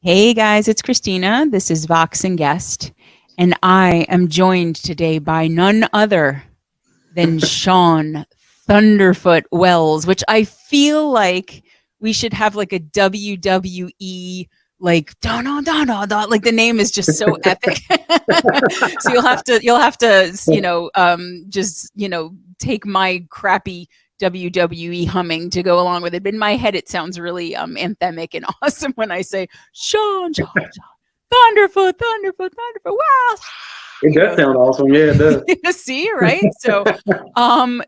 Hey guys, it's Christina. This is Vox and Guest, and I am joined today by none other than Shawn Thunderfoot Wells, which I feel like we should have like a WWE like da like the name is just so epic. So you'll have to take my crappy WWE humming to go along with it. But in my head, it sounds really anthemic and awesome when I say Shawn, Thunderfoot, wow. It does sound awesome. Yeah, it does. See, right? So,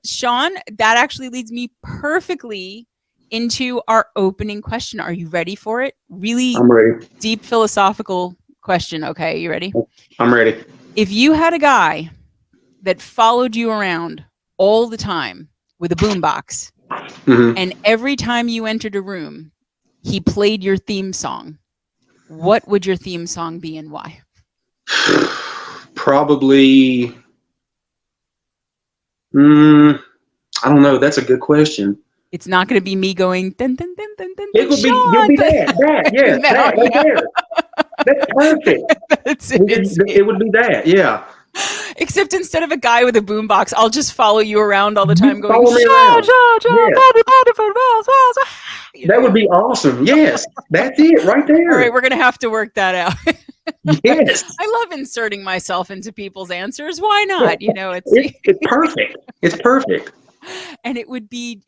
Shawn, that actually leads me perfectly into our opening question. Are you ready for it? Really I'm ready. deep philosophical question. Okay, you ready? I'm ready. If you had a guy that followed you around all the time with a boombox, and every time you entered a room, he played your theme song, what would your theme song be and why? Probably. I don't know. That's a good question. It's not going to be me going dun dun dun dun dun. It would be. You'll be that. Yes, that right there. That's perfect. It would be that. Yeah. Except instead of a guy with a boombox, I'll just follow you around all the time going, follow me around. Yes. That would be awesome. Yes. That's it right there. All right, we're going to have to work that out. Yes. I love inserting myself into people's answers. Why not? It's perfect. It's perfect. And it would be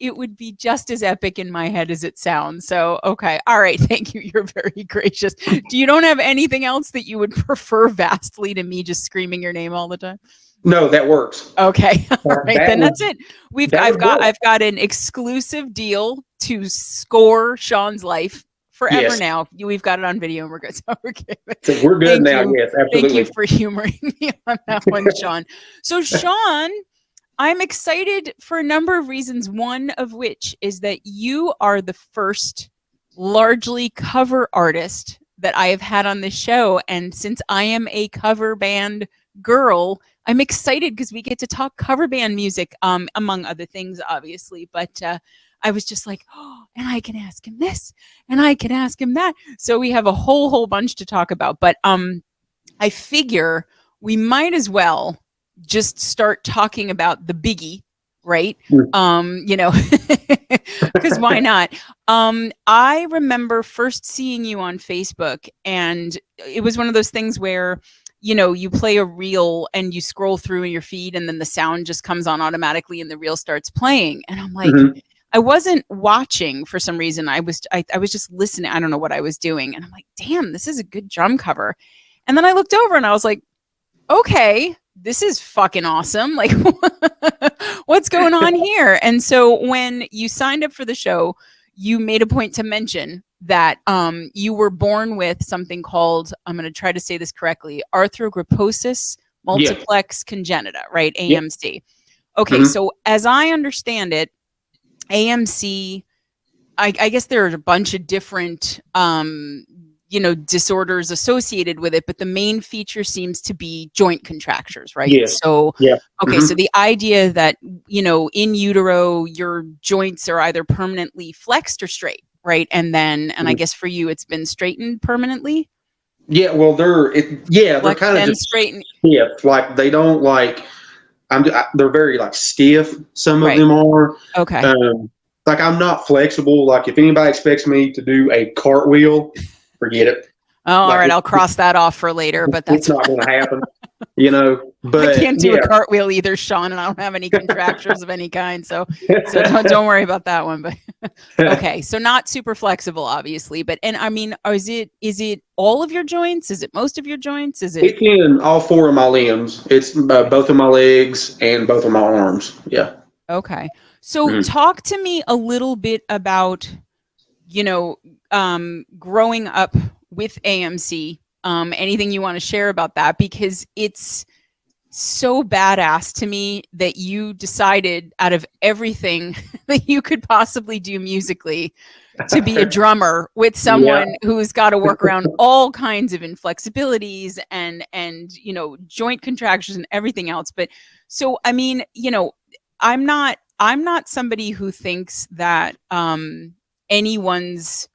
just as epic in my head as it sounds. So, okay. All right. Thank you. You're very gracious. You don't have anything else that you would prefer vastly to me just screaming your name all the time? No, that works. Okay. All right. Then that's it. I've got an exclusive deal to score Shawn's life forever now. We've got it on video and we're good. So we're good now. Yes, absolutely. Thank you for humoring me on that one, Shawn. So, Shawn, I'm excited for a number of reasons, one of which is that you are the first largely cover artist that I have had on this show. And since I am a cover band girl, I'm excited because we get to talk cover band music, among other things, obviously. But I was just like, oh, and I can ask him this, and I can ask him that. So we have a whole bunch to talk about. But I figure we might as well just start talking about the biggie, right? Because why not? I remember first seeing you on Facebook, and it was one of those things where, you play a reel and you scroll through in your feed and then the sound just comes on automatically and the reel starts playing. And I'm like, I wasn't watching for some reason. I was just listening. I don't know what I was doing. And I'm like, damn, this is a good drum cover. And then I looked over and I was like, okay, this is fucking awesome. Like, what's going on here? And so when you signed up for the show, you made a point to mention that you were born with something called, I'm going to try to say this correctly, arthrogryposis multiplex congenita, right? AMC. Yep. Okay, so as I understand it, AMC, I guess there are a bunch of different disorders associated with it, but the main feature seems to be joint contractures, right? Yes. So, okay, so the idea that, in utero, your joints are either permanently flexed or straight, right? And I guess for you, it's been straightened permanently? Yeah, well, they're kind of just straightened. Yeah, like they don't like, they're very like stiff. Some of them are. Okay. Like I'm not flexible. Like if anybody expects me to do a cartwheel, forget it. Oh, all right. I'll cross that off for later, but that's not going to happen, But I can't do a cartwheel either, Shawn, and I don't have any contractures of any kind. So don't worry about that one. But okay. So not super flexible, obviously, but, and I mean, is it all of your joints? Is it most of your joints? It's in all four of my limbs. It's both of my legs and both of my arms. Yeah. Okay. So talk to me a little bit about, growing up with AMC, anything you want to share about that, because it's so badass to me that you decided out of everything that you could possibly do musically to be a drummer with someone who's got to work around all kinds of inflexibilities and joint contractions and everything else. But so, I mean, I'm not somebody who thinks that anyone's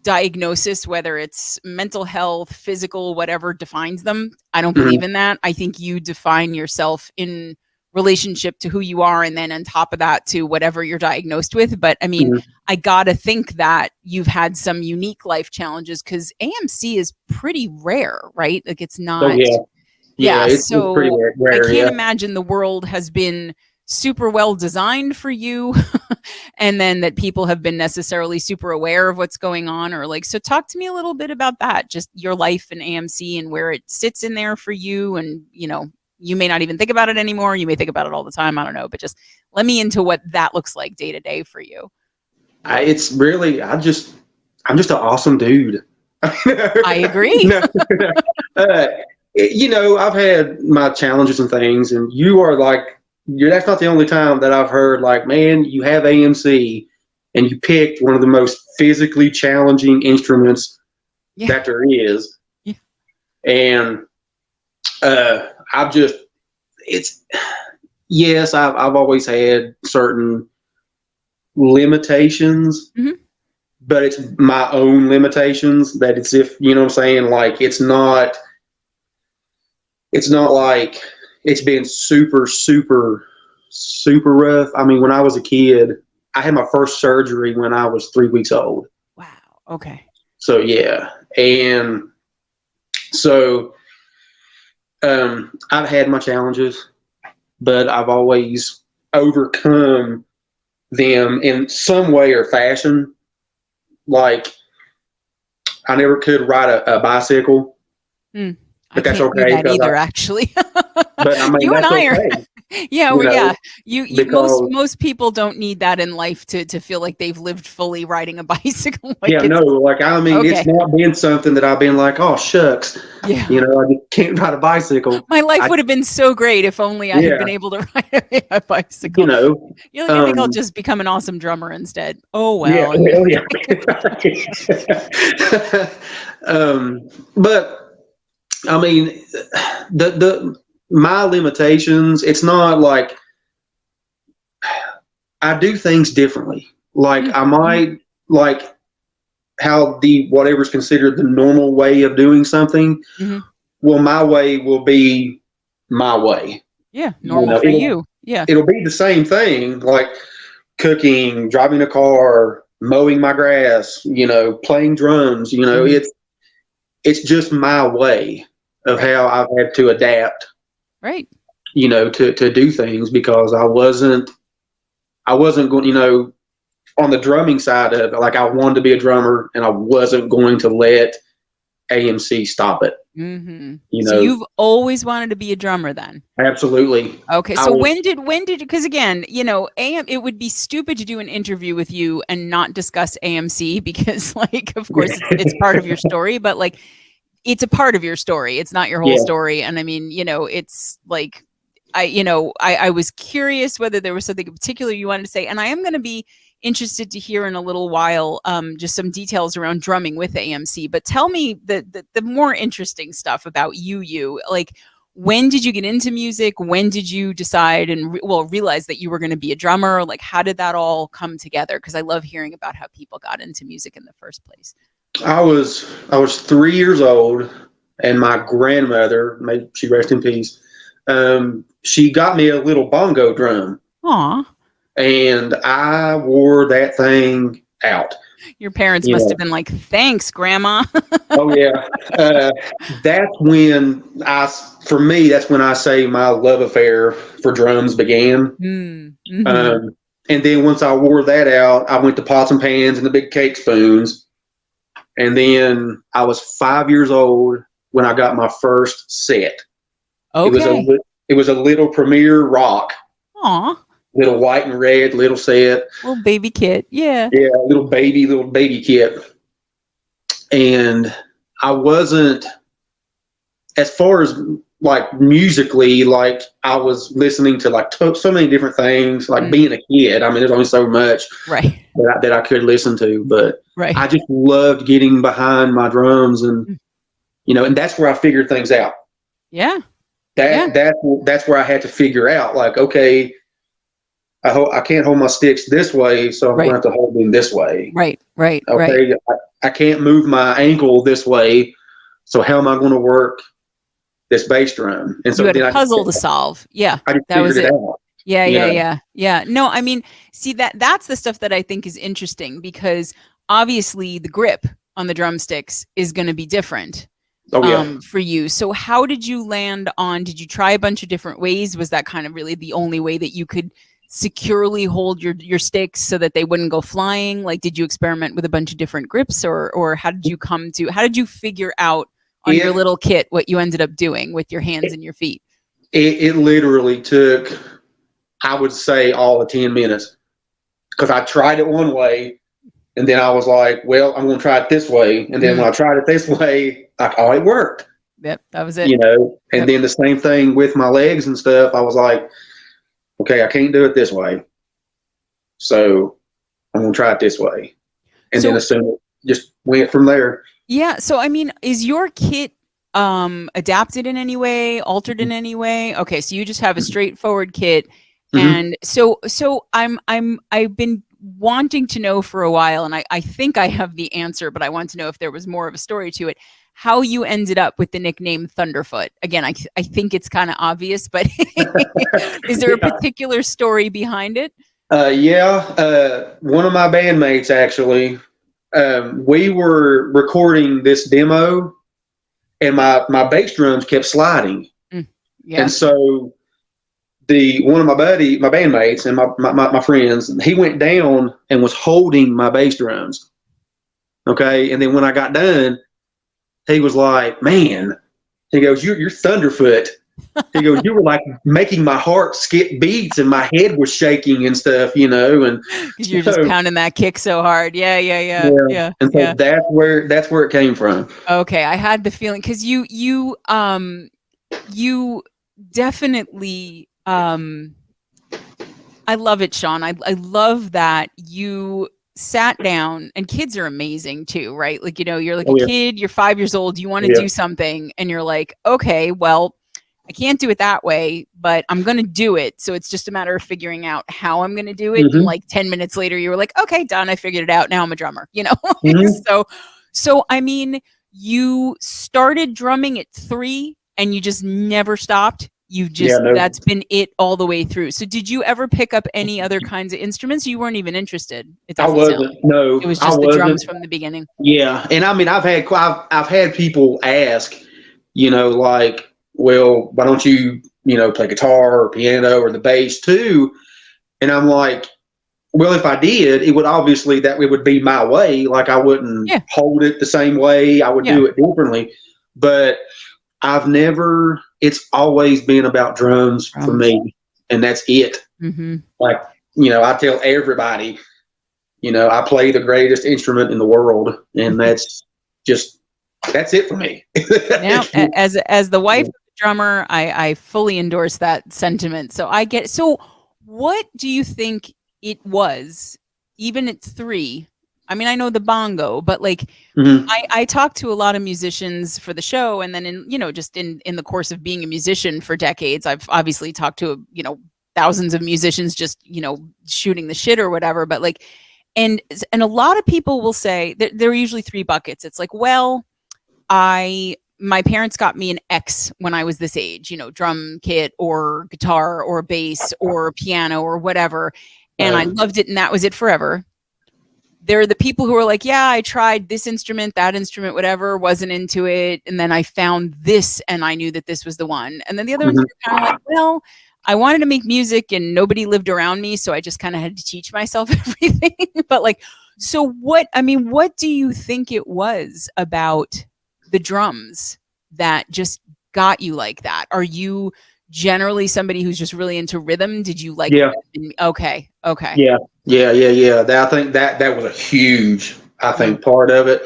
diagnosis, whether it's mental health, physical, whatever defines them. I don't believe in that. I think you define yourself in relationship to who you are, and then on top of that to whatever you're diagnosed with. But I mean, I gotta think that you've had some unique life challenges, because AMC is pretty rare, right? Like it's not. Oh, yeah. It's pretty rare. I can't imagine the world has been super well designed for you, and then that people have been necessarily super aware of what's going on, or like, so talk to me a little bit about that, just your life in AMC and where it sits in there for you. And, you know, you may not even think about it anymore. You may think about it all the time. I don't know, but just let me into what that looks like day to day for you. It's really, I'm just an awesome dude. I agree. You know, I've had my challenges and things, and that's not the only time that I've heard like, man, you have AMC and you picked one of the most physically challenging instruments that there is. Yeah. And I've always had certain limitations, but it's my own limitations that it's, if you know what I'm saying, like it's not like it's been super, super, super rough. I mean, when I was a kid, I had my first surgery when I was 3 weeks old. Wow. Okay. So yeah. And so I've had my challenges, but I've always overcome them in some way or fashion. Like, I never could ride a bicycle, but that's okay. I can't do that either, actually. But I mean, you that's and I okay. are. Yeah, most people don't need that in life to feel like they've lived fully riding a bicycle. Like I mean, it's not been something that I've been like, oh shucks, you know, I just can't ride a bicycle. My life would have been so great if only I had been able to ride a bicycle. You know, I think I'll just become an awesome drummer instead. Oh well. But I mean, my limitations, it's not like I do things differently. Like I might like how whatever's considered the normal way of doing something. Well, my way will be my way. Yeah. Normal for you. Yeah. It'll be the same thing, like cooking, driving a car, mowing my grass, you know, playing drums, you know, it's just my way of how I've had to adapt. Right. You know, to do things, because I wasn't going, you know, on the drumming side of it, like I wanted to be a drummer and I wasn't going to let AMC stop it. You know, so you've always wanted to be a drummer then? Absolutely. Okay. So when did, because again, you know, it would be stupid to do an interview with you and not discuss AMC, because like, of course it's part of your story, but like, it's a part of your story. It's not your whole story. And I mean, you know, it's like, I was curious whether there was something in particular you wanted to say. And I am going to be interested to hear in a little while, just some details around drumming with AMC, but tell me the more interesting stuff about you, like, when did you get into music? When did you decide and realize that you were going to be a drummer? Like, how did that all come together? Because I love hearing about how people got into music in the first place. I was 3 years old, and my grandmother, may she rest in peace, she got me a little bongo drum. Aw. And I wore that thing out. Your parents must have been like, thanks, Grandma. Oh, yeah. That's when for me, that's when I say my love affair for drums began. And then once I wore that out, I went to pots and pans and the big cake spoons. And then I was 5 years old when I got my first set. Okay. It was a little Premier Rock. Aw. Little white and red little set. Little baby kit. Yeah. Yeah, little baby kit. And I wasn't, as far as like musically, like I was listening to like so many different things, like being a kid. I mean, there's only so much that I could listen to, but I just loved getting behind my drums, and you know, and that's where I figured things out. Yeah. That's where I had to figure out, like, okay, I can't hold my sticks this way, so I'm going to have to hold them this way. Right. Right. Right. Okay, I can't move my ankle this way, so how am I going to work this bass drum? And You so had a then puzzle to solve. Yeah, I just that was figured it it. out. Yeah, You yeah, know, yeah. Yeah. No, I mean, see that's the stuff that I think is interesting because obviously the grip on the drumsticks is going to be different oh yeah. for you. So how did you land on, did you try a bunch of different ways? Was that kind of really the only way that you could securely hold your sticks so that they wouldn't go flying? Like, did you experiment with a bunch of different grips, or how did you figure out on your It, little kit what you ended up doing with your hands and your feet? it literally took, I would say, all of 10 minutes because I tried it one way and then I was like, well, I'm going to try it this way. And then when I tried it this way, like, oh, it worked, Yep, that was it. you know. And Yep. then the same thing with my legs and stuff. I was like, okay, I can't do it this way. So I'm going to try it this way. And then So assume it just went from there. yeah, so I mean, is your kit adapted in any way, altered in any way? Okay, so you just have a straightforward kit. Mm-hmm. And so I've been wanting to know for a while, and I think I have the answer, but I want to know if there was more of a story to it. How you ended up with the nickname Thunderfoot. Again, I think it's kind of obvious, but is there a Yeah. particular story behind it? One of my bandmates actually, we were recording this demo and my bass drums kept sliding. Yeah. And so one of my bandmates and my friends, he went down and was holding my bass drums. Okay. And then when I got done, he was like, man, he goes, you're Thunderfoot. He goes, you were like making my heart skip beats and my head was shaking and stuff, you know. And Because you're just pounding that kick so hard. Yeah, yeah, yeah, yeah. yeah, And so yeah. that's where it came from. Okay, I had the feeling because you definitely I love it, Shawn. I love that you sat down, and kids are amazing too, right? Like, you're like Oh a yeah. kid, you're 5 years old, you want to Yeah. do something, and you're like, okay, well, I can't do it that way, but I'm going to do it. So it's just a matter of figuring out how I'm going to do it. And Mm-hmm. like 10 minutes later, you were like, okay, done. I figured it out. Now I'm a drummer, Mm-hmm. So, I mean, you started drumming at 3 and you just never stopped. Yeah, no. That's been it all the way through. So did you ever pick up any other kinds of instruments? You weren't even interested. It I doesn't sound wasn't. like No, it was I just the wasn't. drums from the beginning. Yeah, and I mean, I've had people ask, like, well, why don't you, play guitar or piano or the bass too? And I'm like, well, if I did, it would obviously that it would be my way. Like I wouldn't Yeah. hold it the same way. I would Yeah. do it differently. But I've never. It's always been about drums for me, and that's it. Mm-hmm. Like, I tell everybody, I play the greatest instrument in the world, and that's it for me. Now, as the wife of the drummer, I fully endorse that sentiment. So I get. So, what do you think it was, even at 3? I mean, I know the bongo, but like, Mm-hmm. I talked to a lot of musicians for the show, and then just in the course of being a musician for decades, I've obviously talked to thousands of musicians, just shooting the shit or whatever. But like, and a lot of people will say that there are usually 3 buckets. It's like, well, my parents got me an X when I was this age, drum kit or guitar or bass or piano or whatever. And I loved it. And that was it forever. There are the people who are like, yeah, I tried this instrument, that instrument, whatever, wasn't into it. And then I found this and I knew that this was the one. And then the other ones are kind of like, well, I wanted to make music and nobody lived around me. So I just kind of had to teach myself everything. But like, so what do you think it was about the drums that just got you like that? Are you generally somebody who's just really into rhythm? Did you like okay. Yeah. I think that was a huge, part of it.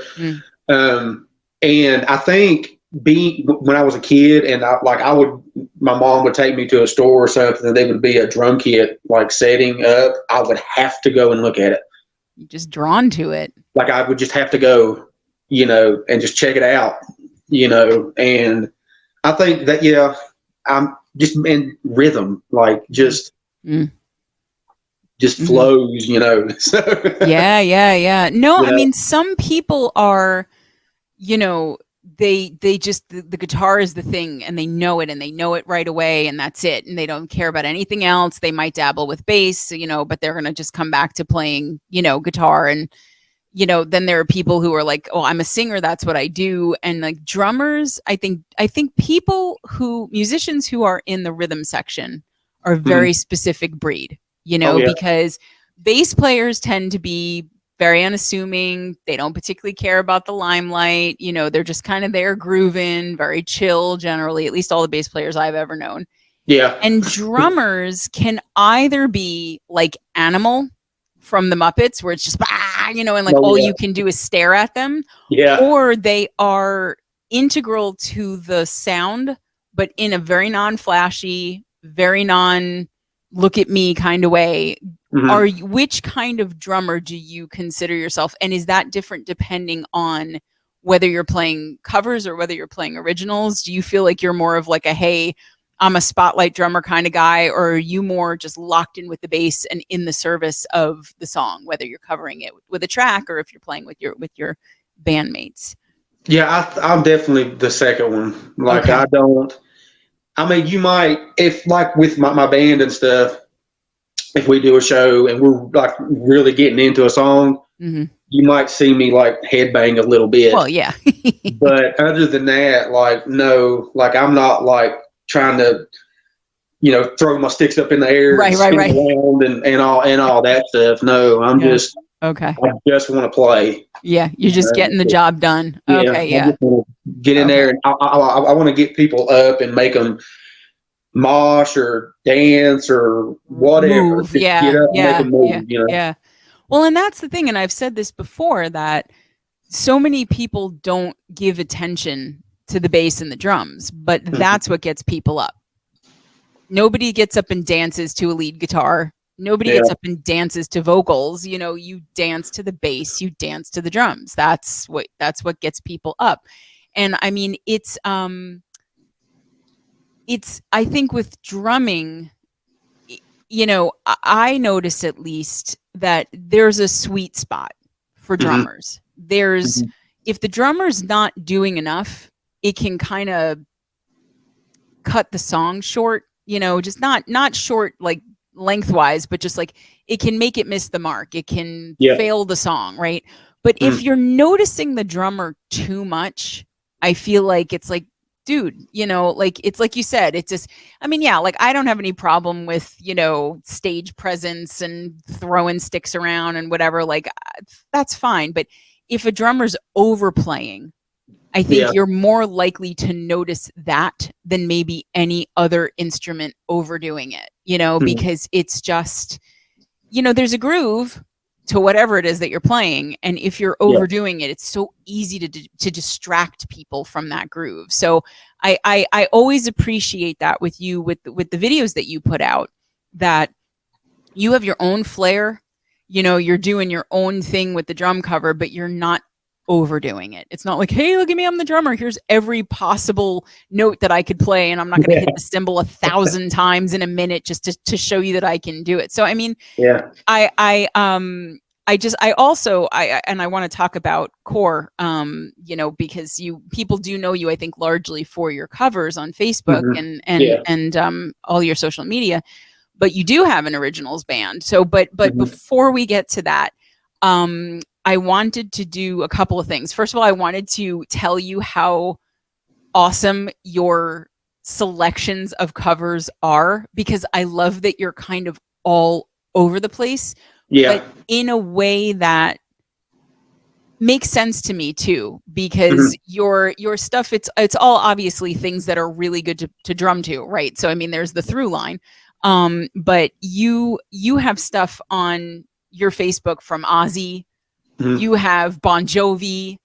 And I think when I was a kid and my mom would take me to a store or something and there would be a drum kit like setting up, I would have to go and look at it. You're just drawn to it. Like I would just have to go, and just check it out, and I think that, I'm just in rhythm, like just just Mhm. flows, you know. So, Yeah. No, you I know, mean, some people are, you know, they just the guitar is the thing and they know it and they know it right away and that's it and they don't care about anything else. They might dabble with bass, you know, but they're going to just come back to playing, you know, guitar. And you know, then there are people who are like, oh, I'm a singer, that's what I do. And like drummers, I think musicians who are in the rhythm section are a mhm. very specific breed, you Oh know, yeah, because bass players tend to be very unassuming. They don't particularly care about the limelight. You know, they're just kind of there grooving, very chill generally, at least all the bass players I've ever known. yeah, And drummers can either be like Animal from the Muppets, where it's just, you know, and like oh all yeah, you can do is stare at them, yeah, or they are integral to the sound, but in a very non flashy, very non look at me kind of way. hmm Which kind of drummer do you consider yourself? And is that different depending on whether you're playing covers or whether you're playing originals? Do you feel like you're more of like a, hey, I'm a spotlight drummer kind of guy, or are you more just locked in with the bass and in the service of the song, whether you're covering it with a track or if you're playing with your bandmates? yeah. I'm definitely the second one. Like Okay. I don't. I mean, you might if like with my band and stuff. If we do a show and we're like really getting into a song, Hmm. you might see me like headbang a little Well, bit. yeah. But other than that, like no, like I'm not like trying to, you know, throw my sticks up in the air and spin Right. around and all that stuff. No, Yeah. Okay. I just want to play. Yeah. You're just getting the job done. Yeah, Okay. I Yeah. just want to get in Okay. there and I want to get people up and make them mosh or dance or whatever. Move. Just get Yeah. up and make Yeah. them Yeah. move. You know. Yeah. Well, and that's the thing. And I've said this before that so many people don't give attention to the bass and the drums, but Mhm. that's what gets people up. Nobody gets up and dances to a lead guitar. Nobody Yeah. gets up and dances to vocals. You know, you dance to the bass, you dance to the drums. That's what gets people up. And I mean, it's I think with drumming, you know, I notice at least that there's a sweet spot for hmm drummers. There's hmm If the drummer's not doing enough, it can kind of cut the song short, you know, just not short like lengthwise, but just like it can make it miss the mark. It can Yeah. fail the song, right? But if Mm. you're noticing the drummer too much, I feel like it's like, dude, you know, like it's like you said, it's just, I mean, yeah, like I don't have any problem with, you know, stage presence and throwing sticks around and whatever, like that's fine. But if a drummer's overplaying, I Yeah. think you're more likely to notice that than maybe any other instrument overdoing it, you know, Mm. because it's just, you know, there's a groove to whatever it is that you're playing. And if you're Yeah. overdoing it, it's so easy to distract people from that groove. So I always appreciate that with you, with the videos that you put out, that you have your own flair, you know, you're doing your own thing with the drum cover, but you're not overdoing it. It's not like, hey, look at me, I'm the drummer, here's every possible note that I could play and I'm not going to hit Yeah. the cymbal 1,000 times in a minute just to show you that I can do it. So I mean, Yeah. I also and I want to talk about core, you know, because people do know you, I think, largely for your covers on Facebook hmm and Yeah. all your social media, but you do have an originals band. So, but hmm before we get to that, I wanted to do a couple of things. First of all, I wanted to tell you how awesome your selections of covers are, because I love that you're kind of all over the place, but Yeah. in a way that makes sense to me too, because hmm your stuff, it's all obviously things that are really good to drum to, right? So I mean, there's the through line, but you have stuff on your Facebook from Ozzy, hmm you have Bon Jovi,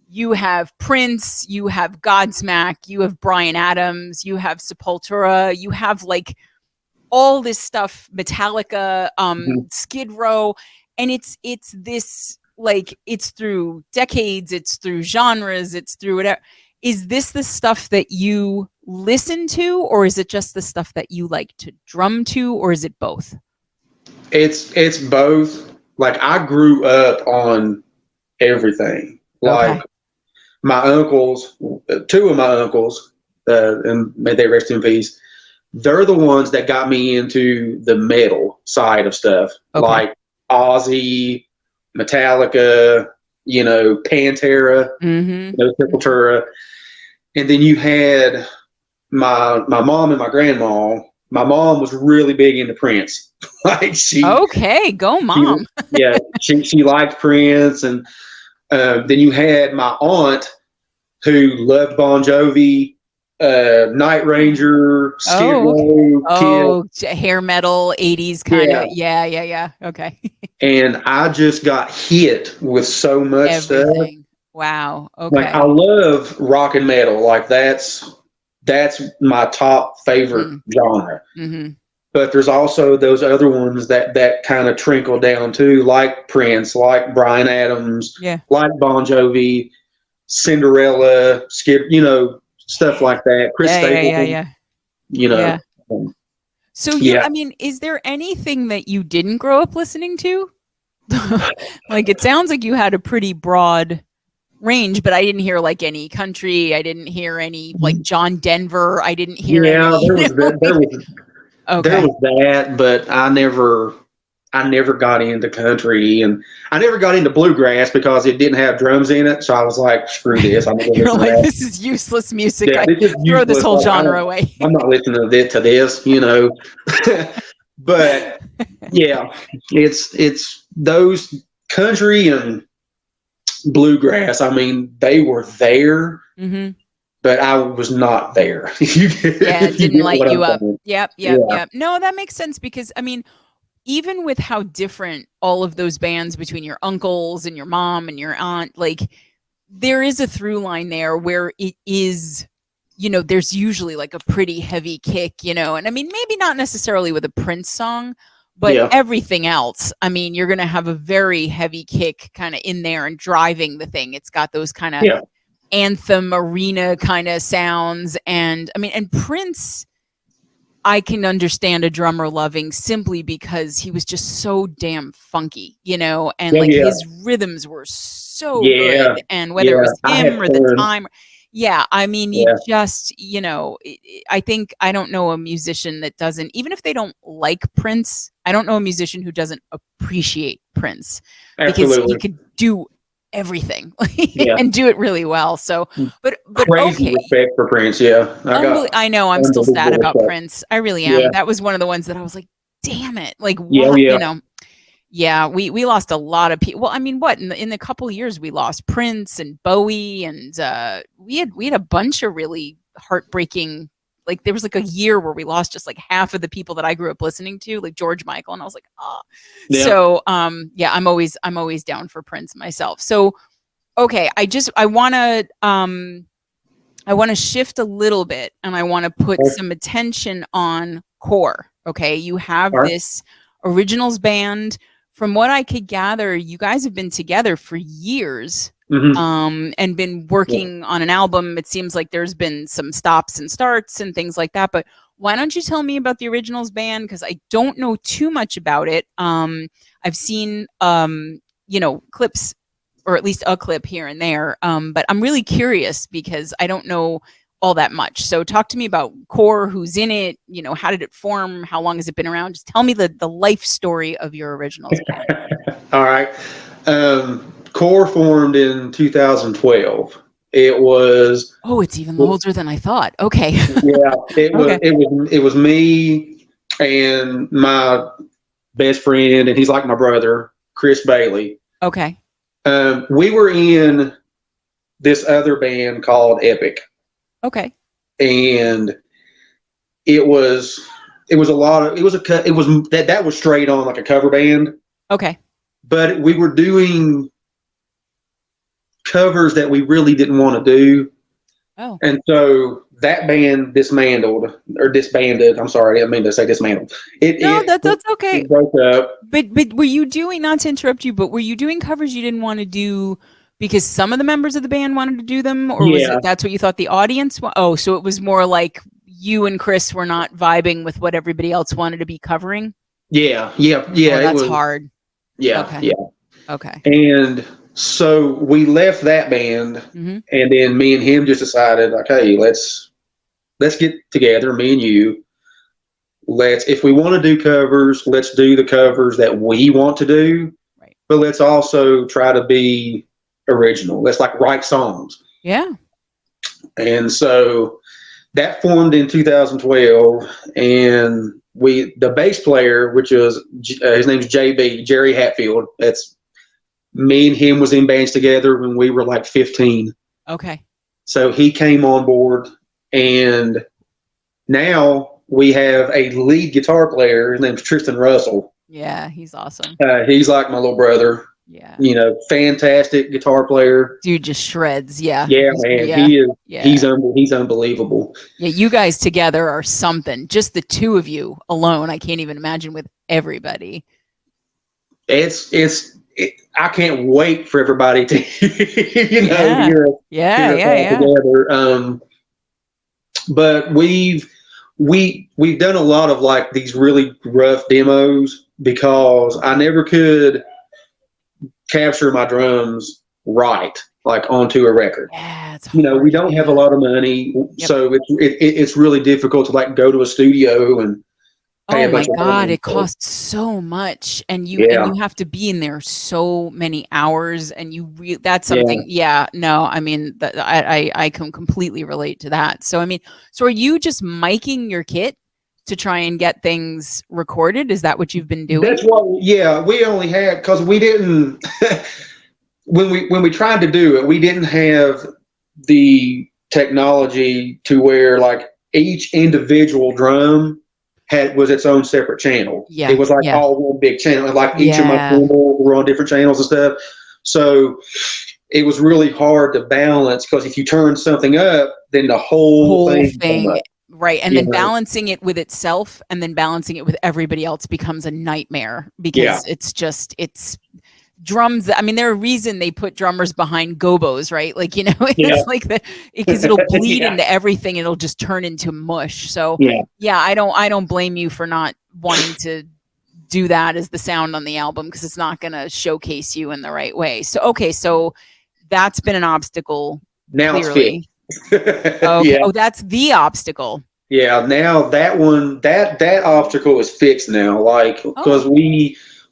you have Prince, you have Godsmack, you have Brian Adams, you have Sepultura, you have like all this stuff, Metallica, hmm Skid Row, and it's this, like, it's through decades, it's through genres, it's through whatever. Is this the stuff that you listen to, or is it just the stuff that you like to drum to, or is it both? It's both. Like I grew up on everything. Like Okay. my uncles, two of my uncles, and may they rest in peace. They're the ones that got me into the metal side of stuff, Okay. like Ozzy, Metallica, Pantera, Mm-hmm. Sepultura, and then you had my mom and my grandma. My mom was really big into Prince. Like Okay, go she mom. yeah, she liked Prince, and then you had my aunt who loved Bon Jovi, Night Ranger, Skid Oh, okay. Row, Kiss. Oh, hair metal, 80s kind Yeah, of. Yeah, yeah, yeah. Okay. and I just got hit with so much stuff. Everything. Wow. Like I Okay. love rock and metal. Like that's my top favorite Mm, genre. mm-hmm. But there's also those other ones that kind of trickle down too, like Prince, like Bryan Adams, Yeah. like Bon Jovi, Cinderella, Skid, stuff like that. Chris Yeah, yeah, yeah, Stapleton, yeah. you Yeah. know, um, So yeah, I mean, is there anything that you didn't grow up listening to? Like it sounds like you had a pretty broad range, but I didn't hear like any country. I didn't hear any like John Denver. I didn't hear yeah. any, There was that. There okay. was that, but I never got into country, and I never got into bluegrass because it didn't have drums in it. So I was like, screw this. I'm not gonna You're listen to like, that. this is useless music. Yeah, I this is throw this useless. whole Like, genre away. I'm not listening to this. But yeah, it's those country and bluegrass. I mean, they were there, Hmm. but I was not there. Yeah, it If you didn't get light what I'm you up. saying. Yep, yep, Yeah, yep. No, that makes sense because I mean, even with how different all of those bands between your uncles and your mom and your aunt, like there is a through line there where it is, there's usually like a pretty heavy kick, and I mean, maybe not necessarily with a Prince song, but yeah, everything else. I mean, you're going to have a very heavy kick kind of in there and driving the thing. It's got those kind of yeah. anthem arena kind of sounds. And I mean, and Prince, I can understand a drummer loving simply because he was just so damn funky, and Oh like yeah, his rhythms were so yeah, good. And whether it yeah. was I had him or the fun. time, yeah, I mean, you Yeah, just, I think I don't know a musician that doesn't, even if they don't like Prince, I don't know a musician who doesn't appreciate Prince because he absolutely. could do everything Yeah, and do it really well. So, but crazy okay, respect for Prince. Yeah, I got I know I'm still sad unbelievable about respect. Prince. I really Yeah, am. That was one of the ones that I was like, damn it. Like yeah, oh, what, yeah. Yeah, we lost a lot of people. Well, I mean, what in the couple years we lost Prince and Bowie and we had a bunch of really heartbreaking, like there was like a year where we lost just like half of the people that I grew up listening to, like George Michael, and I was like, oh. Yeah. So yeah, I'm always down for Prince myself. So okay, I want to shift a little bit and I want to put All some attention on core. Okay. You have right. this originals band. From what I could gather, you guys have been together for years, Mm-hmm. and been Yeah. working on an album. It seems like there's been some stops and starts and things like that. But why don't you tell me about the originals band? Because I don't know too much about it. I've seen, clips or at least a clip here and there. But I'm really curious because I don't know all that much. So talk to me about core, who's in it, how did it form? How long has it been around? Just tell me the life story of your originals band. All right. Core formed in 2012. It was Oh, it's even older than I thought. Okay. yeah. It was Okay. it was it was me and my best friend, and he's like my brother, Chris Bailey. Okay. We were in this other band called Epic, Okay. and it was a lot of it was that was straight on like a cover band, Okay. but we were doing covers that we really didn't want to do, Oh. and so that band disbanded. I'm sorry, I didn't mean to say dismantled. It No, it, that's okay. it broke up. But were you doing, not to interrupt you, but were you doing covers you didn't want to do because some of the members of the band wanted to do them, or was Yeah, it that's what you thought the audience Oh, so it was more like you and Chris were not vibing with what everybody else wanted to be covering? Yeah, Oh, it that's was. hard. Yeah, Okay. yeah. Okay. And so we left that band, Hmm. and then me and him just decided, like, hey, let's get together, me and you. Let's, if we want to do covers, let's do the covers that we want to do, Right. but let's also try to be original. Let's like write songs. Yeah. And so that formed in 2012, and the bass player, which is his name's JB, Jerry Hatfield. That's me and him was in bands together when we were like 15. Okay. So he came on board, and now we have a lead guitar player. His name's Tristan Russell. Yeah, he's awesome. He's like my little brother. Yeah. Fantastic guitar player. Dude just shreds. Yeah. Yeah, man, Yeah. he is. Yeah. He's unbelievable. Yeah. You guys together are something. Just the two of you alone. I can't even imagine with everybody. I can't wait for everybody to Yeah. hear us Yeah. all Yeah. together. But we've done a lot of like these really rough demos because I never could capture my drums right, like onto a record. Yeah. It's hard We to don't do have a that. lot of money, Yep. so it's really difficult to like go to a studio and pay Oh a my bunch of God, money. it costs so much, and Yeah, you have to be in there so many hours, and that's yeah. something. Yeah, no, I mean that I can completely relate to that. So I mean, so are you just miking your kit to try and get things recorded? Is that what you've been doing? That's what. Yeah, we only had because we didn't when we tried to do it, we didn't have the technology to where like each individual drum was its own separate channel. Yeah, It was like yeah, all one big channel, and like each of my yeah. cymbals were on different channels and stuff. So it was really hard to balance because if you turn something up, then the whole Whole thing come thing, up. right? And You then know? balancing it with itself, and then balancing it with everybody else becomes a nightmare Yeah, because it's drums. I mean, there's a reason they put drummers behind gobos, right? Like, yeah, it's like because it'll bleed yeah, into everything and it'll just turn into mush. So yeah. yeah, I don't blame you for not wanting to do that as the sound on the album because it's not going to showcase you in the right way. So okay, so that's been an obstacle Now it's clearly. fixed. Okay. Yeah. Oh, that's the obstacle. Yeah, now that obstacle is fixed now. Like because Oh,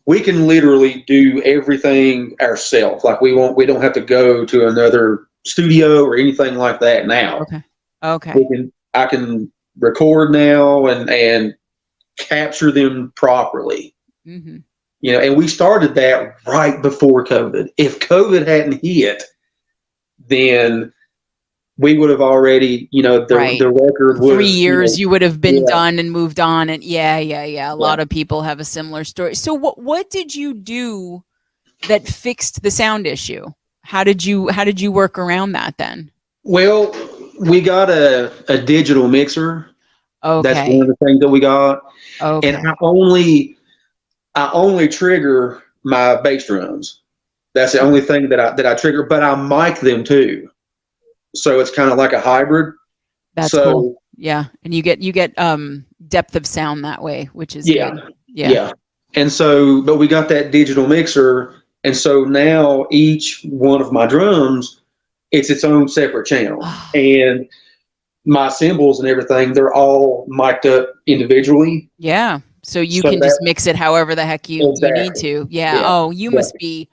we can literally do everything ourselves. Like we don't have to go to another studio or anything like that now. okay. Okay. I can record now and capture them properly. Hmm. And we started that right before COVID. If COVID hadn't hit, then we would have already, Right. the record would 3 have, years you would have been yeah, done and moved on, and yeah, yeah, yeah. A yeah. lot of people have a similar story. So what did you do that fixed the sound issue? How did you work around that then? Well, we got a digital mixer. That's one of Okay. the things that we got, and Okay. I only trigger my bass drums. That's the only thing that I trigger, but I mic them too. So it's kind of like a hybrid. That's cool. So Yeah. And you get depth of sound that way, which is yeah, good. Yeah. yeah. And so, but we got that digital mixer, and so now each one of my drums, it's its own separate channel, and my cymbals and everything, they're all mic'd up individually. Yeah. So you So can just that mix it however the heck you need exactly, to. Yeah. yeah, Oh, you yeah. must be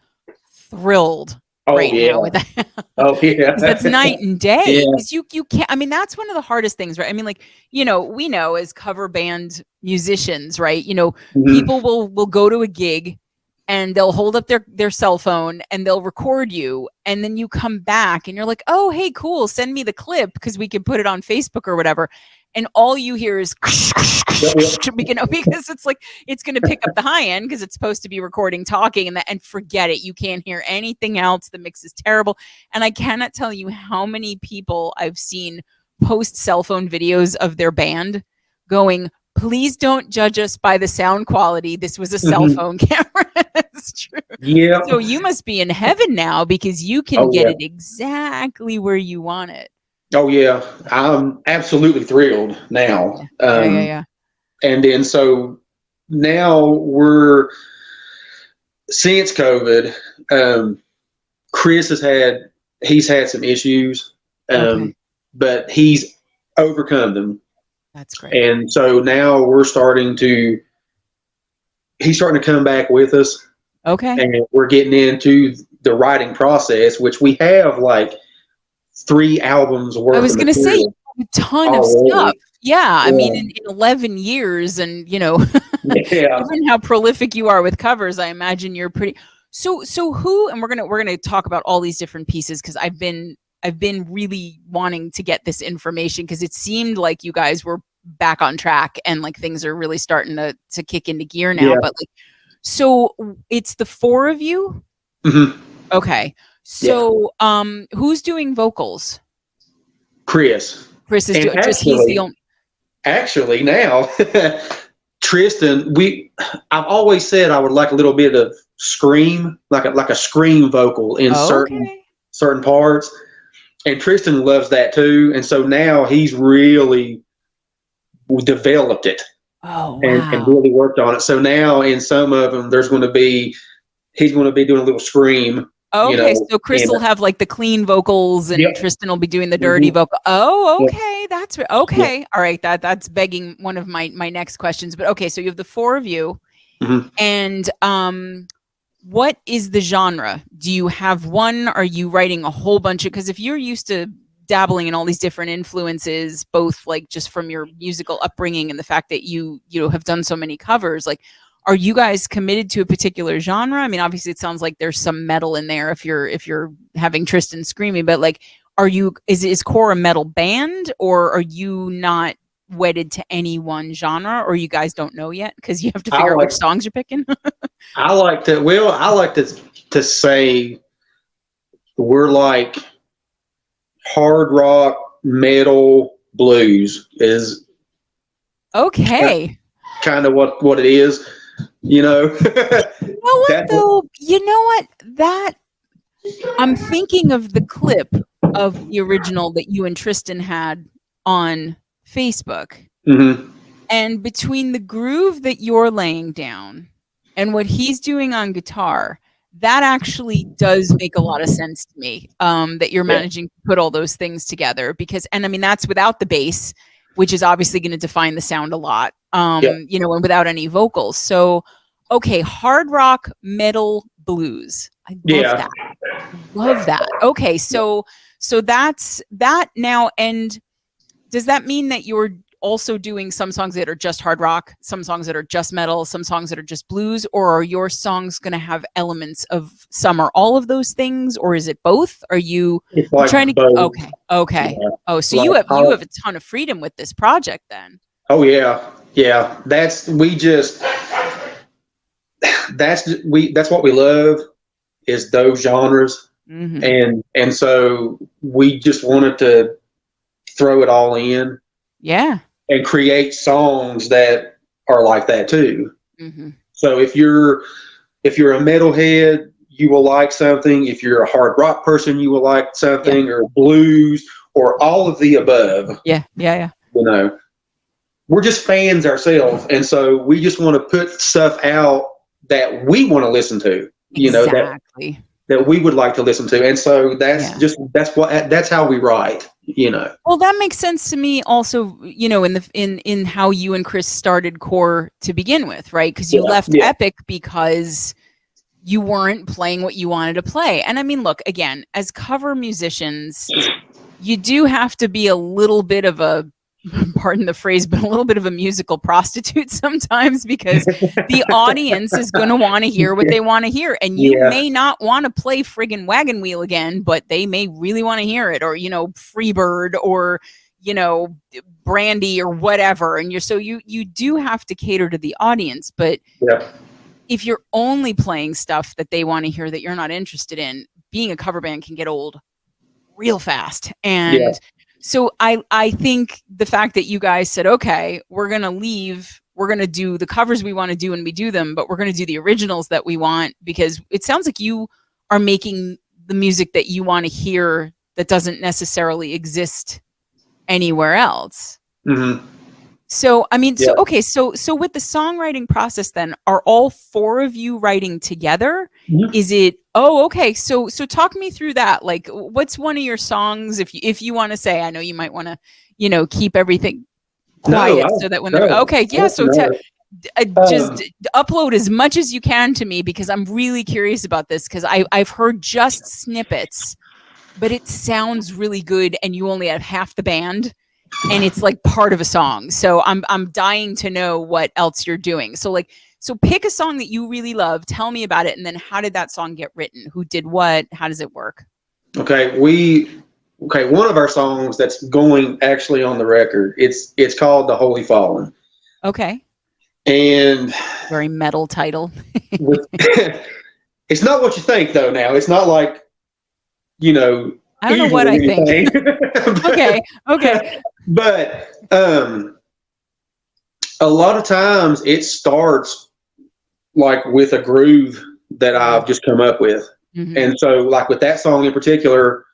thrilled Oh right now yeah, with that. oh yeah, 'Cause that's night and day. yeah. Because you can't. I mean, that's one of the hardest things, right? I mean, like, we know as cover band musicians, right? Mhm. People will go to a gig and they'll hold up their cell phone and they'll record you, and then you come back and you're like, oh, hey, cool, send me the clip because we can put it on Facebook or whatever. And all you hear is Yep, yep. because it's like it's going to pick up the high end because it's supposed to be recording talking, and forget it, you can't hear anything else. The mix is terrible, and I cannot tell you how many people I've seen post cell phone videos of their band going, please don't judge us by the sound quality, this was a cell Mhm. phone camera. It's true. Yep. So you must be in heaven now because you can Oh get yeah. it exactly where you want it. Oh yeah. I'm absolutely thrilled now. Yeah. Yeah, yeah, yeah. And then so now we're since COVID. Chris he's had some issues, Okay. but he's overcome them, That's great. and so now he's starting to come back with us, Okay. and we're getting into the writing process, which we have like 3 albums I worth was of going to say material a ton of stuff. already. Yeah. I mean, Yeah, in 11 years and, yeah, given how prolific you are with covers, I imagine you're pretty. So who, and we're going to talk about all these different pieces because I've been really wanting to get this information because it seemed like you guys were back on track and like things are really starting to kick into gear now. yeah. But like, so it's the 4 of you? Hmm. Okay. Yeah. So who's doing vocals? Chris. Chris is And doing, just he's the only. actually now, Tristan, I've always said I would like a little bit of scream, like a scream vocal in Okay. certain parts. And Tristan loves that too. And so now he's really developed it Oh, and wow. really worked on it. So now in some of them, he's going to be doing a little scream, Okay, so Chris and will have like the clean vocals and yep. Tristan will be doing the dirty Hmm. vocal. Oh, Yep. okay. That's Yep. okay. All right. That's begging one of my next questions. But okay, so you have the 4 of you. Hmm. And what is the genre? Do you have one? Are you writing a whole bunch of, because if you're used to dabbling in all these different influences, both like just from your musical upbringing and the fact that you have done so many covers, like are you guys committed to a particular genre? I mean, obviously it sounds like there's some metal in there if you're having Tristan screaming, but like is core a metal band, or are you not wedded to any one genre, or you guys don't know yet because you have to I figure out like which songs you're picking? I like to say we're like hard rock, metal, blues is Okay. kind of what it is, you know. You know what That though? You know what? That I'm thinking of the clip of the original that you and Tristan had on Facebook. hmm. And between the groove that you're laying down and what he's doing on guitar, that actually does make a lot of sense to me. That you're Yeah, managing to put all those things together because, and I mean, that's without the bass, which is obviously going to define the sound a lot, yeah, and without any vocals. So, okay, hard rock, metal, blues. I love yeah. that. Love that. Okay, so that's that now. And does that mean that you're also doing some songs that are just hard rock, some songs that are just metal, some songs that are just blues, or are your songs going to have elements of some or all of those things, or is it both? Are you It's I'm like trying to both. okay. Yeah. Oh, so Like you have a ton of freedom with this project then. oh yeah, yeah. That's what we love is those genres, Mhm. and so we just wanted to throw it all in Yeah. and create songs that are like that too. Mhm. So if you're a metalhead, you will like something. If you're a hard rock person, you will like Yeah. something, or blues, or all of the above. Yeah. Yeah, yeah. You know, we're just fans ourselves, and so we just want to put stuff out that we want to listen to. Exactly. That we would like to listen to, and so Yeah. that's how we write. Well, that makes sense to me also, in how you and Chris started Core to begin with, right? Because you Yeah, left yeah, Epic because you weren't playing what you wanted to play. And I mean, look, again, as cover musicians, you do have to be a little bit of a pardon the phrase, but a little bit of a musical prostitute sometimes because the audience is going to want to hear what they want to hear. And you yeah, may not want to play friggin' Wagon Wheel again, but they may really want to hear it, or, Freebird, or, Brandy, or whatever. And you do have to cater to the audience. But yeah, if you're only playing stuff that they want to hear that you're not interested in, being a cover band can get old real fast. yeah. And so I think the fact that you guys said, okay, we're going to leave, we're going to do the covers we want to do and we do them, but we're going to do the originals that we want, because it sounds like you are making the music that you want to hear that doesn't necessarily exist anywhere else. Hmm. So, I mean, so Yeah. okay, so with the songwriting process then, are all four of you writing together? Mhm. Is it oh, okay. So talk me through that. Like what's one of your songs if you want to say, I know you might want to, keep everything No, quiet so that when they're no, okay, yeah, so no. just Um, upload as much as you can to me because I'm really curious about this because I've heard just snippets, but it sounds really good and you only have half the band and it's like part of a song. So I'm dying to know what else you're doing. So like so pick a song that you really love, tell me about it, and then how did that song get written? Who did what? How does it work? okay, one of our songs that's going actually on the record. It's called "The Holy Fallen," Okay. and Very metal title. with, it's not what you think though. Now it's not like you know I don't know evil what or I think. anything, Okay. Okay. but a lot of times it starts like with a groove that I've just come up with. Mm-hmm. And so, like with that song in particular,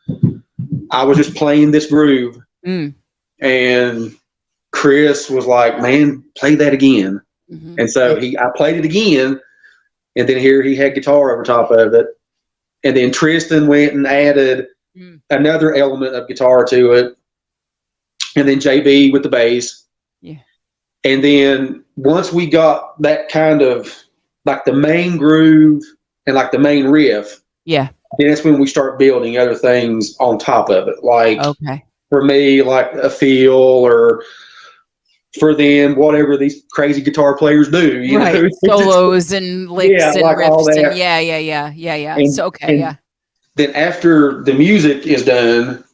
I was just playing this groove, Mm. and Chris was like, "Man, play that again." Mm-hmm. And so I played it again, and then here he had guitar over top of it, and then Tristan went and added Mm. another element of guitar to it, and then JB with the bass, Yeah. and then once we got that kind of like the main groove and like the main riff, Yeah. then that's when we start building other things on top of it. Like Okay. for me, like a feel, or for them, whatever these crazy guitar players do, Right. Just, Solos and yeah, licks and like all riffs and that. yeah. So okay, And yeah. then after the music is done,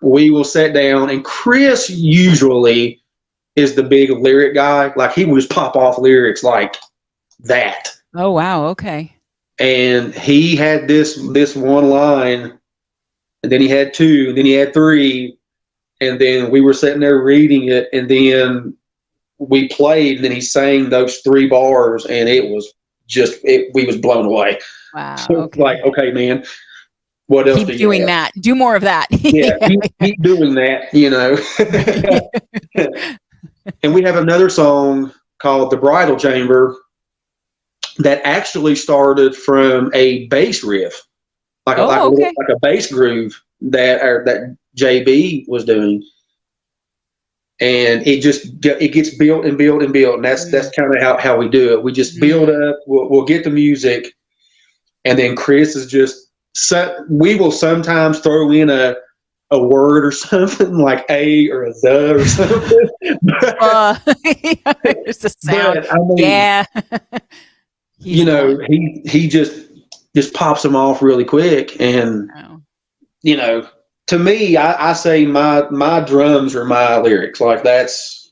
we will sit down, and Chris usually is the big lyric guy. Like he will just pop off lyrics like that. Oh wow, okay. And he had this one line, and then he had two, and then he had three, and then we were sitting there reading it, and then we played, and then he sang those three bars, and it was just we was blown away. Wow, So like, okay. okay, man, what else do Keep you doing have? that. Do more of that. Yeah, Yeah. keep doing that. And we have another song called "The Bridal Chamber" that actually started from a bass riff, like a Oh, okay. like a bass groove that JB was doing, and it gets built and built and built, and that's Mm, kind of how we do it. We just build mm. up. We'll get the music, and then Chris is just. We will sometimes throw in a word or something like a or a the or something. Uh, there's a sound. But I mean, Yeah. He's the one. he just pops them off really quick, and Oh. to me, I say my drums are my lyrics. Like I that's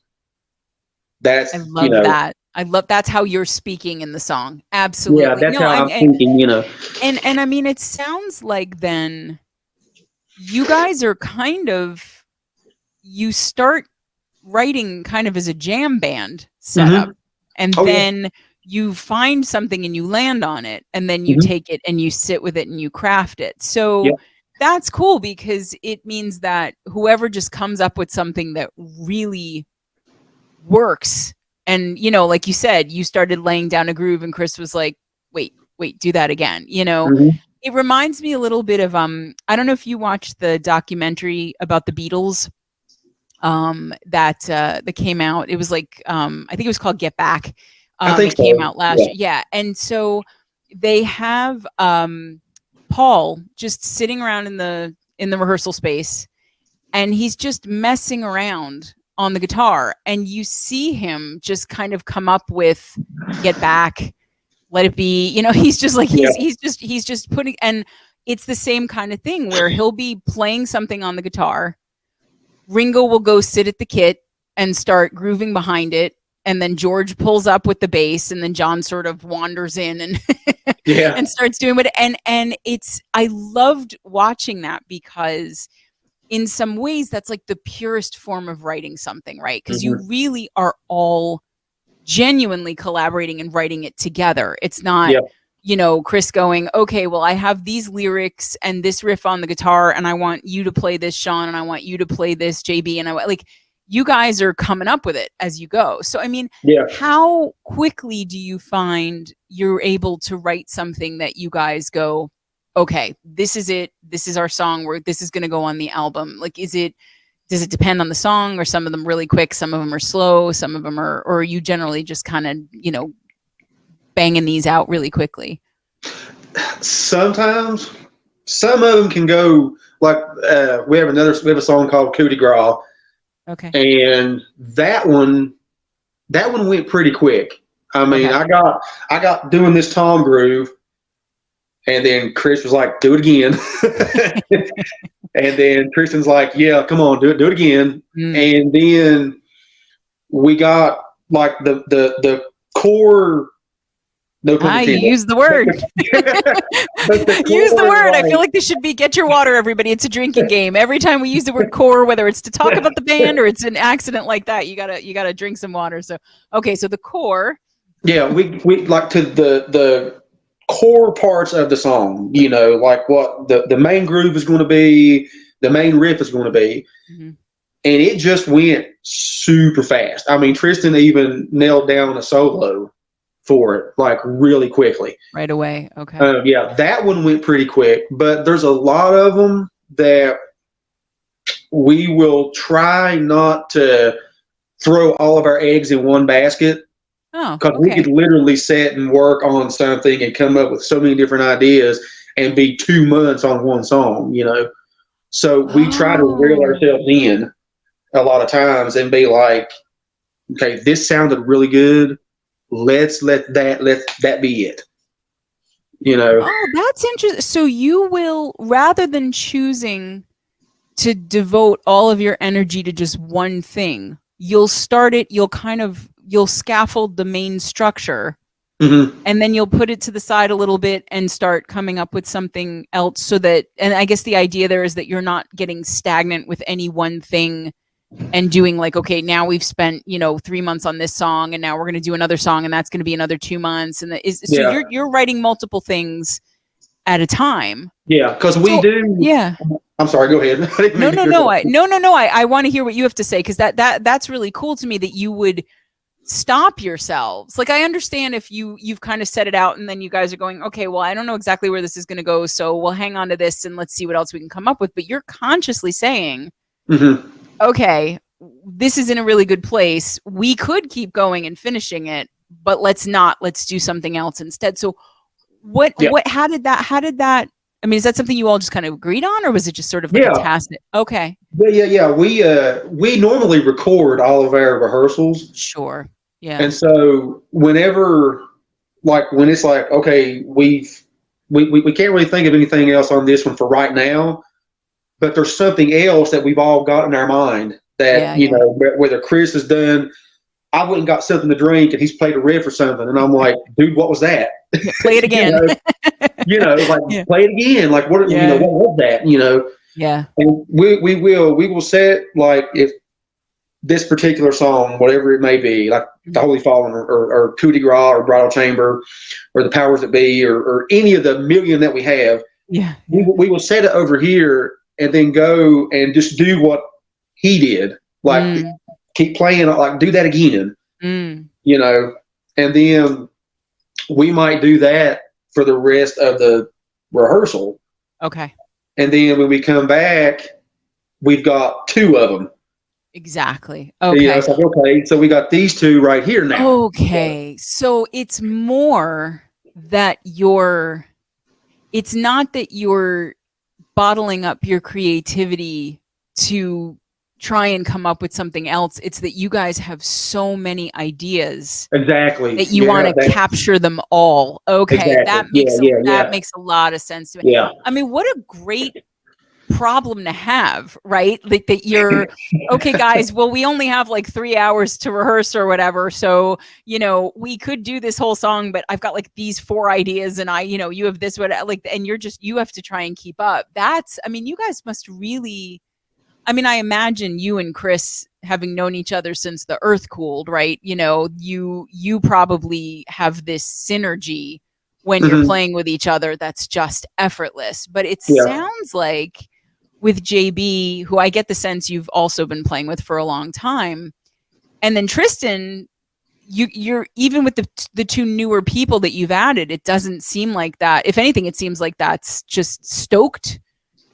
love that. I love that's how you're speaking in the song. yeah, Absolutely. that's No, how I'm I'm thinking. and I mean it sounds like then you guys are kind of you start writing kind of as a jam band setup Hmm. and Oh yeah. then you find something and you land on it and then you Hmm. take it and you sit with it and you craft it. Yeah. So that's cool because it means that whoever just comes up with something that really works and like you said you started laying down a groove and Chris was like wait do that again. Hmm. It reminds me a little bit of I don't know if you watched the documentary about the Beatles that came out. It was like I think it was called Get Back. I think It came so. out last Yeah. year. Yeah. And so they have Paul just sitting around in the rehearsal space and he's just messing around on the guitar and you see him just kind of come up with Get Back, Let It Be. He's just like Yeah. he's just putting and it's the same kind of thing where he'll be playing something on the guitar. Ringo will go sit at the kit and start grooving behind it. And then George pulls up with the bass and then John sort of wanders in and Yeah. and starts doing it. And I loved watching that because in some ways that's like the purest form of writing something, right? Because you Hmm. really are all genuinely collaborating and writing it together. It's not, Yeah. Chris going, okay, well, I have these lyrics and this riff on the guitar, and I want you to play this, Shawn, and I want you to play this, JB, and you guys are coming up with it as you go. So, I mean, Yeah. how quickly do you find you're able to write something that you guys go, okay, this is it. This is our song. This is going to go on the album. Like, does it depend on the song, or some of them really quick, some of them are slow, some of them or are you generally just kind of, banging these out really quickly? Sometimes some of them can go like, we have a song called Coup de Grace. Okay. And that one went pretty quick. I mean, Okay. I got doing this tom groove, and then Chris was like, "Do it again." And then Kristen's like, "Yeah, come on, do it again." And then we got like the core. No pun intended. Use the word. Use the word. I feel like this should be get your water, everybody. It's a drinking game. Every time we use the word core, whether it's to talk about the band or it's an accident like that, you gotta drink some water. So okay, so the core. Yeah, we like to the core parts of the song, like what the main groove is going to be, the main riff is going to be. Mm-hmm. And it just went super fast. I mean, Tristan even nailed down a solo for it, like really quickly. Right away. Okay. Yeah, that one went pretty quick, but there's a lot of them that we will try not to throw all of our eggs in one basket. Oh, because we could literally sit and work on something and come up with so many different ideas and be 2 months on one song, So we try to reel ourselves in a lot of times and be like, okay, this sounded really good. Let's let that be it. Oh, that's interesting. So you will, rather than choosing to devote all of your energy to just one thing, you'll start it, you'll scaffold the main structure, and then you'll put it to the side a little bit and start coming up with something else, so that, and I guess the idea there is that you're not getting stagnant with any one thing and doing like, okay, now we've spent 3 months on this song, and now we're going to do another song, and that's going to be another 2 months, and you're writing multiple things at a time. Yeah, because we do. Yeah. I'm sorry. Go ahead. No. I want to hear what you have to say, because that's really cool to me that you would stop yourselves. Like, I understand if you've kind of set it out and then you guys are going, okay, well, I don't know exactly where this is going to go, so we'll hang on to this and let's see what else we can come up with. But you're consciously saying, okay, this is in a really good place. We could keep going and finishing it, but let's not. Let's do something else instead. So how did that, I mean, is that something you all just kind of agreed on, or was it just sort of like a tacit? Okay. Yeah. We normally record all of our rehearsals. Sure. Yeah. And so whenever, like, when it's like, okay, we can't really think of anything else on this one for right now, but there's something else that we've all got in our mind that, whether Chris has done, I went and got something to drink and he's played a riff or something. And I'm like, dude, what was that? Play it again. Play it again. Like, what was that? Yeah. And we will set, like, if this particular song, whatever it may be, like the Holy Fallen or Coup de Grace or Bridal Chamber or the Powers That Be or any of the million that we have, we will set it over here and then go and just do what he did. Like, keep playing, like, do that again, and then we might do that for the rest of the rehearsal. Okay. And then when we come back, we've got 2 of them. Exactly. Okay. Yeah, it's like, okay, so we got these 2 right here now. Okay. So it's more that it's not that you're bottling up your creativity to try and come up with something else. It's that you guys have so many ideas. Exactly. That you want to capture them all. Okay. Exactly. That makes a lot of sense to me. Yeah. I mean, what a great problem to have, right? Like, that you're okay, guys, well, we only have like 3 hours to rehearse or whatever, so we could do this whole song, but I've got like these 4 ideas, and you have this, what, like, and you have to try and keep up. I mean, you guys must really, I mean, I imagine you and Chris, having known each other since the earth cooled, right? You probably have this synergy when you're playing with each other that's just effortless. But it sounds like with JB, who I get the sense you've also been playing with for a long time. And then Tristan, you're even with the two newer people that you've added, it doesn't seem like that. If anything, it seems like that's just stoked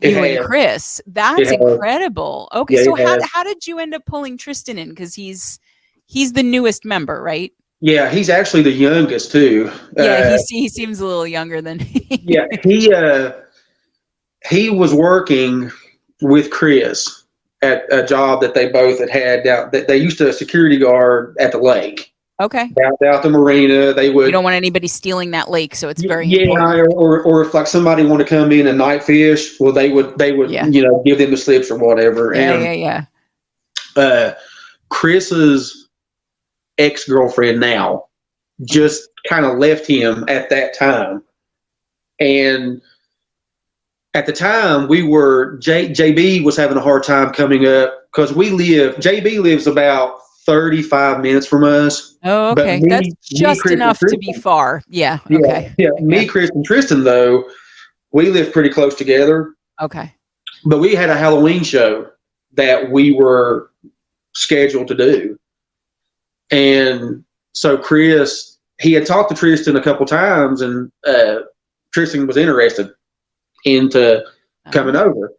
you and Chris. That's incredible. Okay, yeah, so how did you end up pulling Tristan in? Because he's the newest member, right? Yeah, he's actually the youngest too. Yeah, he seems a little younger than yeah, he was working with Chris at a job that they both had down. That they used to security guard at the lake. Okay. Out the marina, they would. You don't want anybody stealing that lake, so it's very important. or if like somebody want to come in and night fish, well, they would give them the slips or whatever. Yeah. Chris's ex-girlfriend now just kind of left him at that time, and at the time we were JB was having a hard time coming up because JB lives about 35 minutes from us. Oh, okay. That's just enough to be far. Yeah. Okay. Yeah. Me, Chris, and Tristan, though, we live pretty close together. Okay. But we had a Halloween show that we were scheduled to do. And so Chris, he had talked to Tristan a couple times, and Tristan was interested into coming over.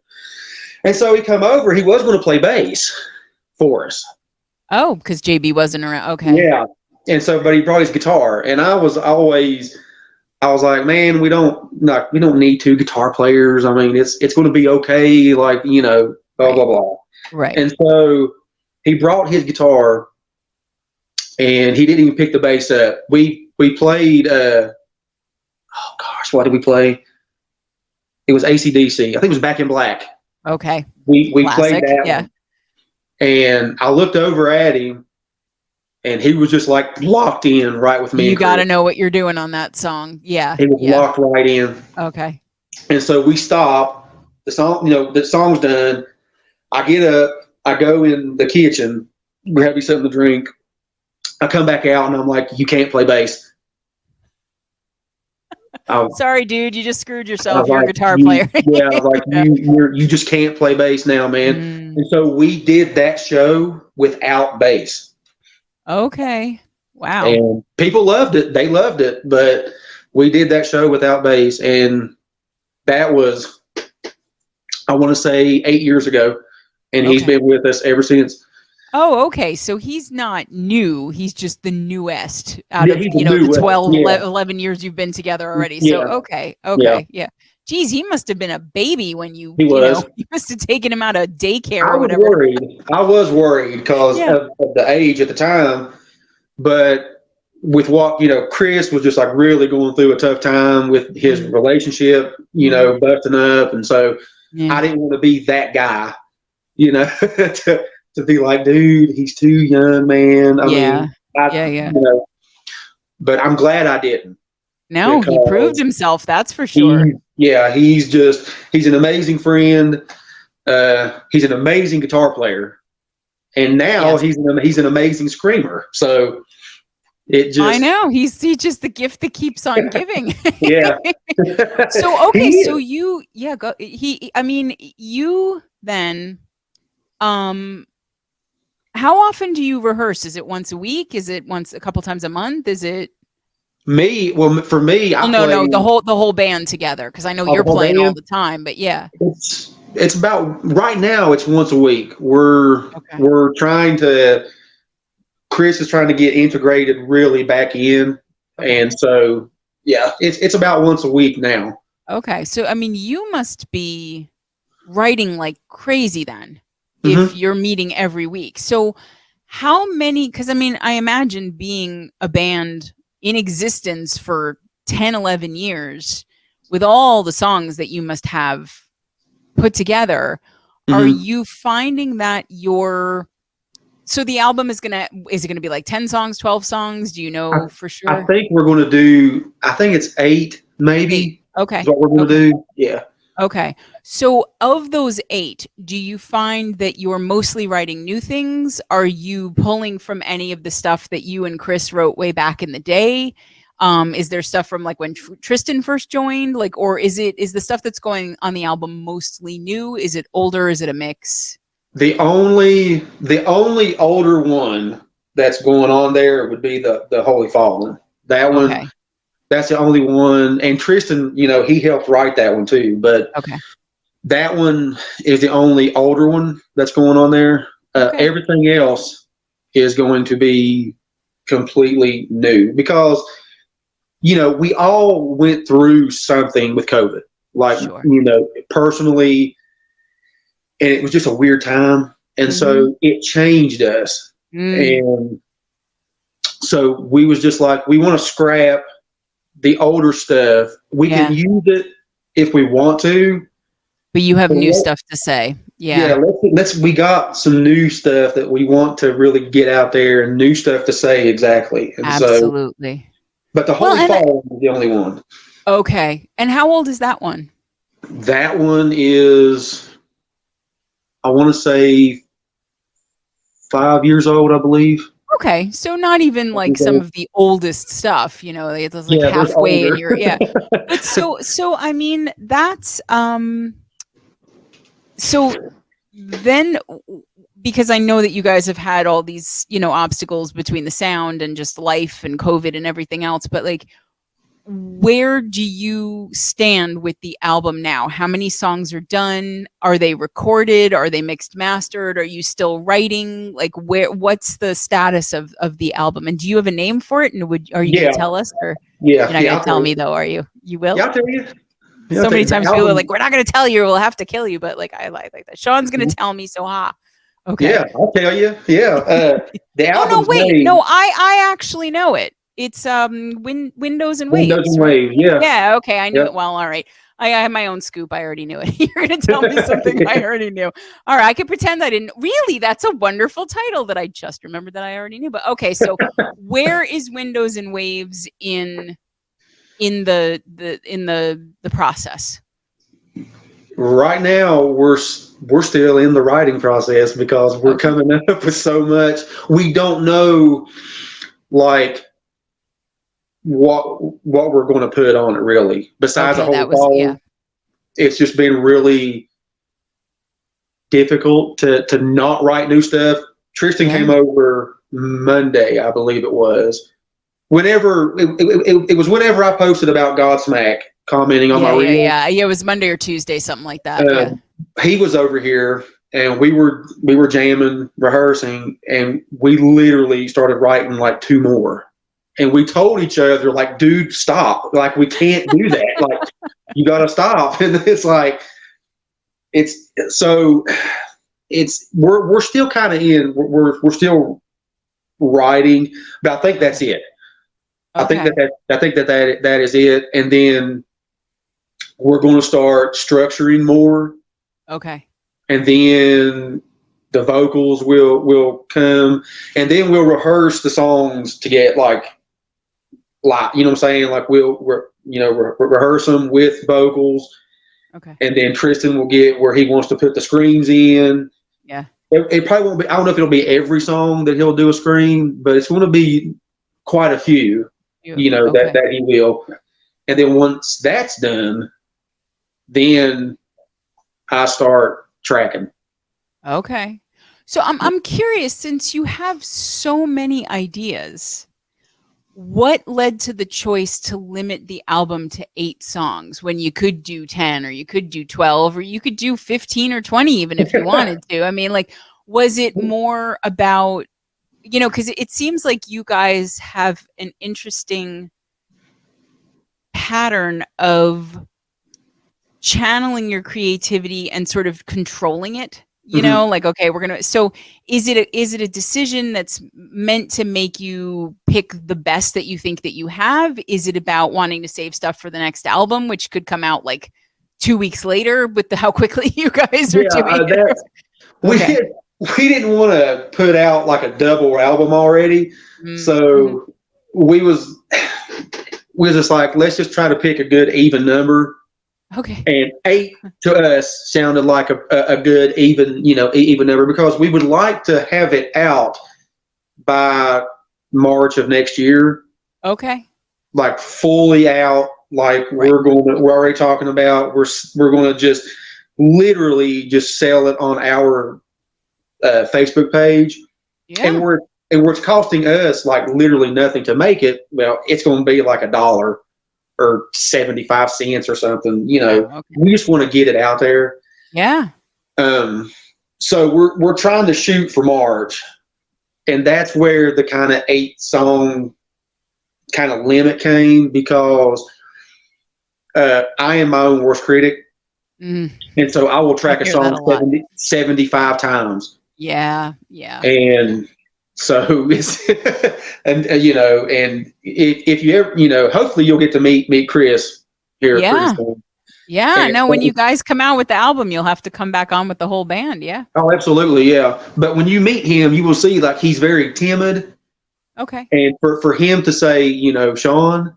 And so he come over. He was going to play bass for us. Oh, because JB wasn't around. Okay. Yeah. And so, but he brought his guitar, and I was like, man, we don't need two guitar players. I mean, it's going to be okay. Like, blah, blah, blah. Right. And so he brought his guitar, and he didn't even pick the bass up. We played, what did we play? It was AC/DC. I think it was Back in Black. Okay. We played that. Yeah. One. And I looked over at him, and he was just like locked in right with me. You got to know what you're doing on that song. Yeah. He was locked right in. Okay. And so we stop. The song, the song's done. I get up. I go in the kitchen, grab me something to drink. I come back out, and I'm like, you can't play bass. Sorry, dude. You just screwed yourself. You're a guitar player. Yeah, I was like, you just can't play bass now, man. And so we did that show without bass. Okay. Wow. And people loved it. They loved it. But we did that show without bass. And that was, I want to say, 8 years ago. And he's been with us ever since. Oh, okay. So he's not new. He's just the newest out of, the 12, 11 years you've been together already. So, okay. Yeah. Geez, he must have been a baby when you must have taken him out of daycare or whatever. I was worried because of the age at the time. But with what, Chris was just like really going through a tough time with his relationship, busting up. And so I didn't want to be that guy, to be like, dude, he's too young, man. I mean, but I'm glad I didn't. No, he proved himself. That's for sure. He's an amazing friend. He's an amazing guitar player, and now he's an amazing screamer. So I know he's just the gift that keeps on giving. Yeah. So so you you then how often do you rehearse? Is it once a week? Is it a couple times a month? Is it me? Well, for me, no, the whole band together, because I know you're playing all the time. But yeah, it's about right now. It's once a week. We're trying to. Chris is trying to get integrated really back in, and so it's about once a week now. Okay, so I mean, you must be writing like crazy then. If you're meeting every week. So how many, because I mean, I imagine being a band in existence for 10, 11 years with all the songs that you must have put together, are you finding that so the album is it going to be like 10 songs, 12 songs? Do you know for sure? I think we're going to do, it's 8 maybe. 8. Okay. Is what we're going to do. Yeah. Okay. So of those 8, do you find that you're mostly writing new things? Are you pulling from any of the stuff that you and Chris wrote way back in the day? Is there stuff from like when Tristan first joined, like, or is the stuff that's going on the album mostly new? Is it older? Is it a mix? The only older one that's going on there would be the Holy Fallen. That one, Okay. that's the only one. And Tristan, he helped write that one too. But Okay. that one is the only older one that's going on there. Okay. Everything else is going to be completely new because, we all went through something with COVID, like, Sure. personally, and it was just a weird time. And so it changed us. And so we was just like, we want to scrap the older stuff. We can use it if we want to. But you have new stuff to say. Yeah. We got some new stuff that we want to really get out there and new stuff to say exactly. And Absolutely. But the Holy Fall is the only one. Okay. And how old is that one? That one is, I want to say 5 years old, I believe. Okay, so not even like some of the oldest stuff, it's like halfway in your But so I mean that's so then, because I know that you guys have had all these, obstacles between the sound and just life and COVID and everything else, but like, where do you stand with the album now? How many songs are done? Are they recorded? Are they mixed mastered? Are you still writing? Like, what's the status of the album? And do you have a name for it? And are you going to tell us, or you're not going to tell me though? Are you? You will? Yeah, I'll tell you. So many times people are like, we're not going to tell you, or we'll have to kill you. But like, I like that. Sean's going to tell me. So, okay. Yeah, I'll tell you. Yeah. The album. Oh, no, wait. No, I actually know it. It's Windows and Waves. Windows and Waves, yeah. Yeah, okay, I knew it. Well, all right. I have my own scoop. I already knew it. You're going to tell me something I already knew. All right, I could pretend I didn't. Really, that's a wonderful title that I just remembered that I already knew. But okay, so where is Windows and Waves in the process? Right now, we're still in the writing process because we're coming up with so much. We don't know, like, what we're going to put on it, really. Besides the whole fall, it's just been really difficult to not write new stuff. Tristan came over Monday, I believe it was. Whenever it was whenever I posted about Godsmack, commenting on my reel. Yeah, it was Monday or Tuesday, something like that. He was over here, and we were jamming, rehearsing, and we literally started writing like 2 more. And we told each other, like, dude, stop. Like, we can't do that. Like, you got to stop. And it's like, we're still kind of we're still writing, but I think that's it. Okay. I think that is it. And then we're going to start structuring more. Okay. And then the vocals will come, and then we'll rehearse the songs to get like, you know what I'm saying? Like we'll rehearse them with vocals. Okay. And then Tristan will get where he wants to put the screams in. Yeah. It probably won't be, I don't know if it'll be every song that he'll do a scream, but it's going to be quite a few, that he will. And then once that's done, then I start tracking. Okay. So I'm curious, since you have so many ideas, what led to the choice to limit the album to 8 songs when you could do 10, or you could do 12, or you could do 15 or 20 even if you wanted to? I mean, like, was it more about, because it seems like you guys have an interesting pattern of channeling your creativity and sort of controlling it, like, okay, we're gonna. So is it a decision that's meant to make you pick the best that you think that you have? Is it about wanting to save stuff for the next album, which could come out like 2 weeks later with how quickly you guys are doing it? We didn't want to put out like a double album already, so we was just like, let's just try to pick a good even number. Okay. And 8 to us sounded like a good even number, because we would like to have it out by March of next year. Okay. like fully out. Like Right. we're already talking about, we're going to just literally just sell it on our Facebook page, and Yeah. we're costing us like literally nothing to make it. Well, it's going to be like $1 or 75 cents or something. Oh, okay. We just want to get it out there. Yeah. Um, so we're trying to shoot for March, and that's where the kind of 8 song kind of limit came, because I am my own worst critic, Mm, and so I will I track a hear that song a lot. 75 times. Yeah. Yeah. And so it's and and if you ever, hopefully you'll get to meet Chris here pretty Yeah. soon. Yeah. And No, when you guys come out with the album, you'll have to come back on with the whole band. Yeah. oh, absolutely, yeah. But when you meet him, you will see like he's very timid, Okay. and for him to say, Shawn,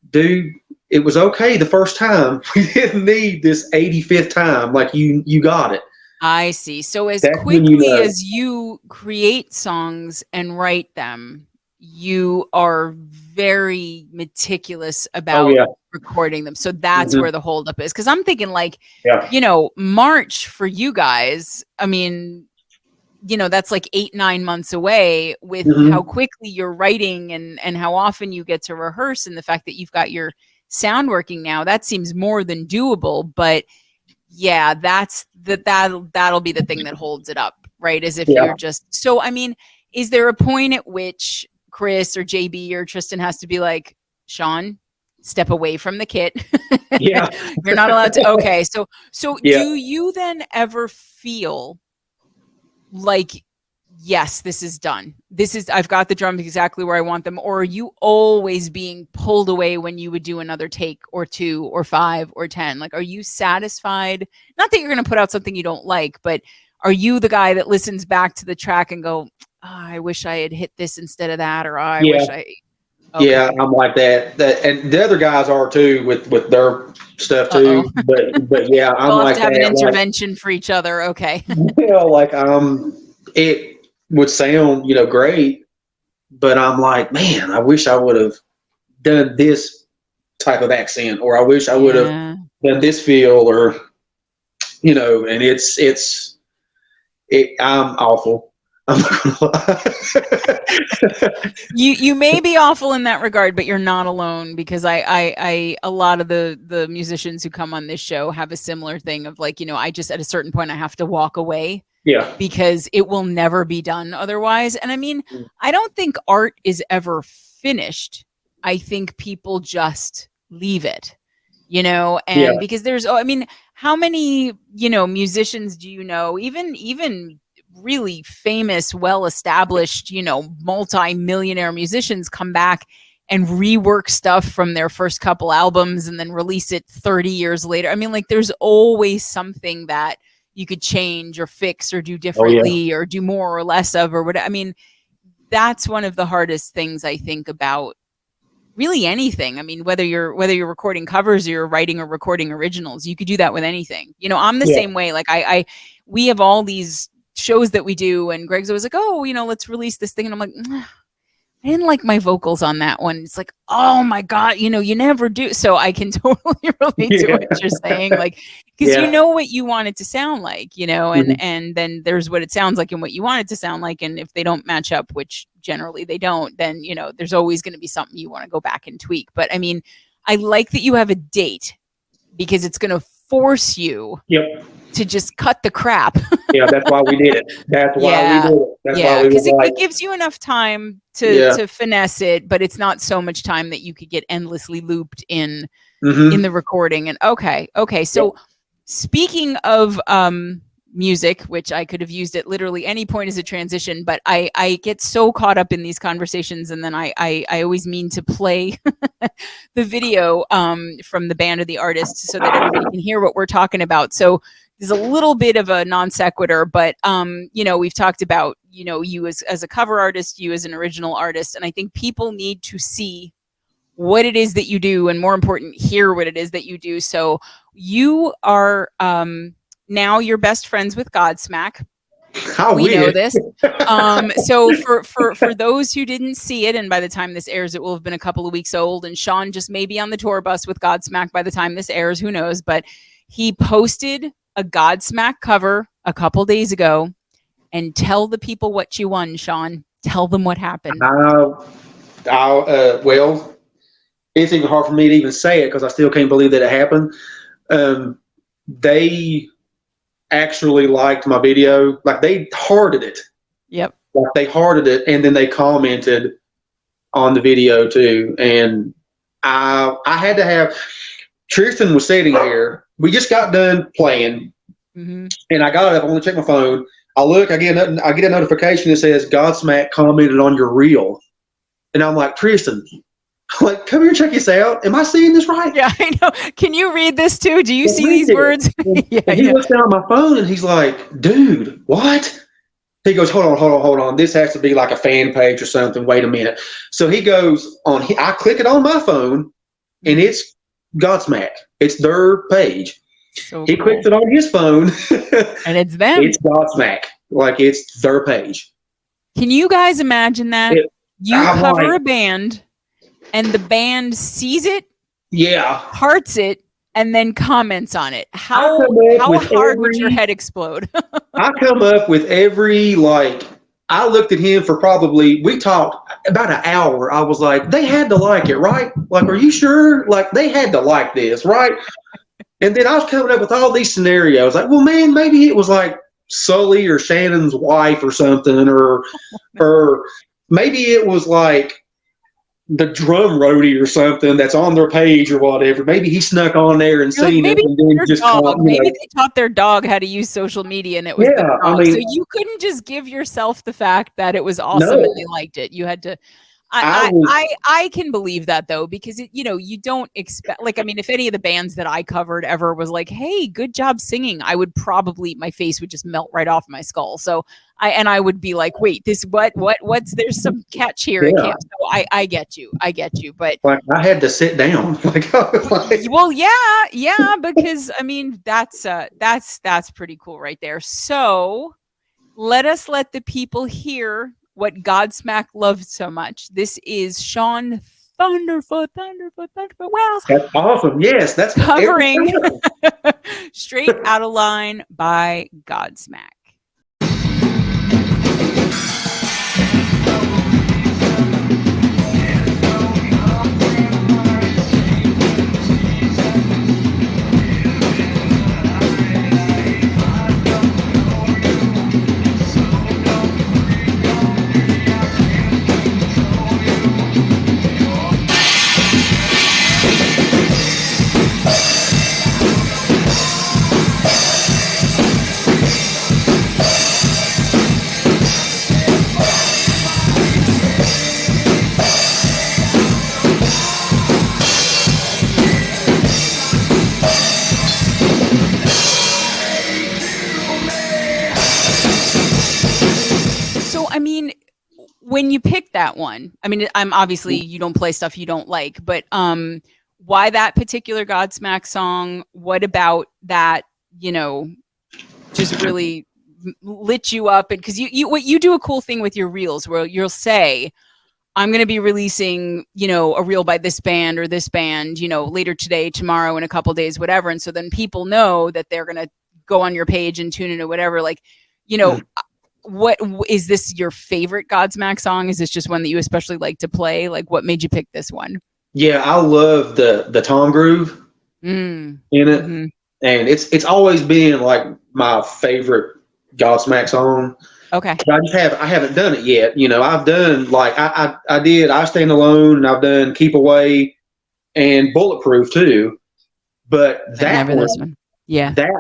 dude, it was okay the first time. We didn't need this 85th time. Like you got it. I see. So as That's when you quickly know. as you create songs and write them, you are very meticulous Oh about yeah. recording them. So that's Hmm. where the holdup is. Cause I'm thinking like, Yeah. March for you guys, I mean, that's like 8, 9 months away with how Hmm. quickly you're writing and how often you get to rehearse and the fact that you've got your sound working now, that seems more than doable. But yeah, that'll be the thing that holds it up, right? As if you're Yeah. just so I mean, is there a point at which Chris or JB or Tristan has to be like, Shawn, step away from the kit. Yeah. You're not allowed to. Okay. So Yeah. do you then ever feel like, yes, this is done. I've got the drums exactly where I want them. Or are you always being pulled away when you would do another take or 2 or 5 or 10? Like, are you satisfied? Not that you're going to put out something you don't like, but are you the guy that listens back to the track and go, I wish I had hit this instead of that? Or I Yeah. wish I, Yeah, okay. I'm like that. And the other guys are too with their stuff Uh-oh. too. But yeah, I'm We'll have like to have an that. Like, intervention for each other. Okay. like it would sound, great, but I'm like, man, I wish I would have done this type of accent, or I wish I would have Yeah. done this feel, or and I'm awful. I'm not gonna lie. You may be awful in that regard, but you're not alone, because I a lot of the musicians who come on this show have a similar thing of like, I just at a certain point I have to walk away Yeah. because it will never be done otherwise. And I mean, I don't think art is ever finished. I think people just leave it, Yeah. and because I mean, how many, musicians do you know, even really famous, well established, multi-millionaire musicians come back and rework stuff from their first couple albums and then release it 30 years later. I mean, like, there's always something that you could change or fix or do Oh yeah. differently or do more or less of or whatever. I mean, that's one of the hardest things I think about really anything. I mean, whether you're recording covers or you're writing or recording originals, you could do that with anything. I'm the Yeah. same way. Like we have all these shows that we do, and Greg's always like, oh, let's release this thing. And I'm like, I didn't like my vocals on that one. It's like, oh my God, you never do. So I can totally relate to Yeah. what you're saying. Like, because you Yeah. know what you want it to sound like, and Mhm. and then there's what it sounds like and what you want it to sound like. And if they don't match up, which generally they don't, then there's always going to be something you want to go back and tweak. But I mean, I like that you have a date, because it's going to force you Yep. to just cut the crap. Yeah, that's why we did it. That's why we Yeah. did it. That's why Yeah, we because were like, it gives you enough time to yeah. to finesse it, but it's not so much time that you could get endlessly looped in Mm-hmm. the recording. And okay. Yep. So speaking of music, which I could have used at literally any point as a transition, but I get so caught up in these conversations, and then I always mean to play the video from the band or the artist so that everybody can hear what we're talking about. So there's a little bit of a non sequitur, but we've talked about you as a cover artist, you as an original artist, and I think people need to see what it is that you do, and more important, hear what it is that you do. So you are now you're best friends with Godsmack. I We know wish. this. So for those who didn't see it, and by the time this airs, it will have been a couple of weeks old, and Shawn just may be on the tour bus with Godsmack by the time this airs, who knows, but he posted a Godsmack cover a couple days ago. And tell the people what you won, Shawn. Tell them what happened. Well, it's even hard for me to even say it because I still can't believe that it happened. They actually liked my video. Like, they hearted it. Yep. Like, they hearted it, and then they commented on the video too. And I had to have Tristan was sitting here. We just got done playing, and I got up. I want to check my phone. I look. I get a notification that says Godsmack commented on your reel, and I'm like, Tristan, like, come here and check this out. Am I seeing this right? Yeah, I know. Can you read this too? Do you see these words? And he looks down at my phone and he's like, dude, what? He goes, hold on. This has to be like a fan page or something. Wait a minute. So he goes on. I click it on my phone, and it's Godsmack. It's their page. So he clicks it on his phone, and it's them. It's Godsmack. Like, it's their page. Can you guys imagine that? You cover a band, and the band sees it, hearts it, and then comments on it. How hard would your head explode? I come up with every, like, I looked at him for we talked about an hour. I was like, they had to like it, right? Like, are you sure? Like, they had to like this, right? And then I was coming up with all these scenarios. Like, well, man, maybe it was like Sully or Shannon's wife or something, or maybe it was like the drum roadie or something that's on their page or whatever. Maybe he snuck on there and seen it, and then just maybe they taught their dog how to use social media, and it was the dog. I mean, so you couldn't just give yourself the fact that it was awesome and they liked it. You had to. I can believe that, though, because you don't expect, like, I mean, if any of the bands that I covered ever was like, hey, good job singing, I would probably, my face would just melt right off my skull. So I would be like, wait, this, what's, there's some catch here. Yeah. So I get you, but like, I had to sit down. Well, yeah, because I mean, that's pretty cool right there. So let the people hear what Godsmack loved so much. This is Shawn Thunderfoot. Well, that's awesome. Yes, that's covering Straight Outta Line by Godsmack. When you pick that one, I mean, I'm obviously, you don't play stuff you don't like, but why that particular Godsmack song? What about that, just really lit you up? And because you do a cool thing with your reels where you'll say, I'm going to be releasing, a reel by this band or this band, later today, tomorrow, in a couple days, whatever. And so then people know that they're going to go on your page and tune in or whatever. Like, what is this your favorite Godsmack song? Is this just one that you especially like to play? Like, what made you pick this one? Yeah, I love the tom groove in it, and it's always been like my favorite Godsmack song. Okay, I haven't done it yet. I've done, like, I did I Stand Alone, and I've done Keep Away and Bulletproof too. But that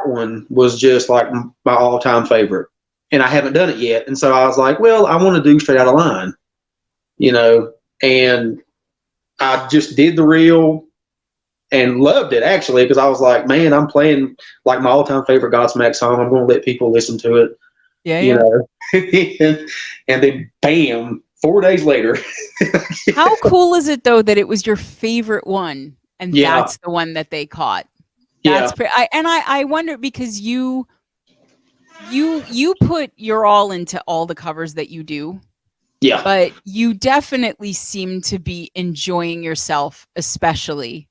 one was just like my all-time favorite. And I haven't done it yet. And so I was like, well, I want to do Straight Outta Line, and I just did the reel and loved it, actually, because I was like, man, I'm playing like my all-time favorite Godsmack song. I'm going to let people listen to it. And then bam, 4 days later. How cool is it, though, that it was your favorite one and that's the one that they caught? That's I wonder, because you put your all into all the covers that you do. Yeah. But you definitely seem to be enjoying yourself, especially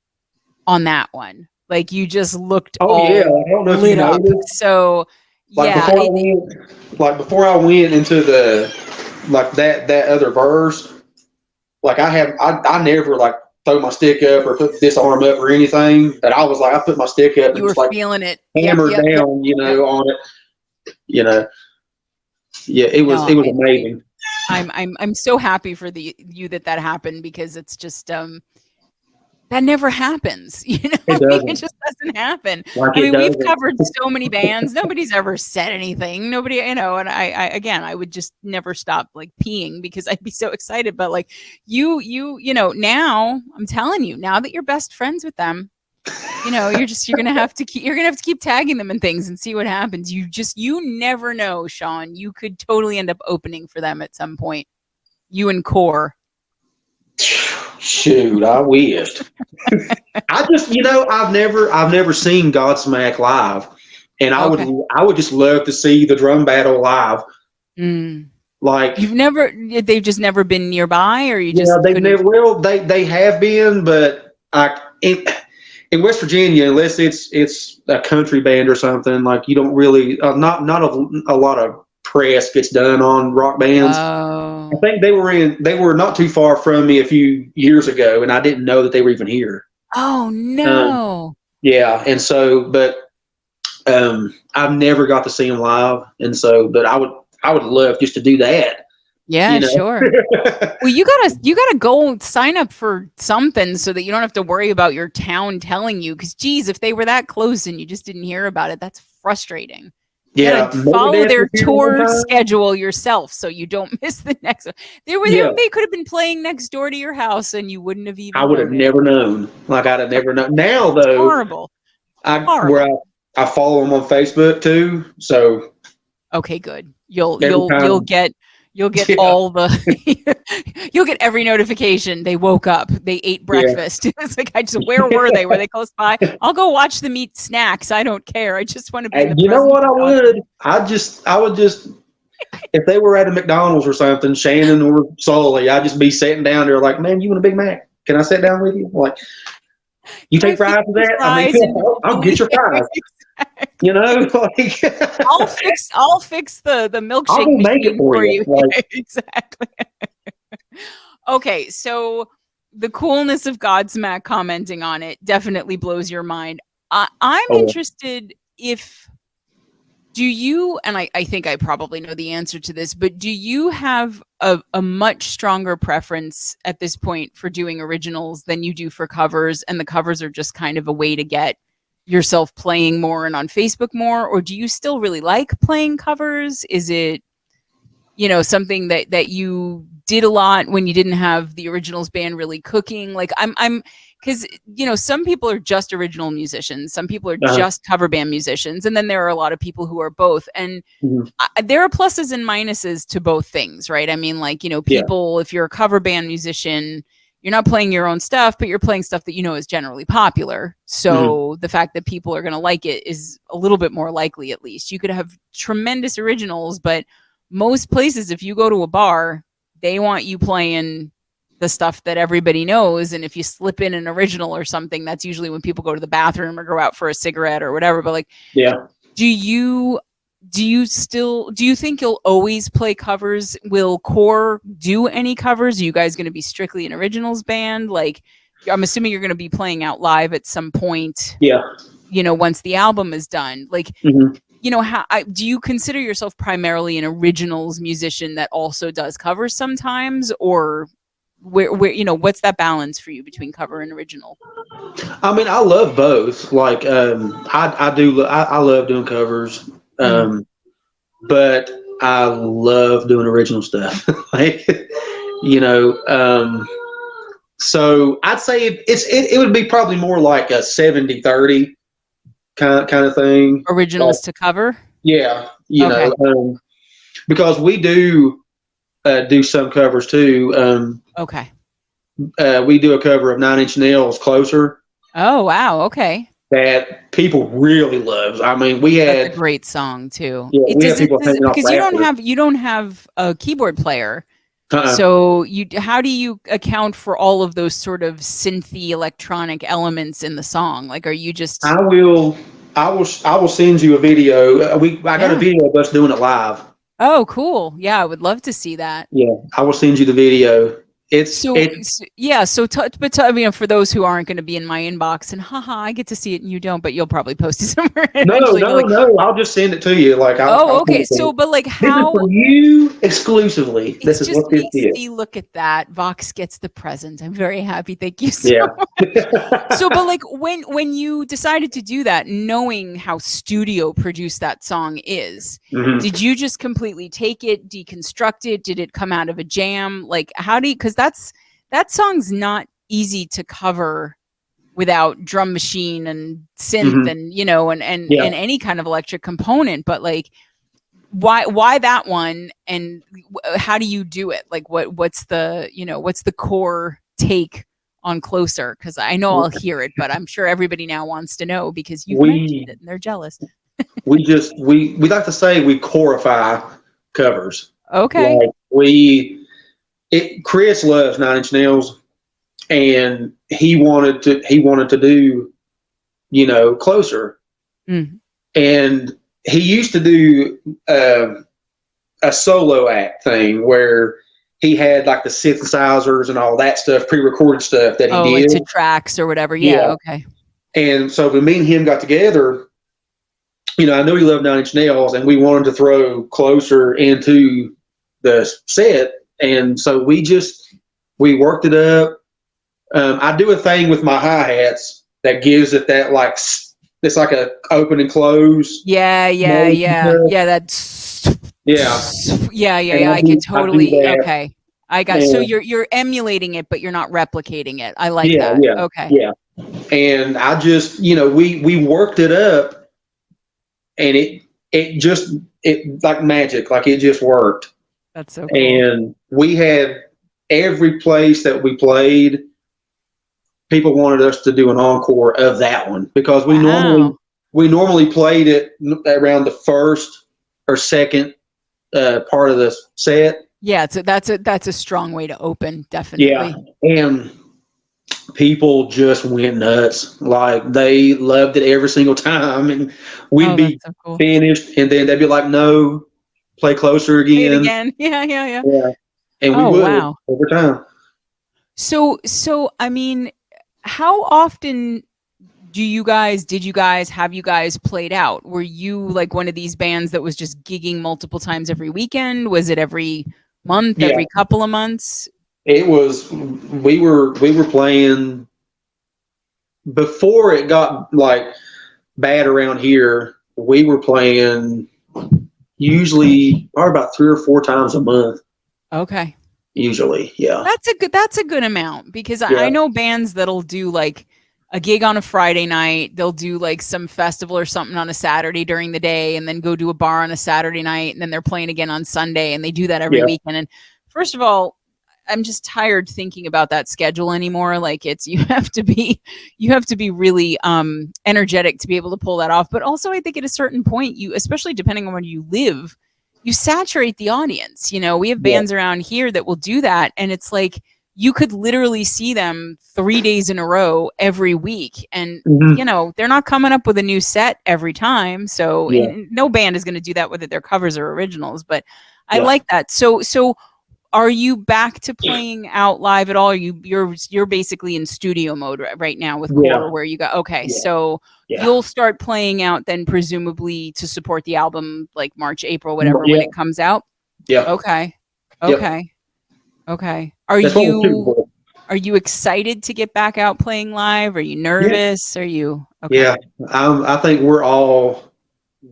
on that one. Like you just looked Oh yeah. all I don't know if you lit up. noticed. So Like yeah, before I went into the like that other verse, like I never like throw my stick up or put this arm up or anything. But I was like I put my stick up you and were just like feeling it. Yep, hammered yep, yep, down, yep. on it. You know. Yeah, it was No, amazing. I'm so happy for you that happened because it's just that never happens. It Like it doesn't. just doesn't happen. Like I it mean, we've doesn't. covered so many bands. Nobody's ever said anything. Nobody, and I again, I would just never stop like peeing because I'd be so excited. But like now I'm telling you, now that you're best friends with them, you're gonna have to keep tagging them and things and see what happens. You never know, Shawn. You could totally end up opening for them at some point. You and Core. Shoot, I wished. I just, I've never seen Godsmack live, and Okay. I would just love to see the drum battle live. Mm. Like, They've just never been nearby, or you yeah, just they've couldn't. never. Well, they have been, but in West Virginia, unless it's a country band or something, like you don't really not a lot of press gets done on rock bands. I Oh. think they were not too far from me a few years ago, and I didn't know that they were even here. Oh Um, no. yeah, and so, but I've never got to see them live, and so, but I would love just to do that. Yeah, You know. sure. Well, you gotta go sign up for something so that you don't have to worry about your town telling you. Because, geez, if they were that close and you just didn't hear about it, that's frustrating. You Yeah, gotta follow Megadeth their was here one tour time. schedule yourself so you don't miss the next one. Yeah, They could have been playing next door to your house and you wouldn't have I even would have noticed. never known. Like I'd have never known. Now It's though, horrible. I where Horrible. I follow them on Facebook too. So Okay, good. You'll every you'll you'll time, get you'll get yeah, all the you'll get every notification. They woke up. They ate yeah. breakfast. It's like where were they? Were they close by? I'll go watch them eat snacks. I don't care. I just want to be in the And you know presence what? of God. I would just if they were at a McDonald's or something, Shannon or Sully, I'd just be sitting down there like, man, you want a Big Mac? Can I sit down with you? Like, you Can I take fix fries with your that? I mean, fries and your I'll get chili? your fries. You know, like I'll fix the I'll milkshake go make it machine for for you. you. Like, Exactly. Okay, so the coolness of Godsmack commenting on it definitely blows your mind. I'm oh, interested if do you, and I think I probably know the answer to this, but do you have a much stronger preference at this point for doing originals than you do for covers, and the covers are just kind of a way to get yourself playing more and on Facebook more, or do you still really like playing covers? Is it something that you did a lot when you didn't have the originals band really cooking? Like I'm because some people are just original musicians, some people are uh, just cover band musicians, and then there are a lot of people who are both. And mhm. there are pluses and minuses to both things, right? I mean, like, Yeah, people, if you're a cover band musician, you're not playing your own stuff, but you're playing stuff that is generally popular. mhm. So the fact that people are going to like it is a little bit more likely. At least you could have tremendous originals, but most places, if you go to a bar, they want you playing the stuff that everybody knows. And if you slip in an original or something, that's usually when people go to the bathroom or go out for a cigarette or whatever. But like, Yeah. do you think you'll always play covers? Will Core do any covers? Are you guys going to be strictly an originals band? Like, I'm assuming you're going to be playing out live at some point, Yeah. once the album is done. Like, Mhm. do you consider yourself primarily an originals musician that also does covers sometimes, or where what's that balance for you between cover and original? I mean, I love both. Like, I do. I love doing covers, Mm. but I love doing original stuff. Like, you know, so I'd say it would be probably more like a 70-30 kind of thing. Like, Originals to cover? yeah, Okay. because we do some covers too. Okay. We do a cover of Nine Inch Nails, "Closer." Oh, wow. Okay. that people really love. I mean, That's a great song too. we had people hanging off Because rafters. you don't have a keyboard player. Uh-uh. So how do you account for all of those sort of synthy electronic elements in the song? Like, are you just? I will send you a video. I got a Yeah. video of us doing it live. Oh, cool. Yeah, I would love to see that. Yeah, I will send you the video. Yeah. I mean, for those who aren't going to be in my inbox, and haha, I get to see it and you don't, but you'll probably post it somewhere No, eventually. But like, no. I'll just send it to you. Like, I'll okay. send it to you. So, but like, This is how? for you exclusively. It's This is just what this is. see, look at that. Vox gets the present. I'm very happy. Thank you so Yeah. much. So, but like when you decided to do that, knowing how studio produced that song is, did you just completely take it, deconstruct it? Did it come out of a jam? Like, how do you, because that song's not easy to cover without drum machine and synth and, you know, and any kind of electric component, but like, why that one, and how do you do it? Like what's the core take on Closer? Because I know I'll hear it, but I'm sure everybody now wants to know because you've mentioned it and they're jealous. we like to say we chorify covers. Okay. Like Chris loves Nine Inch Nails, and he wanted to do, you know, Closer. And he used to do a solo act thing where he had like the synthesizers and all that stuff, pre-recorded stuff that he did. Like to tracks or whatever. Yeah. Okay. And so when me and him got together, you know, I knew he loved Nine Inch Nails, and we wanted to throw Closer into the set. And so we worked it up. I do a thing with my hi-hats that gives it that like, it's like a open and close. Yeah. That's. Yeah. I can totally. Okay. I got. So you're emulating it, but you're not replicating it. I like that. Yeah. Okay. Yeah. And I just, you know, we worked it up, and it like magic, like it just worked. That's so cool. And we had every place that we played, people wanted us to do an encore of that one because we normally played it around the first or second part of the set. Yeah, that's a strong way to open, definitely. Yeah, and people just went nuts. Like they loved it every single time, and we'd be so cool. Finished, and then they'd be like, "No, play Closer again." Play it again. Yeah. And we would over time. So I mean, how often have you guys played out? Were you like one of these bands that was just gigging multiple times every weekend? Was it every month, every couple of months? It was, we were playing before it got like bad around here. We were playing usually probably about 3 or 4 times a month. Okay. Usually, yeah. That's a good amount because I know bands that'll do like a gig on a Friday night. They'll do like some festival or something on a Saturday during the day, and then go to a bar on a Saturday night, and then they're playing again on Sunday, and they do that every weekend. And first of all, I'm just tired thinking about that schedule anymore. Like you have to be really energetic to be able to pull that off. But also I think at a certain point, especially depending on where you live, you saturate the audience. You know, we have bands around here that will do that. And it's like, you could literally see them 3 days in a row every week. And, you know, they're not coming up with a new set every time. So no band is going to do that, whether they're covers or originals, but I like that. So are you back to playing out live at all? Or you're basically in studio mode right now with Core, where you got so you'll start playing out then presumably to support the album like March, April, whatever when it comes out. Okay. Are you excited to get back out playing live? Are you nervous? Are you I think we're all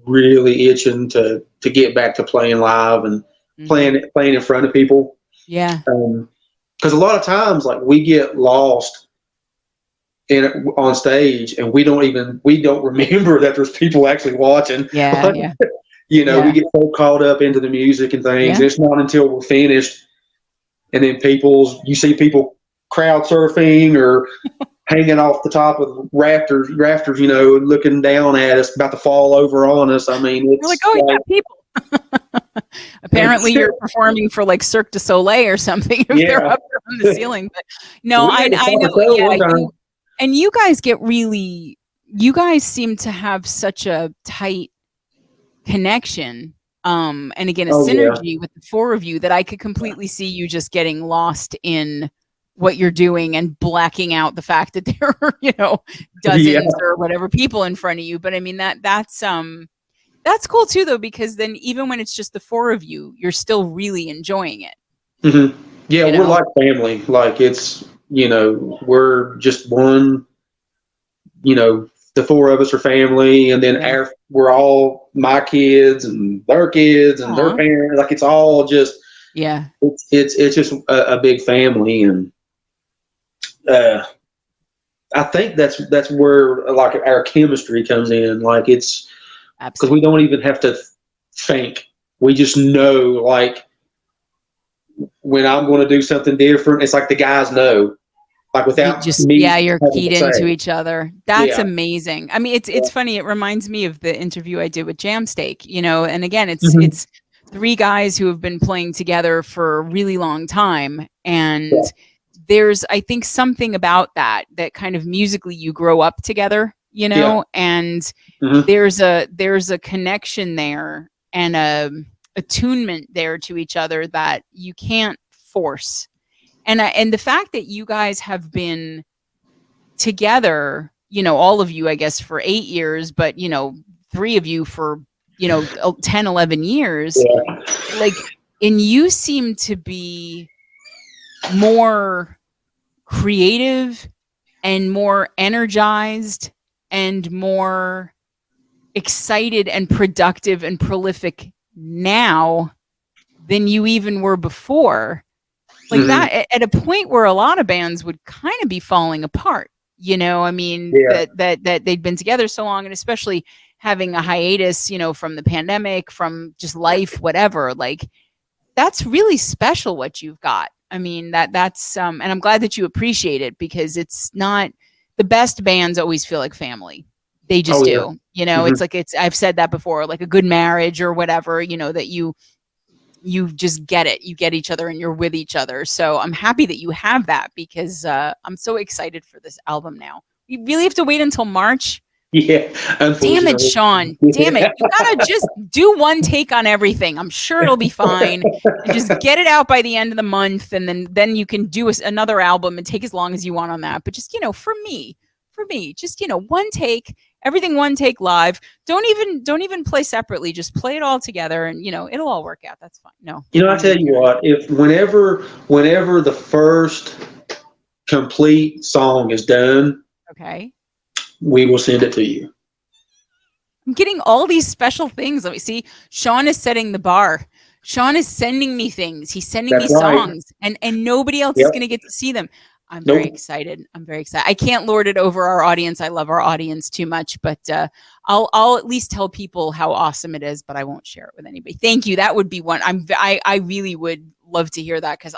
really itching to get back to playing live and playing in front of people. Yeah. Because a lot of times, like, we get lost on stage, and we don't remember that there's people actually watching. You know, we get so caught up into the music and things. It's not until we're finished, and then you see people crowd surfing or hanging off the top of rafters, looking down at us, about to fall over on us. I mean, You're like, it's oh yeah, like, people. Apparently, you're performing for like Cirque du Soleil or something if they're yeah. up there on the ceiling. But no, We had to I stop know. a show one Yeah, time. and you guys get really. You guys seem to have such a tight connection. And again, a Oh yeah, synergy with the four of you that I could completely see you just getting lost in what you're doing and blacking out the fact that there are, yeah. dozens or whatever people in front of you. But I mean, that's cool too, though, because then even when it's just the four of you, you're still really enjoying it. Mm-hmm. Yeah, You we're know? like family. Like it's, we're just one. The four of us are family, and then Yeah. we're all my kids and their Aw. parents. Like it's all just Yeah. it's just a big family, and uh, I think that's where like our chemistry comes in. Like it's because we Absolutely. don't even have to think. We just know, like, when I'm going to do something different, it's like the guys know, like You without just, me yeah, you're having keyed to say. into each other. That's Yeah. amazing. I mean, it's funny. It reminds me of the interview I did with Jamsteak, and again, Mhm. it's three guys who have been playing together for a really long time. Yeah. And there's, I think, something about that kind of musically you grow up together, Yeah. and Mhm. there's a connection there and a attunement there to each other that you can't force. And the fact that you guys have been together, all of you, I guess, for 8 years, but, three of you for, 10, 11 years, Yeah. like, and you seem to be more creative and more energized and more excited and productive and prolific now than you even were before. Like Mhm. that at a point where a lot of bands would kind of be falling apart. I mean, Yeah. that they'd been together so long, and especially having a hiatus, from the pandemic, from just life, whatever. Like that's really special what you've got. I mean, that's and I'm glad that you appreciate it, because it's not the best bands always feel like family. They just Oh yeah. do. Mhm. It's I've said that before, like a good marriage or whatever, that you just get it. You get each other and you're with each other. So I'm happy that you have that, because I'm so excited for this album now. You really have to wait until March. Yeah. Damn it, Unfortunately. Shawn. Damn it. Yeah. You gotta just do one take on everything. I'm sure it'll be fine. And just get it out by the end of the month, and then you can do another album and take as long as you want on that. But just, for me, just, one take, everything one take live. Don't even play separately. Just play it all together, and it'll all work out. That's fine. No, I I want you tell to you hear it. what, if whenever the first complete song is done, Okay. we will send it to you. I'm getting all these special things. Let me see. Shawn is setting the bar. Shawn is sending me things. He's sending me That's right. songs, and nobody else is Yep. going to get to see them. I'm very Nope. excited. I'm very excited. I can't lord it over our audience. I love our audience too much, but I'll at least tell people how awesome it is, but I won't share it with anybody. Thank you. That would be one. I really would love to hear that, because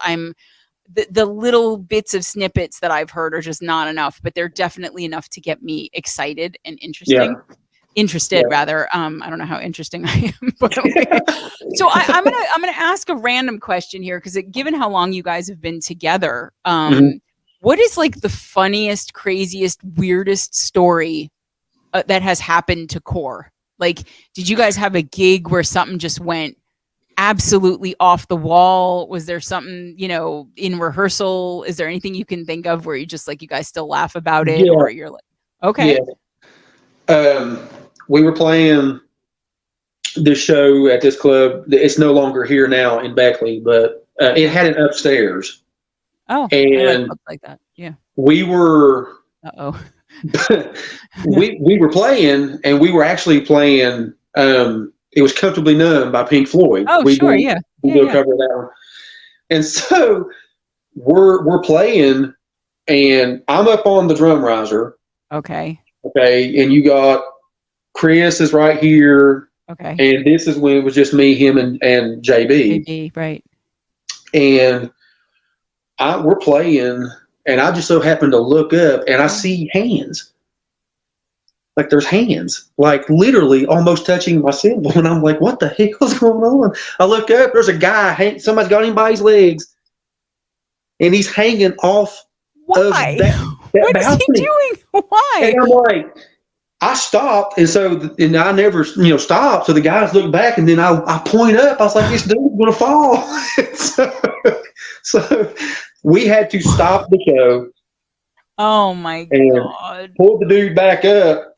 the little bits of snippets that I've heard are just not enough, but they're definitely enough to get me excited and Yeah. interested, Yeah. rather. I don't know how interesting I am, but so I'm gonna ask a random question here, because given how long you guys have been together, Mhm. what is like the funniest, craziest, weirdest story that has happened to Core? Like, did you guys have a gig where something just went absolutely off the wall? Was there something, in rehearsal? Is there anything you can think of where you just like, you guys still laugh about it, Yeah. or you're like, okay, Yeah. Um, we were playing this show at this club. It's no longer here now in Beckley, but it okay. had an upstairs, Oh, I like and books like that. Yeah. we were Uh-oh. we were playing, and we were actually playing. It was "Comfortably Numb" by Pink Floyd. Oh, sure. Yeah. We Yeah. do a Yeah. cover of that one, and so we're playing, and I'm up on the drum riser, Okay. okay, and you got Chris is right here, Okay. and this is when it was just me, him, and JB, Maybe. Right. and we're playing, and I just so happened to look up, and I see hands. Like there's hands, like literally almost touching my cymbal, and I'm like, "What the hell's going on?" I look up. There's a guy. Somebody's got him by his legs, and he's hanging off of Why? that What is he balcony. doing? And Why? I'm like, I stopped, and I never, stopped. So the guys look back, and then I point up. I was like, "This dude's gonna fall." so we had to stop the show Oh my and God. pull the dude back up,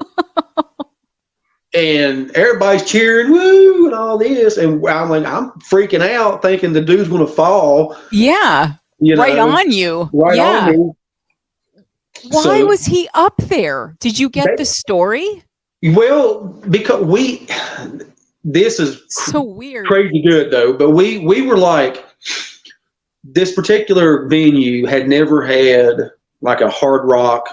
and everybody's cheering, "Woo!" and all this, and I'm freaking out, thinking the dude's gonna fall. Yeah. Right on you. Right on Yeah. me. Why So was he up there? Did you get the story? Well, because this is So weird. crazy good though, but we were like, this particular venue had never had like a hard rock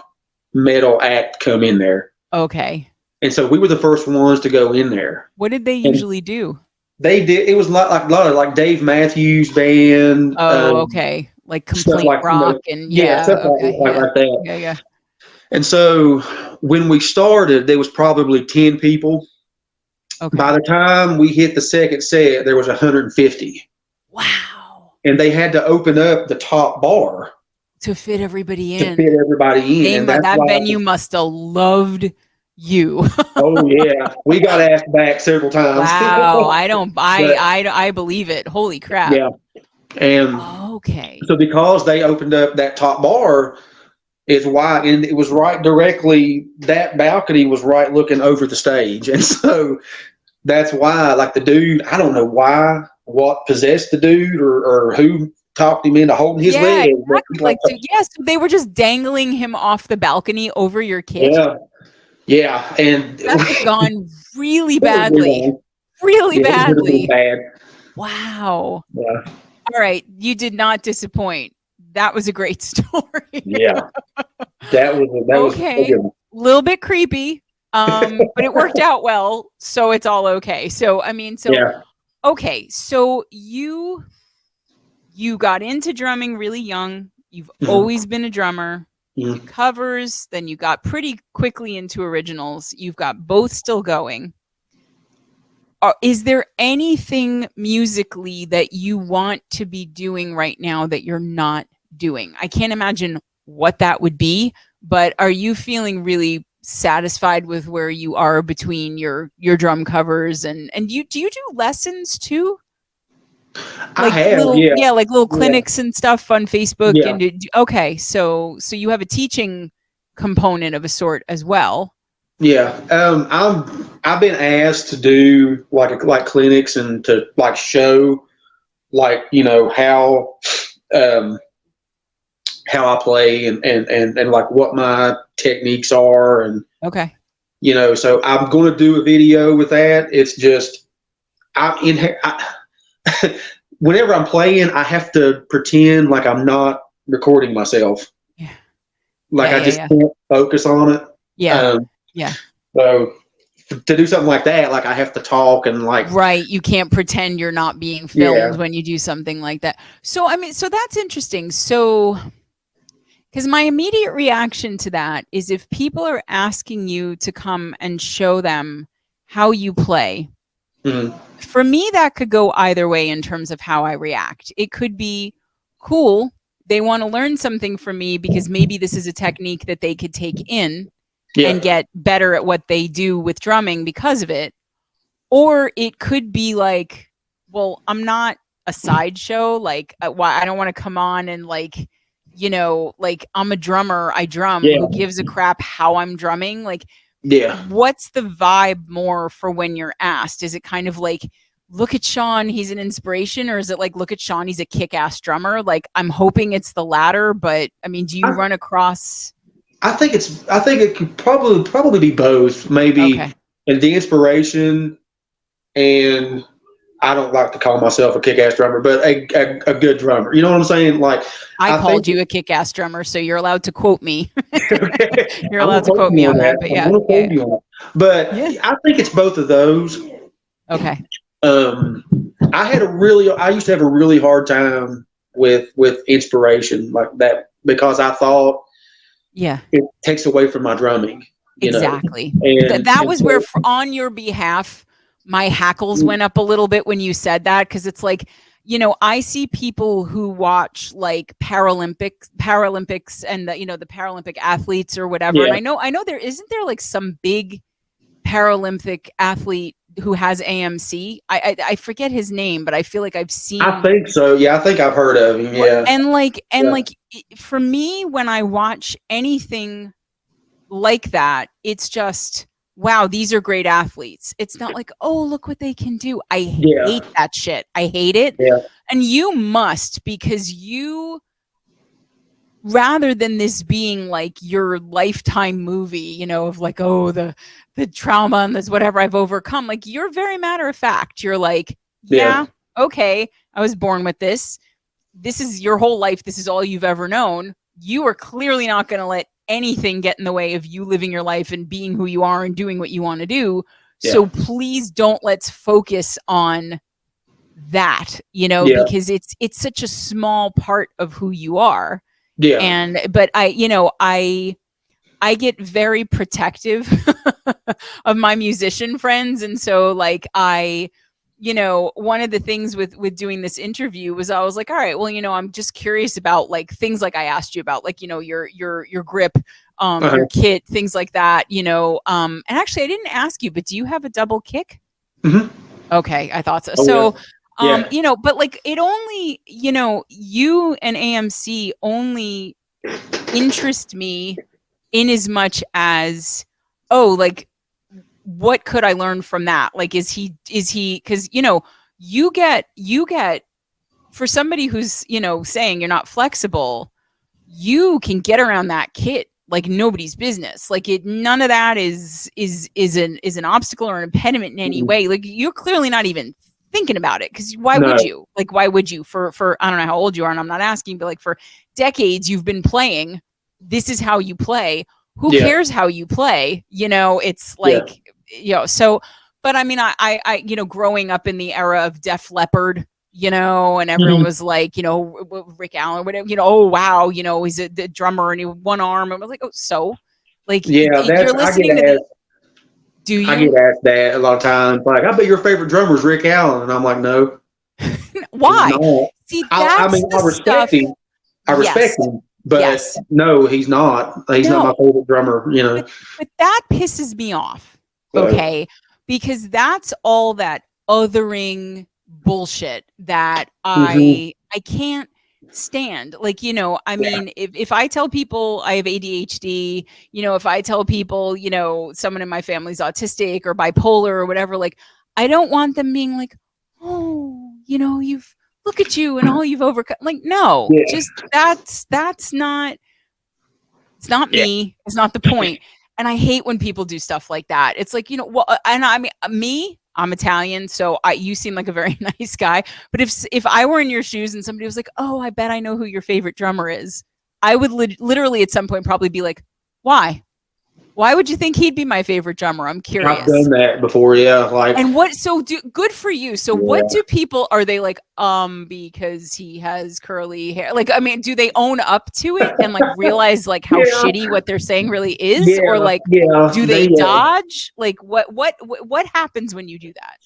metal act come in there. Okay. And so we were the first ones to go in there. What did they usually do? They did. It was a lot of like Dave Matthews Band. Oh, okay. Like Complaint like, Rock and stuff okay. like that. Yeah. And so when we started, there was probably 10 people. Okay. By the time we hit the second set, there was 150. Wow. And they had to open up the top bar to fit everybody in. That venue must have loved you. Oh yeah, we got asked back several times. Wow, I believe it. Holy crap. Yeah, and okay. So because they opened up that top bar, is why, and it was right directly. That balcony was right looking over the stage, and so that's why, like the dude, I don't know what possessed the dude or who talked him into holding his leg. Exactly. So they were just dangling him off the balcony over your kid. Yeah, and that's gone really badly. Really badly. Bad. Wow. Yeah. All right, you did not disappoint. That was a great story. Yeah. That was okay. A little bit creepy. But it worked out well, so it's all okay. So okay, so you got into drumming really young. You've always been a drummer. You did covers, then you got pretty quickly into originals. You've got both still going. Is there anything musically that you want to be doing right now that you're not doing? I can't imagine what that would be, but are you feeling really satisfied with where you are between your drum covers and do you do lessons too? Like I have, like little clinics and stuff on Facebook. Yeah. And okay, so you have a teaching component of a sort as well. Yeah, I've been asked to do like clinics and to like show like how I play and like what my techniques are and okay. So I'm going to do a video with that. It's just whenever I'm playing, I have to pretend like I'm not recording myself. Yeah. Like I just can't focus on it. Yeah. So to do something like that, like I have to talk and like. Right. You can't pretend you're not being filmed when you do something like that. So, so that's interesting. So, because my immediate reaction to that is if people are asking you to come and show them how you play, for me, that could go either way in terms of how I react. It could be cool. They want to learn something from me because maybe this is a technique that they could take in and get better at what they do with drumming because of it. Or it could be like, well, I'm not a sideshow. Like, why I don't want to come on and like, like I'm a drummer, I drum. Who gives a crap how I'm drumming? Like, what's the vibe more for when you're asked? Is it kind of like, look at Shawn, he's an inspiration? Or is it like, look at Shawn, he's a kick-ass drummer? Like, I'm hoping it's the latter, but I mean, do you run across? I think it could probably be both, maybe. Okay. And the inspiration, and I don't like to call myself a kick-ass drummer, but a good drummer. You know what I'm saying? Like I called you a kick-ass drummer, so you're allowed to quote me. Okay. You're allowed to quote me on that. But But I think it's both of those. Okay. I used to have a really hard time with inspiration, like because I thought Yeah. it takes away from my drumming, Exactly. That and was where, on your behalf, my hackles went up a little bit when you said that, because it's like, I see people who watch like Paralympics and the Paralympic athletes or whatever, and yeah, I know there isn't there like some big Paralympic athlete who has AMC. I forget his name, but I feel like I've I seen. think so. Yeah, I think I've heard of him. Yeah, And like for me, when I watch anything like that, it's just, wow, these are great athletes. It's not like, oh, look what they can do. I yeah, hate that shit. I hate it. yeah, And you must, because rather than this being like your lifetime movie, of like, oh, the trauma and this whatever I've overcome, like, you're very matter of fact. You're like, yeah, yeah, okay, I was born with this. This is your whole life. This is all you've ever known. You are clearly not going to let anything get in the way of you living your life and being who you are and doing what you want to do. yeah, So please don't, let's focus on that, yeah, because it's such a small part of who you are. yeah. But I get very protective of my musician friends. And so like one of the things with doing this interview was, I was like, all right, well, I'm just curious about like things like I asked you about, like, your grip, your kit, things like that, and actually I didn't ask you, but do you have a double kick? Mm-hmm. Okay. I thought so. Oh, So, yeah, but like it only, you and AMC only interest me in as much as, oh, like, what could I learn from that? Like, is he, because, you get, for somebody who's, saying you're not flexible, you can get around that kit like nobody's business. Like, none of that is an obstacle or an impediment in any yeah. way. Like, you're clearly not even thinking about it, because why No, would you? Like, why would you? For I don't know how old you are, and I'm not asking, but like for decades you've been playing. This is how you play. Who yeah, cares how you play? It's yeah, like, so. But I mean, I growing up in the era of Def Leppard, and everyone Mhm. was like, Rick Allen, whatever, oh, wow, he's the drummer and he one arm. And I was like, oh, so like, Yeah. you're listening to the, do I get you? asked that a lot of times. Like, I bet your favorite drummer is Rick Allen, and I'm like, no, he's Why? not. See, I that's mean, the stuff. I Yes. respect him, but Yes. no, he's not. He's not my No. favorite drummer. But that pisses me off. So Okay. Because that's all that othering bullshit that mhm. I can't stand. Like, I Yeah, mean, if I tell people I have ADHD, if I tell people, someone in my family's autistic or bipolar or whatever, like, I don't want them being like, oh, you've, look at you and all you've overcome. Like, no, yeah, just that's not, it's not yeah, me. It's not the point. And I hate when people do stuff like that. It's like, well, and I mean, I'm Italian, so you seem like a very nice guy. But if I were in your shoes and somebody was like, oh, I bet I know who your favorite drummer is, I would literally at some point probably be like, why? Why would you think he'd be my favorite drummer? I'm I've curious. done that before. Yeah, like And good for you. So what yeah, do people, are they like, because he has curly hair? Like, I mean, do they own up to it and like realize like how yeah, shitty what they're saying really is? Or yeah, like, yeah. do they dodge? Like, what happens when you do that?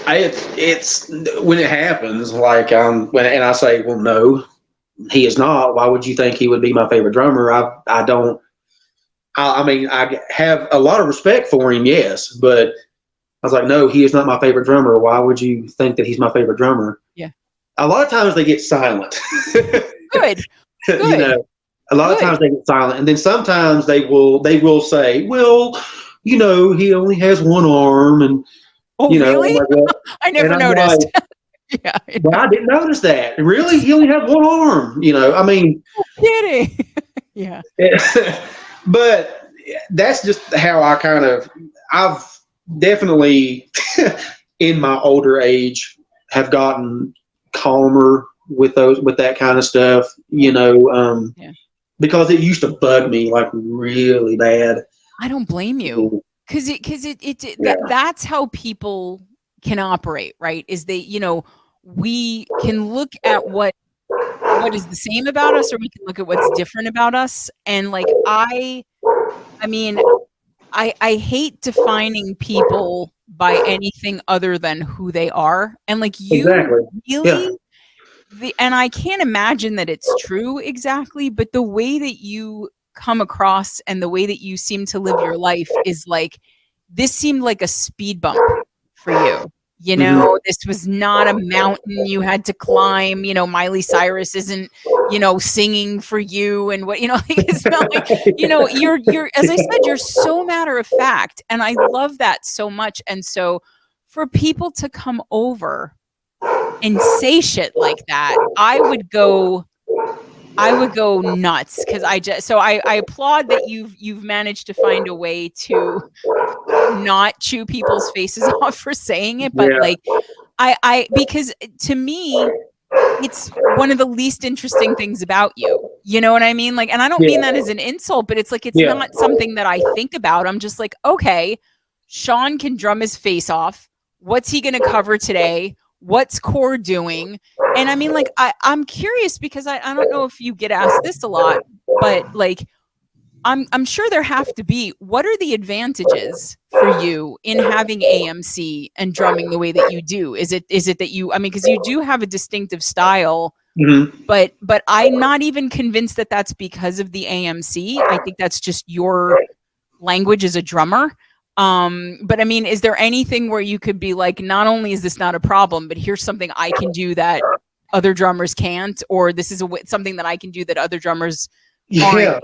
It's when it happens. Like and I say, well, no, he is not. Why would you think he would be my favorite drummer? I don't. I mean, I have a lot of respect for him, yes, but I was like, no, he is not my favorite drummer. Why would you think that he's my favorite drummer? Yeah. A lot of times they get silent. Good. you Good. know, a lot of Good. times they get silent, and then sometimes they will say, well, he only has one arm, and Oh, I'm really? like, well, I and never I'm like, noticed. Yeah. but I didn't notice that. Really, he only has one arm. I mean, No kidding. Yeah. but that's just how I've definitely in my older age have gotten calmer with that kind of stuff, Yeah. because it used to bug me like really bad. I don't blame you. Cause Yeah. that's how people can operate, right? Is they, we can look at what what is the same about us, or we can look at what's different about us. And like, I mean, I hate defining people by anything other than who they are. And like, you Exactly. Yeah. really, and I can't imagine that it's true exactly, but the way that you come across and the way that you seem to live your life is like, this seemed like a speed bump for you. You know, this was not a mountain you had to climb. You know, Miley Cyrus isn't, you know, singing for you and what, you know, like, it's not like, you know, you're, as I said, you're so matter of fact. And I love that so much. And so for people to come over and say shit like that, I would go nuts. Cause I applaud that you've managed to find a way to not chew people's faces off for saying it, but like, because to me, it's one of the least interesting things about you. You know what I mean? Like, and I don't mean that as an insult, but it's like, it's not something that I think about. I'm just like, okay, Shawn can drum his face off. What's he going to cover today? What's Core doing? And I mean, like, I'm curious because I don't know if you get asked this a lot, but like, I'm sure there have to be. What are the advantages for you in having AMC and drumming the way that you do? Is it that you, I mean, because you do have a distinctive style, but I'm not even convinced that that's because of the AMC. I think that's just your language as a drummer. But I mean, is there anything where you could be like, not only is this not a problem, but here's something I can do that other drummers can't, or this is something that I can do that other drummers aren't.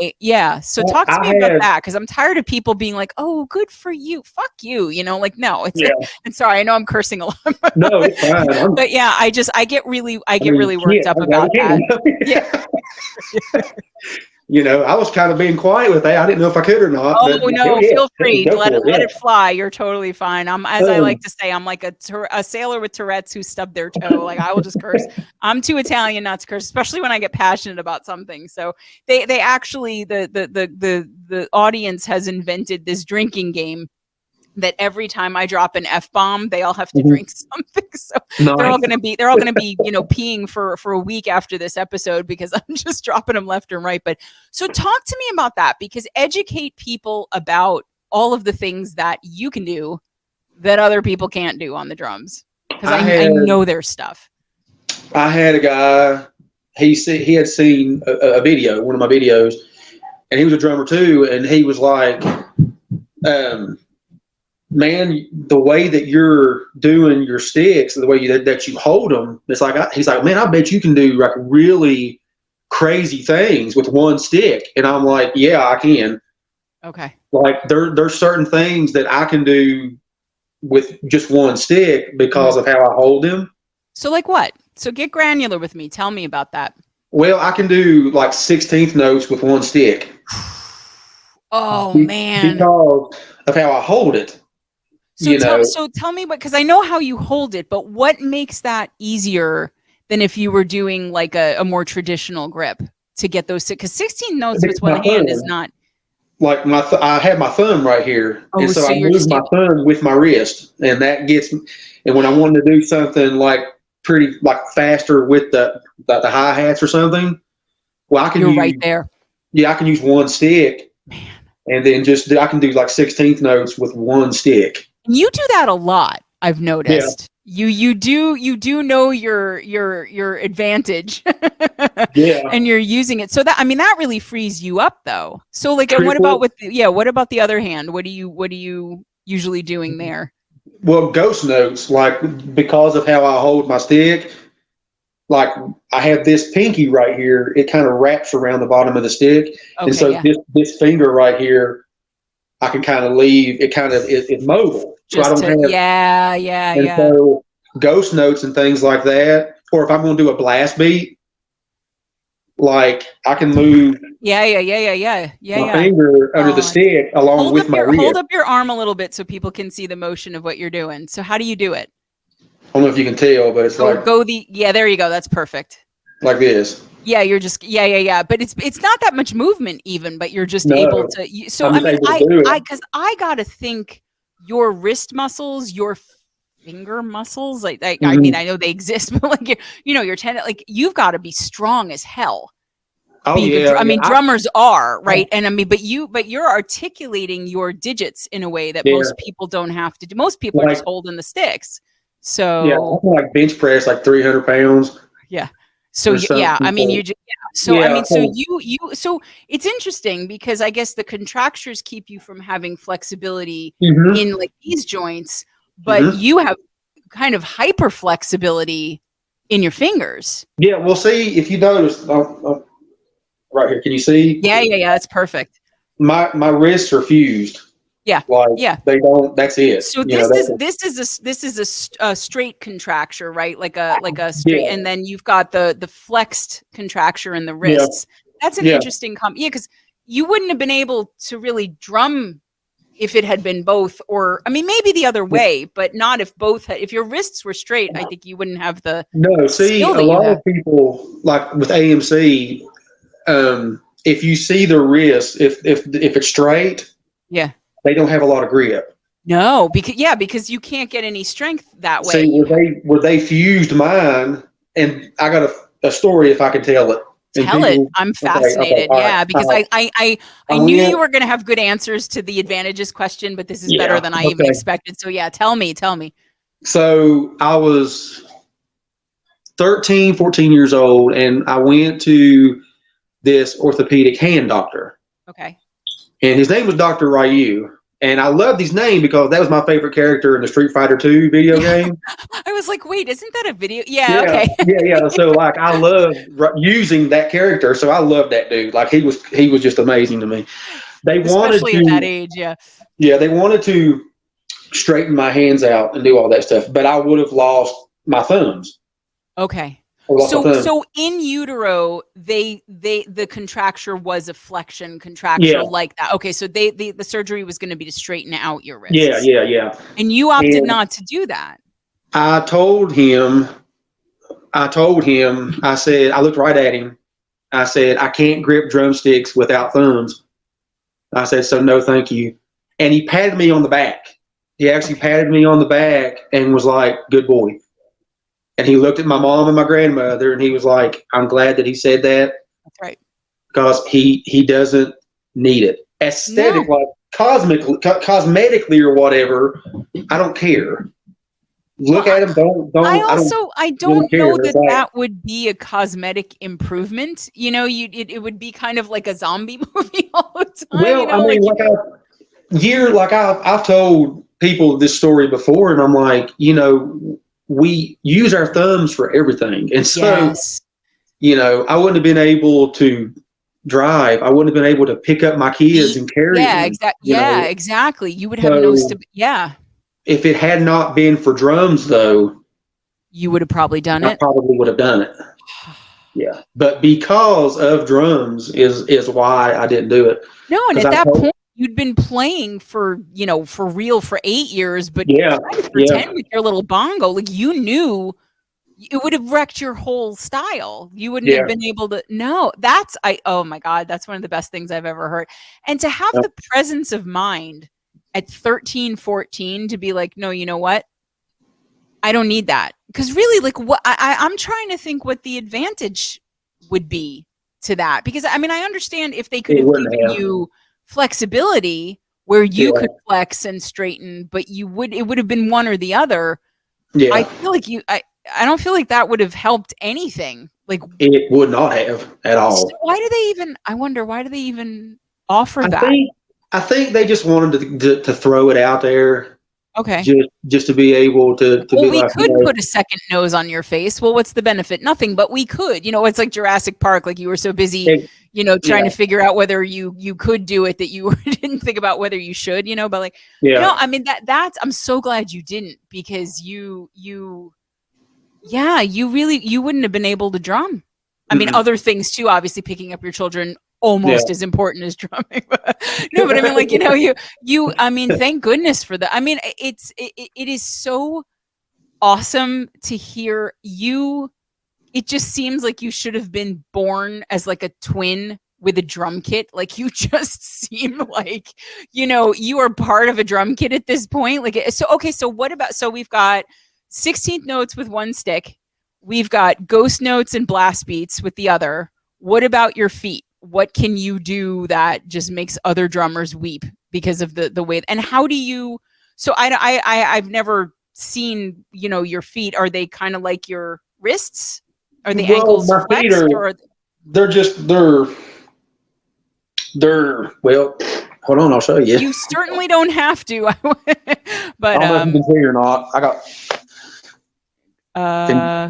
So talk to me about that, because I'm tired of people being like, oh, good for you, fuck you, you know, like, no, it's and sorry, I know I'm cursing a lot. No, it's fine. But yeah, I get really worked up about that. You know, I was kind of being quiet with that. I didn't know if I could or not. Oh, but no, feel free. Let it fly. You're totally fine. I'm, as I like to say, I'm like a sailor with Tourette's who stubbed their toe. Like, I will just curse. I'm too Italian not to curse, especially when I get passionate about something. So they actually, the audience has invented this drinking game that every time I drop an F-bomb, they all have to drink something. So they're all gonna be, you know, peeing for a week after this episode because I'm just dropping them left and right. But so talk to me about that, because educate people about all of the things that you can do that other people can't do on the drums. Because I know there's stuff. I had a guy, he had seen a video, one of my videos, and he was a drummer too, and he was like, man, the way that you're doing your sticks, the way that you hold them, it's like, he's like, man, I bet you can do like really crazy things with one stick. And I'm like, yeah, I can. Okay. Like there's certain things that I can do with just one stick because of how I hold them. So like what? So get granular with me. Tell me about that. Well, I can do like 16th notes with one stick. Oh, man. Because of how I hold it. So tell me what, because I know how you hold it, but what makes that easier than if you were doing like a more traditional grip to get those? Because 16 notes with one hand is not. Like I have my thumb right here, and so I move my thumb with my wrist, and that gets. And when I want to do something like pretty like faster with the hi hats or something, well, I can. You're right there. Yeah, I can use one stick, and then I can do like 16th notes with one stick. You do that a lot, I've noticed. Yeah. You do know your advantage. And you're using it. So that, I mean, that really frees you up though. So like, what about what about the other hand? What are you usually doing there? Well, ghost notes, like because of how I hold my stick, like I have this pinky right here, it kind of wraps around the bottom of the stick. Okay, and so this finger right here, I can kind of leave, it kind of is mobile. Just so I don't have, So ghost notes and things like that, or if I'm going to do a blast beat, like I can move my finger under the stick along with my wrist. Hold up your arm a little bit so people can see the motion of what you're doing. So how do you do it? I don't know if you can tell, but it's like there you go. That's perfect. Like this. Yeah, you're just but it's not that much movement even, but you're just able to. So I mean, I gotta think your wrist muscles, your finger muscles. Like I Mhm. mean, I know they exist, but like your tendon, like you've got to be strong as hell. Oh Being yeah, I yeah. mean, drummers are, right, and I mean, but you're articulating your digits in a way that Yeah, most people don't have to do. Most people are like just holding the sticks. yeah, So I can like bench press like 300 pounds yeah. So or yeah, I something. mean, So, so I yeah, mean, so so, so it's interesting because I guess the contractures keep you from having flexibility hmm in like these joints, but hmm you have kind of hyper flexibility in your fingers. yeah. Well, see if you notice right here. Can you see Yeah. It's perfect. my wrists are fused? Yeah. Like Yeah. they don't. That's it. So You know. this is a straight contracture, right? Like a straight, Yeah. and then you've got the flexed contracture in the Yeah. wrists. That's an Yeah. interesting yeah, because you wouldn't have been able to really drum if it had been both, or I mean maybe the other way, but not if both if your wrists were straight. I think you wouldn't have the No. See, skill a that you lot have. of people like with AMC. If you see the wrist, if it's straight, Yeah. they don't have a lot of grip. No, because you can't get any strength that way. See, You have where they fused mine, and I got a story if I can tell it. And tell it. people, I'm okay, fascinated. all right. Yeah, because I I knew you went, were going to have good answers to the advantages question, but this is better yeah, than I even okay. expected. So yeah, tell me. So I was 13, 14 years old, and I went to this orthopedic hand doctor, Okay. and his name was Dr. Ryu. And I love his name because that was my favorite character in the Street Fighter 2 video Yeah. game. I was like, wait, isn't that a video? Yeah, Yeah, okay. yeah. So like, I love using that character. So I love that dude. Like he was just amazing to me. They wanted Especially at that to, age, yeah. yeah, they wanted to straighten my hands out and do all that stuff, but I would have lost my thumbs. Okay. I lost my thumbs. So in utero, the contracture was a flexion contracture Yeah, like that. Okay, so the surgery was going to be to straighten out your yeah, wrists. yeah, yeah. And you opted And not to do that. I told him, I said, I looked right at him. I said, I can't grip drumsticks without thumbs. I said, so no, thank you. And he patted me on the back. He actually Okay. patted me on the back and was like, good boy. And he looked at my mom and my grandmother and he was like, I'm glad that he said that That's right. because he doesn't need it. Aesthetic, No. like cosmetically or whatever, I don't care. Well, Look at him. I Don't don't care. know It's that like, that would be a cosmetic improvement. It would be kind of like a zombie movie all the time, well, I like mean, I've told people this story before, and I'm like, we use our thumbs for everything, and so yes. I wouldn't have been able to drive. I wouldn't have been able to pick up my kids and carry Yeah, them. exactly. Yeah, exactly. You would have no So yeah, if it had not been for drums, though, you would have probably done I it. probably would have done it. Yeah, but because of drums is why I didn't do it. No, and Because at I that told, point, you'd been playing for real for 8 years, but yeah, kind of yeah, pretend with your little bongo. Like you knew it would have wrecked your whole style. You wouldn't have yeah, been able to. No, oh my God, that's one of the best things I've ever heard. And to have yeah. the presence of mind at 13, 14 to be like, no, you know what? I don't need that. Because really, like, I'm trying to think what the advantage would be to that. Because I mean, I understand if they could It have wouldn't given have. you flexibility where you Yeah, could flex and straighten, but it would have been one or the other. I yeah. feel like I don't feel like that would have helped anything. Like, It would not have at so all. why do they even? I wonder why do they even offer I that? think I think they just wanted to throw it out there Okay. just to be able to Well, be we like, could put a second nose on your face. Well, what's the benefit? Nothing, but we could. It's like Jurassic Park. Like you were so busy, it, trying yeah, to figure out whether you could do it that you didn't think about whether you should. But like, yeah, I mean that's. I'm so glad you didn't because yeah, you wouldn't have been able to drum. I mean, mm-mm, other things too. Obviously, picking up your children yeah, almost as important as drumming. No, but I mean, like you. I mean, thank goodness for that. I mean, it is so awesome to hear you. It just seems like you should have been born as like a twin with a drum kit. Like you just seem like, you are part of a drum kit at this point. Like, so, okay. So what about, so we've got 16th notes with one stick. We've got ghost notes and blast beats with the other. What about your feet? What can you do that just makes other drummers weep because of the way, and how do you, so I've never seen, your feet. Are they kind of like your wrists? Are the ankles my feet flexed, are, or they're well, hold on, I'll show you. you certainly don't have to. But I don't know if you can see or not. I got,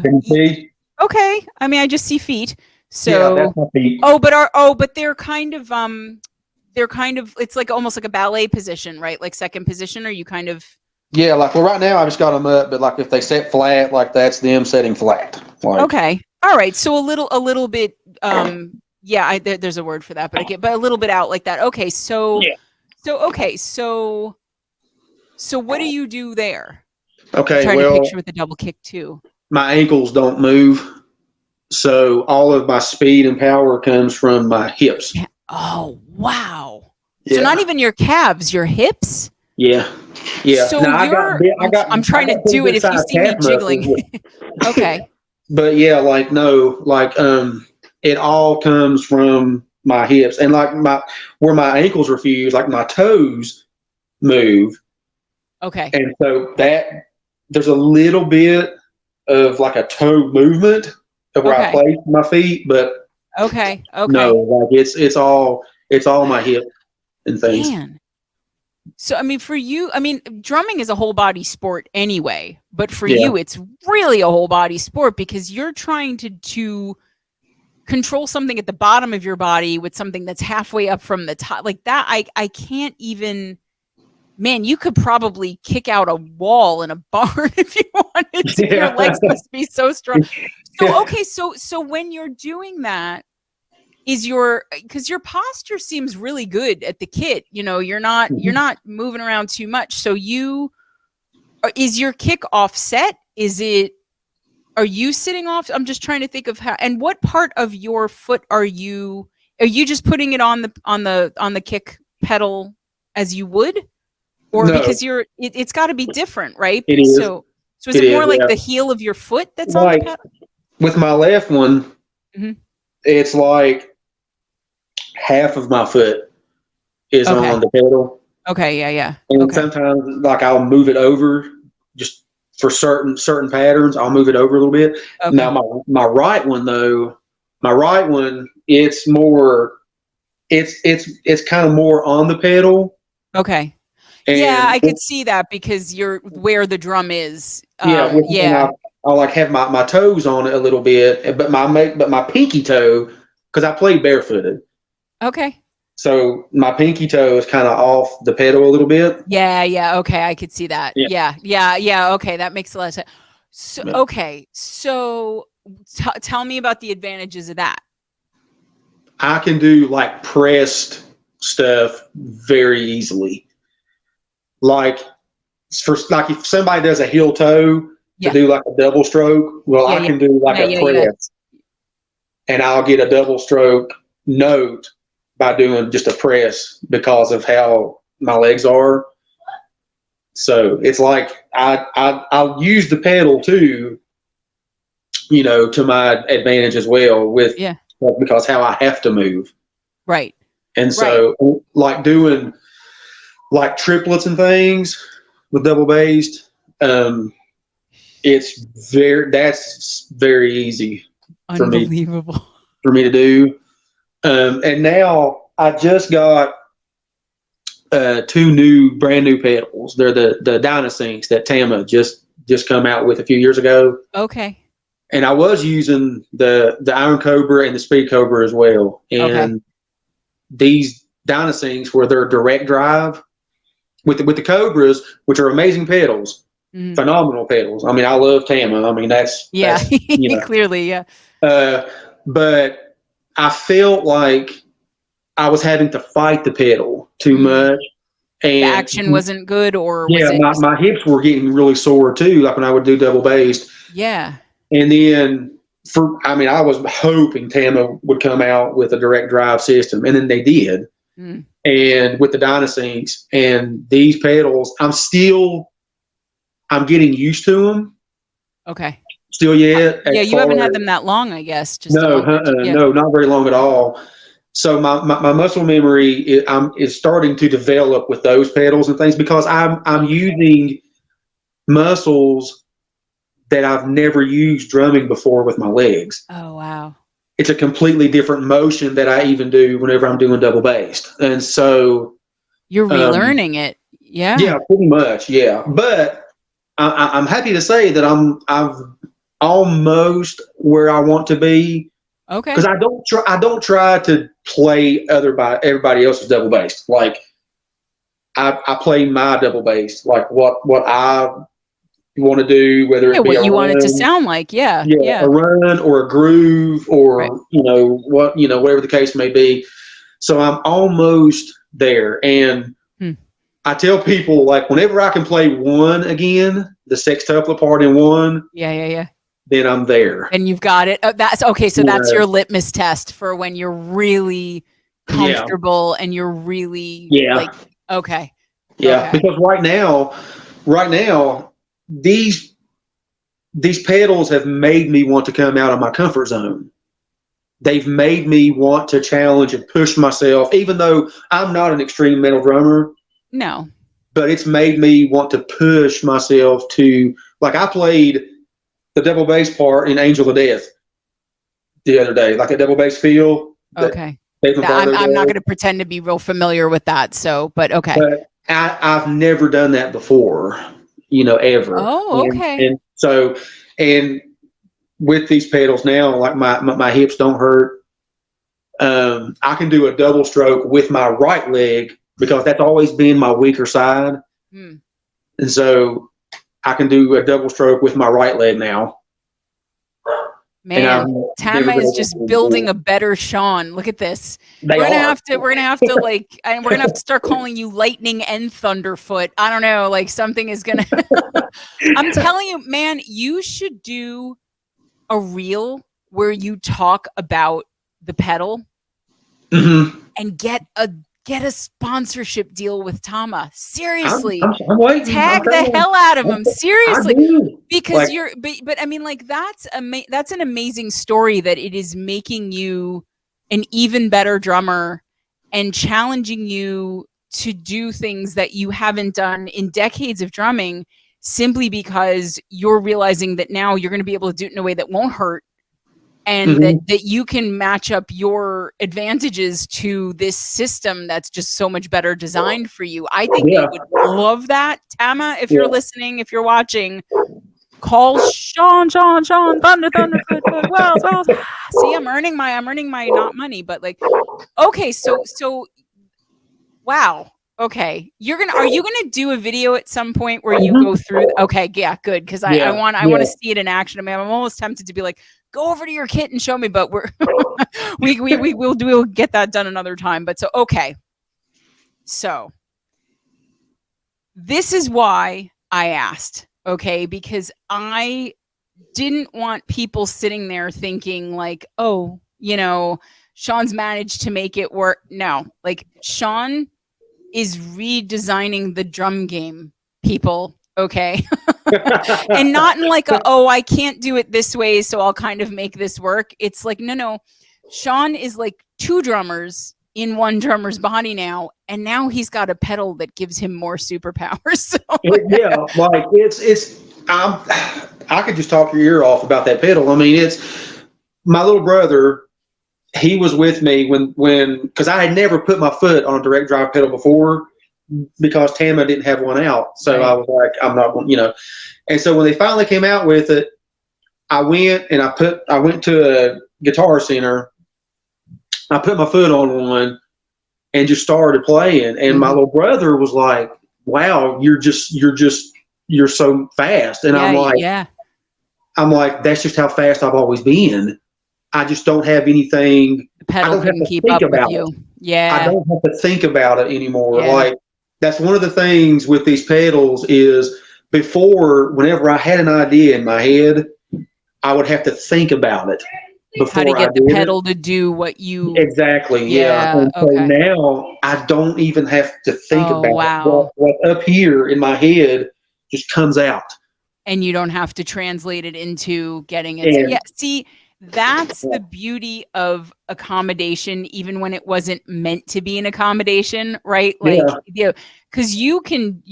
can you see? okay. I mean, I just see feet. So Yeah, that's my feet. but they're kind of, it's like almost like a ballet position, right? Like second position, or you kind of. Yeah, like, well, right now I just got them up, but like if they set flat, like that's them setting flat. Like, Okay. All right. So a little bit, yeah, there's a word for that, but a little bit out like that. Okay. So, yeah. So what do you do there? Okay, I'm trying to well, picture with the double kick too. my ankles don't move, so all of my speed and power comes from my hips. Oh, wow. Yeah. So not even your calves, your hips? Yeah. Yeah. So now, I'm trying to do it if you see me jiggling. Okay. But yeah, like, no, like, it all comes from my hips, and like where my ankles are fused, like my toes move. Okay. And so there's a little bit of like a toe movement of where I place my feet, but okay. no, like it's all my hip and things. Man. So, I mean, for you, drumming is a whole body sport anyway, but for you, it's really a whole body sport because you're trying to control something at the bottom of your body with something that's halfway up from the top. Like that, I can't even, man, you could probably kick out a wall in a barn if you wanted to. Yeah. Your legs must be so strong. So, okay. So when you're doing that, because your posture seems really good at the kit, you're not moving around too much. So is your kick offset? Are you sitting off? I'm just trying to think of how, and what part of your foot are you just putting it on the kick pedal as you would, or no, because it's got to be different, right? It is. So is it more like the heel of your foot that's like, on the pedal? With my left one, it's like half of my foot is on the pedal. Okay, yeah. And sometimes, like, I'll move it over just for certain patterns. I'll move it over a little bit. Okay. Now, my right one though, it's more, it's kind of more on the pedal. Okay. And yeah, I could see that because you're where the drum is. I'll like have my toes on it a little bit, but my pinky toe, because I play barefooted. Okay. So my pinky toe is kind of off the pedal a little bit. Yeah. Okay, I could see that. Yeah. Okay, that makes a lot of sense. So okay, so tell me about the advantages of that. I can do like pressed stuff very easily. Like if somebody does a heel toe to do like a double stroke, I can do like a press, and I'll get a double stroke note by doing just a press because of how my legs are. So it's like I'll use the pedal too, to my advantage as well with because how I have to move. Right. And so like doing like triplets and things with double bassed, that's very easy for me to do. And now I just got two brand new pedals. They're the Dynasinks that Tama just come out with a few years ago. Okay. And I was using the Iron Cobra and the Speed Cobra as well. And these Dynasinks were their direct drive with the Cobras, which are amazing pedals, phenomenal pedals. I mean, I love Tama. I mean, that's clearly, but I felt like I was having to fight the pedal too much, and the action wasn't good, or my hips were getting really sore too. Like when I would do double bassed, and then I was hoping Tama would come out with a direct drive system, and then they did. Mm. And with the Dynasinks and these pedals, I'm getting used to them. Okay. Still yet. Yeah, you haven't had them that long, I guess. Just No, yeah. no, not very long at all. So my muscle memory is starting to develop with those pedals and things, because I'm using muscles that I've never used drumming before with my legs. Oh, wow. It's a completely different motion that I even do whenever I'm doing double bass. And so you're relearning it. Yeah. Yeah, pretty much. Yeah. But I'm happy to say that I'm almost where I want to be. Okay. Because I don't try to play everybody else's double bass. Like I play my double bass, like what I want to do, whether it be what you want it to sound like. Yeah. A run or a groove, or whatever the case may be. So I'm almost there, and I tell people, like, whenever I can play one again, the sextuplet part in one. Yeah. Then I'm there. And you've got it. That's okay. So that's your litmus test for when you're really comfortable and you're really like, okay. Yeah. Okay. Because right now, these pedals have made me want to come out of my comfort zone. They've made me want to challenge and push myself, even though I'm not an extreme metal drummer. No. But it's made me want to push myself to, like, I played the double bass part in Angel of Death the other day, like a double bass feel. Okay. I'm not going to pretend to be real familiar with that. So, but okay. But I've never done that before, ever. Oh, okay. And so, and with these pedals now, like my hips don't hurt. I can do a double stroke with my right leg, because that's always been my weaker side. And so I can do a double stroke with my right leg now. Man, Tama is just building a better Shawn. Look at this. We're gonna have to like, and we're gonna have to start calling you Lightning and Thunderfoot. I don't know, like something is gonna. I'm telling you, man, you should do a reel where you talk about the pedal and get a sponsorship deal with Tama. Seriously. I'm waiting. Tag the hell out of him. Seriously. Because but I mean, like, that's an amazing story, that it is making you an even better drummer and challenging you to do things that you haven't done in decades of drumming, simply because you're realizing that now you're going to be able to do it in a way that won't hurt. And that you can match up your advantages to this system that's just so much better designed for you. I think they would love that. Tama, if you're listening, if you're watching, call Shawn, Thunderfoot, Wells. See, I'm earning my not money, but like, okay, so wow. Okay. Are you gonna do a video at some point where you go through? Okay, yeah, good. Because I want to see it in action. I mean, I'm almost tempted to be like, go over to your kit and show me, but we'll get that done another time. But so, okay. So this is why I asked, okay, because I didn't want people sitting there thinking like, oh, Shawn's managed to make it work. No, like, Shawn is redesigning the drum game, people. Okay. And not in like I can't do it this way, so I'll kind of make this work. It's like, no. Shawn is like two drummers in one drummer's body now, and now he's got a pedal that gives him more superpowers. So. Like I could just talk your ear off about that pedal. I mean, it's my little brother. He was with me when because I had never put my foot on a direct drive pedal before, because Tama didn't have one out. So I was like, I'm not, And so when they finally came out with it, I went to a Guitar Center. I put my foot on one and just started playing. And my little brother was like, wow, you're so fast. And I'm like, that's just how fast I've always been. I just don't have anything. The pedal couldn't keep up with you. Yeah. I don't have to think about it anymore. Yeah. Like, that's one of the things with these pedals is, before, whenever I had an idea in my head, I would have to think about it How to before I get the did it. pedal to do what you. Exactly, yeah. Yeah. And so Okay. now I don't even have to think Oh, about it. wow. What up here in my head just comes out. And you don't have to translate it into getting it. Yeah. And See, that's the beauty of accommodation, even when it wasn't meant to be an accommodation, right? Like, yeah, because you can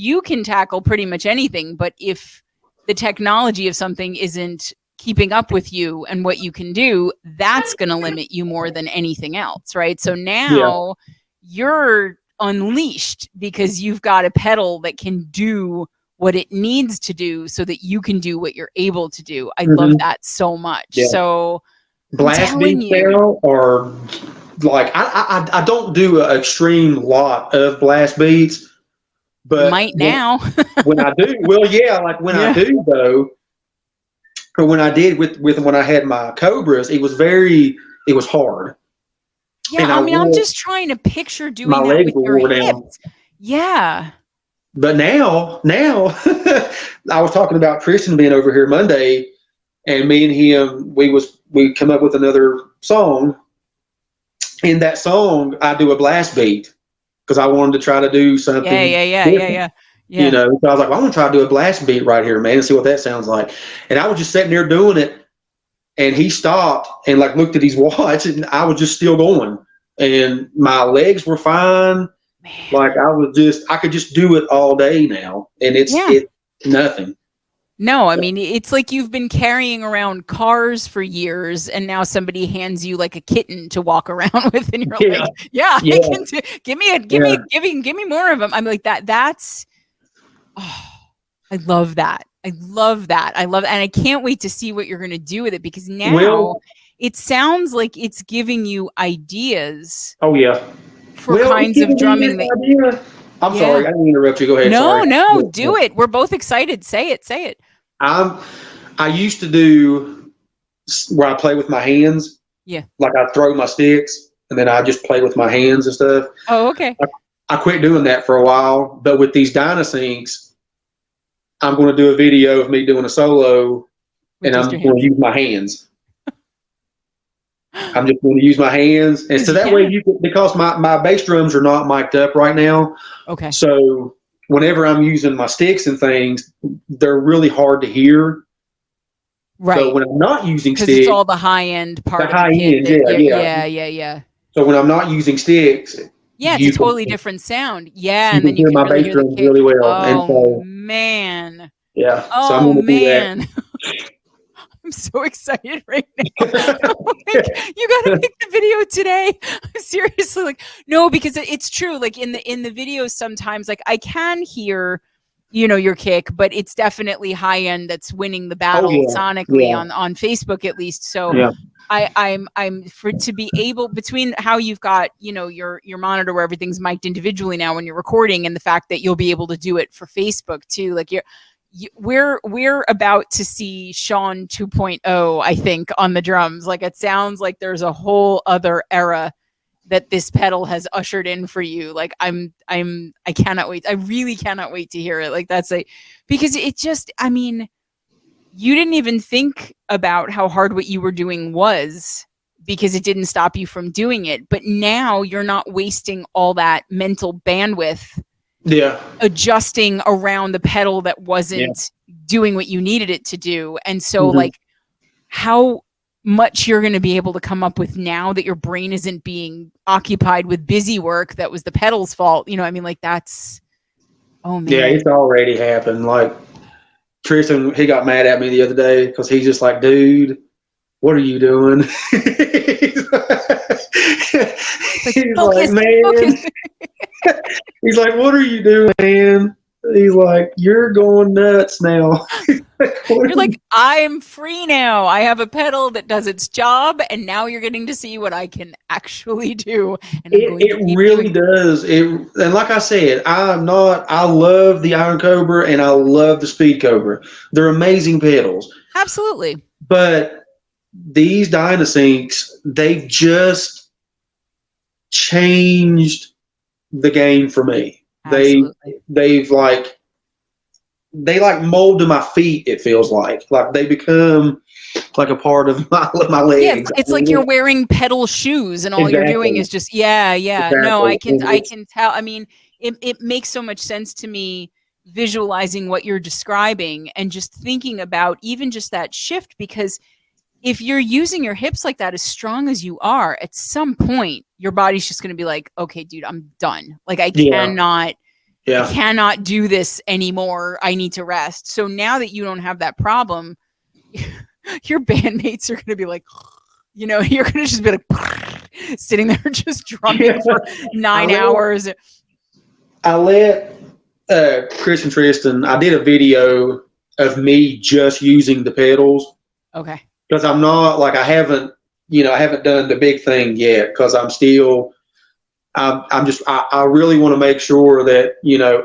tackle pretty much anything, but if the technology of something isn't keeping up with you and what you can do, that's going to limit you more than anything else, right? So yeah, now you're unleashed because you've got a pedal that can do what it needs to do so that you can do what you're able to do. I love hmm that so much. yeah. So I'm Blast telling beats you, now are like I don't do an extreme lot of blast beats, you but might now. when I do, well, yeah, like when I Yeah. do though, or when I did with when I had my Cobras, it was hard, Yeah. and I mean, I'm just trying to picture my doing that legs with were your wore down. hips. Yeah. But now, I was talking about Tristan being over here Monday, and me and him, we come up with another song. In that song, I do a blast beat because I wanted to try to do Yeah. something Yeah. Yeah. Yeah. different. Yeah. You Yeah. know, so I was like, well, I want to try to do a blast beat right here, man, and see what that sounds like. And I was just sitting there doing it, and he stopped and like looked at his watch, and I was just still going, and my legs were fine. Man. Like I could just do it all day now, and Yeah. it's nothing. No, I mean, it's like you've been carrying around cars for years and now somebody hands you like a kitten to walk around with and you're Yeah, like, yeah, I yeah, can do, yeah. give me more of them. I'm like that's oh, I love that. I love that. I love, and I can't wait to see what you're going to do with it because now Well, it sounds like it's giving you ideas oh yeah. for Well, it's kinds of giving me this drumming that, idea. I'm yeah. sorry, I didn't interrupt you. Go ahead. No, Sorry. no, Yeah. do it. We're both excited. Say it. Say it. I'm. I used to do where I play with my hands. Yeah. Like I throw my sticks and then I just play with my hands and stuff. Oh, okay. I quit doing that for a while, but with these Dynasinks, I'm going to do a video of me doing a solo, With and just I'm your going to hands. use my hands. I'm just going to use my hands, and Because so you that way can. you can, because my bass drums are not mic'd up right now, Okay. so whenever I'm using my sticks and things, they're really hard to hear. But Right. when I'm not using Because it's sticks, all the high end the part of the high kit end, that yeah, yeah. yeah. So when I'm not using sticks, Yeah, it's a totally different sound. Yeah, you and can then you hear can my really bass hear the drums kick. really well, and Oh so man. yeah, so I'm Oh going to do that. man. I'm so excited right now. Like, you gotta make the video today. I'm seriously like, no, because it's true. Like in the videos, sometimes like I can hear, your kick, but it's definitely high end that's winning the Oh battle yeah, sonically yeah, on Facebook at least. So yeah. I'm for to be able between how you've got, your monitor where everything's mic'd individually now when you're recording and the fact that you'll be able to do it for Facebook too. Like we're about to see Shawn 2.0, I think, on the drums. Like it sounds like there's a whole other era that this pedal has ushered in for you. Like I cannot wait. I really cannot wait to hear it. Like that's like because it just, I mean, you didn't even think about how hard what you were doing was because it didn't stop you from doing it. But now you're not wasting all that mental bandwidth Yeah, adjusting around the pedal that yeah. wasn't doing what you needed it to do. And so hmm like how much you're going to be able to come up with now that your brain isn't being occupied with busy work that was the pedal's fault. I mean, like that's, oh Yeah, man. it's already happened. Like Tristan, he got mad at me the other day because he's just like, dude, what are you doing? Like He's like, focus, focus. man. He's like, what are you doing, man? He's like, you're going nuts now. You're like, I'm free now. I have a pedal that does its job, and now you're getting to see what I can actually do. And I'm going to It keep really doing it. does. And like I said, I love the Iron Cobra and I love the Speed Cobra. They're amazing pedals. Absolutely. But these Dynasinks, they've just changed the game for me. Absolutely. They've like they like mold to my feet. It feels like they become like a part of my Yeah, legs. it's like you're wearing pedal shoes and all you're doing Exactly. is just yeah. No, Exactly. I can tell. I mean, it makes so much sense to me visualizing what you're describing and just thinking about even just that shift, because if you're using your hips like that, as strong as you are, at some point your body's just going to be like, okay, dude, I'm done. Like Yeah. I Yeah. cannot do this anymore. I need to rest. So now that you don't have that problem, your bandmates are going to be like, you're going to just be like sitting there just drumming for 9 hours. I let Chris and Tristan, I did a video of me just using the pedals Okay. because I'm not like, I haven't done the big thing yet because I'm still, I really want to make sure that,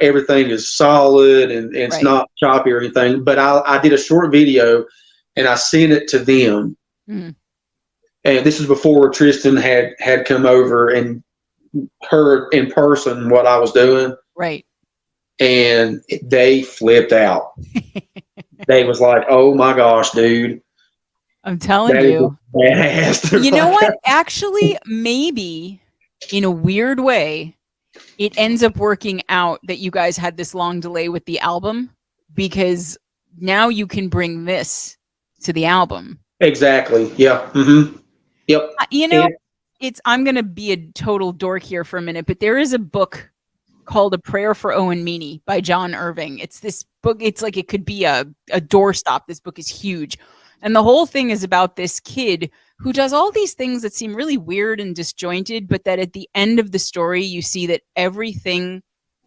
everything is solid and it's Right. not choppy or anything. But I did a short video and I sent it to them. Mm. And this is before Tristan had come over and heard in person what I was doing. Right. And they flipped out. They was like, "Oh my gosh, dude. I'm telling That is you. badass." You know what? Actually, maybe in a weird way, it ends up working out that you guys had this long delay with the album, because now you can bring this to the album. Exactly. Yeah. Mm-hmm. Yep. I'm going to be a total dork here for a minute, but there is a book called A Prayer for Owen Meany by John Irving. It's this book. It's like it could be a doorstop. This book is huge. And the whole thing is about this kid who does all these things that seem really weird and disjointed, but that at the end of the story, you see that everything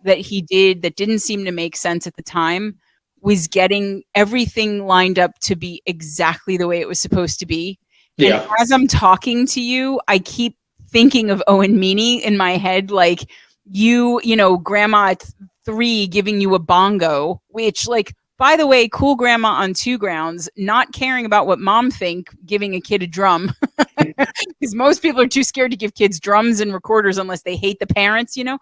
that he did that didn't seem to make sense at the time was getting everything lined up to be exactly the way it was supposed to be. Yeah. And as I'm talking to you, I keep thinking of Owen Meany in my head, like grandma at 3 giving you a bongo, which, like, by the way, cool grandma on 2 grounds, not caring about what mom think, giving a kid a drum. Because most people are too scared to give kids drums and recorders unless they hate the parents, and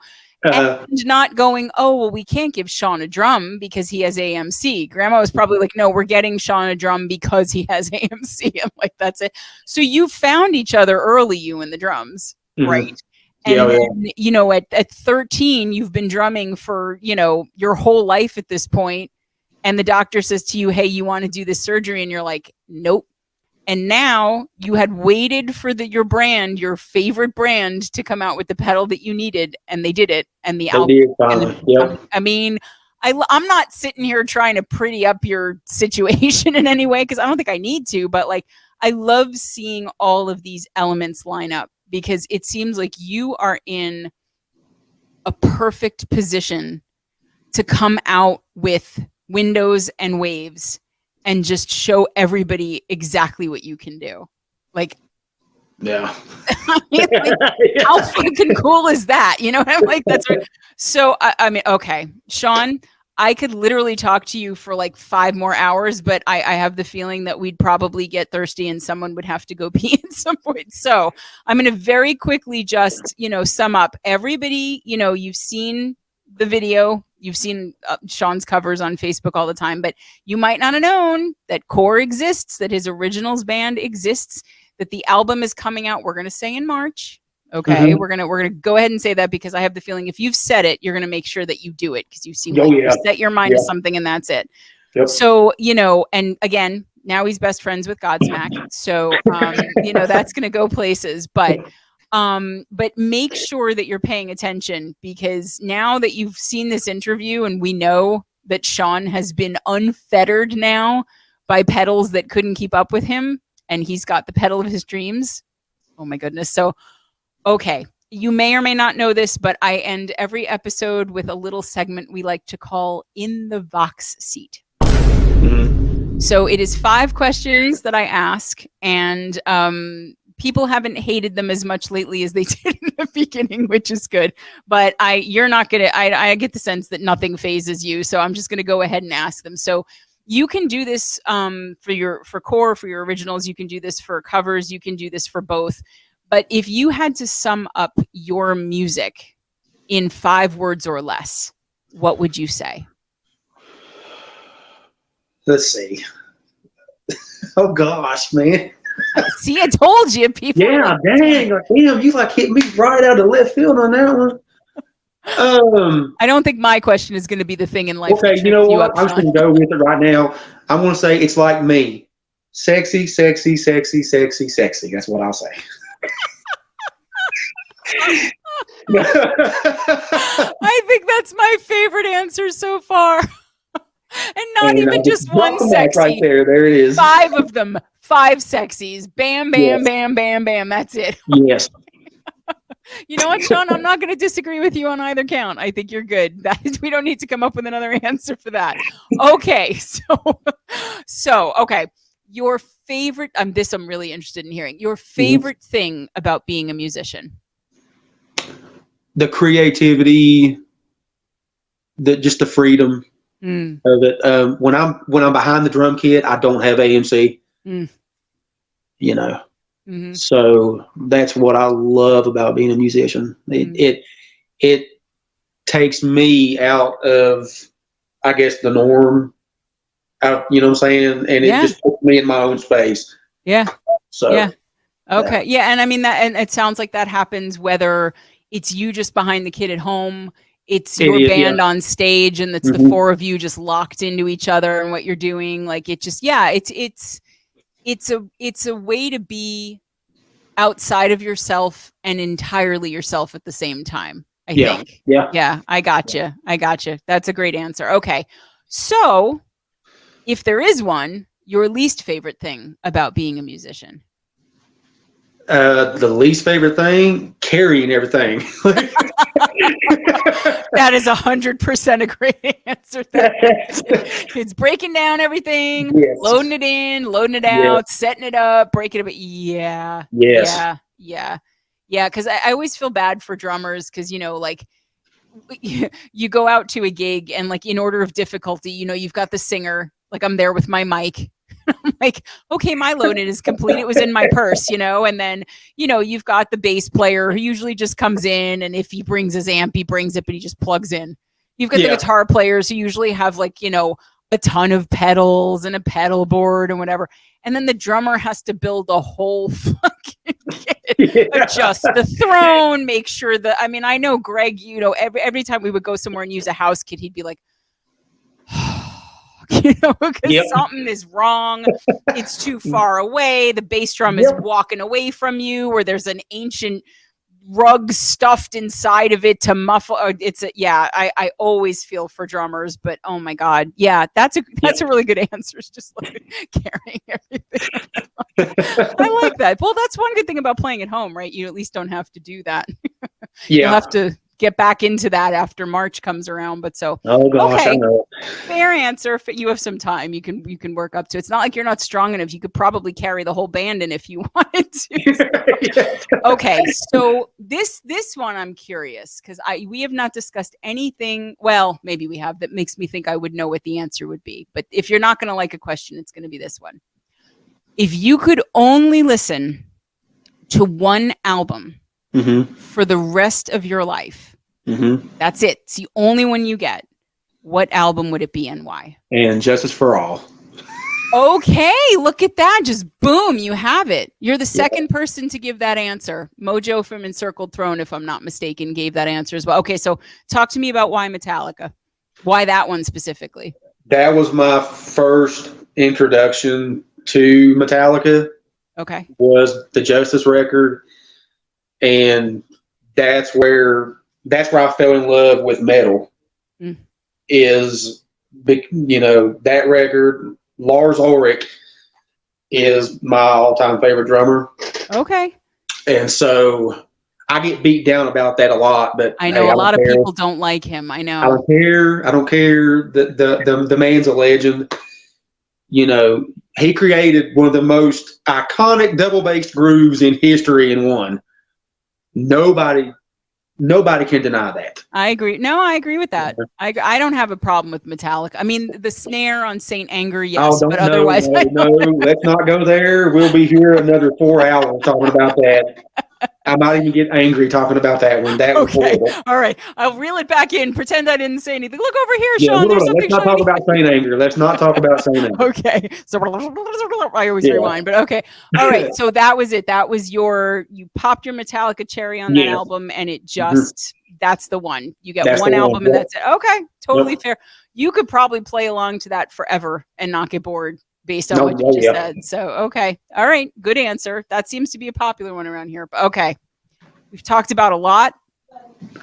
not going, oh, well, we can't give Shawn a drum because he has AMC. Grandma was probably like, no, we're getting Shawn a drum because he has AMC. I'm like, that's it. So you found each other early, you and the drums, mm-hmm. right? And then, at 13, you've been drumming for, your whole life at this point. And the doctor says to you, hey, you want to do this surgery? And you're like, nope. And now you had waited for your brand, your favorite brand, to come out with the pedal that you needed. And they did it. And the album. Yep. I mean, I'm not sitting here trying to pretty up your situation in any way, because I don't think I need to. But like, I love seeing all of these elements line up, because it seems like you are in a perfect position to come out with Windows and Waves and just show everybody exactly what you can do. Like, yeah. I mean, like, how fucking cool is that? You know what I'm like? That's right. So, I mean, okay, Shawn, I could literally talk to you for like 5 more hours, but I have the feeling that we'd probably get thirsty and someone would have to go pee at some point. So I'm going to very quickly just, sum up. Everybody, you've seen the video, you've seen Shawn's covers on Facebook all the time, but you might not have known that Core exists, that his originals band exists, that the album is coming out. We're going to say in March. Okay, we're gonna go ahead and say that, because I have the feeling if you've said it, you're gonna make sure that you do it, because you seem like you set your mind to something and that's it. Yep. So and again, now he's best friends with Godsmack, so that's gonna go places. But make sure that you're paying attention, because now that you've seen this interview and we know that Shawn has been unfettered now by pedals that couldn't keep up with him, and he's got the pedal of his dreams. Oh my goodness! So. Okay, you may or may not know this, but I end every episode with a little segment we like to call In the Vox Seat. Mm-hmm. So it is 5 questions that I ask, and people haven't hated them as much lately as they did in the beginning, which is good. But I get the sense that nothing phases you, so I'm just gonna go ahead and ask them. So you can do this for Core, for your originals. You can do this for covers. You can do this for both. But if you had to sum up your music in 5 words or less, what would you say? let's see. Oh gosh, man. See, I told you, people. Yeah, dang, damn, you like hit me right out of left field on that one. I don't think my question is going to be the thing in life. Okay, you know what? I'm just going to go with it right now. I'm going to say it's like me. Sexy, sexy, sexy, sexy, sexy. That's what I'll say. I think that's my favorite answer so far. And not even just one sexy. Right there. There it is. 5 of them. 5 sexies. Bam, bam, yes. Bam, bam, bam. That's it. Yes. You know what, Shawn? I'm not going to disagree with you on either count. I think you're good. We don't need to come up with another answer for that. Okay. So okay. Your favorite, I'm really interested in hearing. Your favorite thing about being a musician? The creativity, just the freedom of it. When I'm behind the drum kit, I don't have AMC. You know. Mm-hmm. So that's what I love about being a musician. It takes me out of, I guess, the norm. You know what I'm saying? And it just puts me in my own space. Yeah. So. Yeah. Okay. Yeah. And I mean and it sounds like that happens whether it's you just behind the kid at home, it's your band on stage, and it's the 4 of you just locked into each other and what you're doing. Like it just, it's a way to be outside of yourself and entirely yourself at the same time, I think. Yeah. I got you. That's a great answer. Okay. So if there is one, your least favorite thing about being a musician? The least favorite thing, carrying everything. That is 100% a great answer. It's breaking down everything, loading it in, loading it out, setting it up, breaking it up. Yeah. Yes. Yeah. Because I always feel bad for drummers because, you know, like you go out to a gig and like in order of difficulty, you know, you've got the singer, like I'm there with my mic. I'm like, okay, my load-in is complete. It was in my purse, you know, and then, you know, you've got the bass player who usually just comes in, and if he brings his amp, he brings it, but he just plugs in. You've got the guitar players who usually have like, you know, a ton of pedals and a pedal board and whatever. And then the drummer has to build a whole fucking kit, adjust the throne, make sure that, I mean, I know Greg, you know, every time we would go somewhere and use a house kit, he'd be like, you know, because something is wrong. It's too far away. The bass drum is walking away from you, or there's an ancient rug stuffed inside of it to muffle. I always feel for drummers, but oh my God. Yeah, that's a really good answer. It's just like carrying everything. I like that. Well, that's one good thing about playing at home, right? You at least don't have to do that. You'll have to get back into that after March comes around. But so, okay, fair answer. If you have some time, you can work up to it. It's not like you're not strong enough. You could probably carry the whole band in if you wanted to. Okay, so this one I'm curious because we have not discussed anything. Well, maybe we have, that makes me think I would know what the answer would be. But if you're not going to like a question, it's going to be this one. If you could only listen to one album for the rest of your life, that's it. It's the only one you get. What album would it be and why? And Justice for All. Okay, look at that. Just boom, you have it. You're the second person to give that answer. Mojo from Encircled Throne, if I'm not mistaken, gave that answer as well. Okay, so talk to me about why Metallica. Why that one specifically? That was my first introduction to Metallica. Okay. Was the Justice record. And that's where I fell in love with metal. Is, you know, that record. Lars Ulrich is my all-time favorite drummer. Okay. And so I get beat down about that a lot, but I know a lot of people don't like him. I know. I don't care. The man's a legend. You know, he created one of the most iconic double-bass grooves in history in one. Nobody can deny that. I agree. No, I agree with that. I don't have a problem with Metallica. I mean, the snare on Saint Anger, yes, but otherwise, no, let's not go there. We'll be here another 4 hours talking about that. I might even get angry talking about that one. That was Okay. horrible. All right. I'll reel it back in. Pretend I didn't say anything. Look over here, Yeah, Shawn. no, There's no, let's something not talk shiny. about Saint Anger. Let's not talk about Saint Anger. Okay. So I always Yeah. rewind, but okay. All right. So that was it. That was you popped your Metallica cherry on that Yeah. album, and it just, that's the one. You get That's one the one. album and Yep. that's it. Okay. Totally Yep. fair. You could probably play along to that forever and not get bored based on No, what you oh, just yeah. said. So, okay. All right. Good answer. That seems to be a popular one around here. But okay. We've talked about a lot.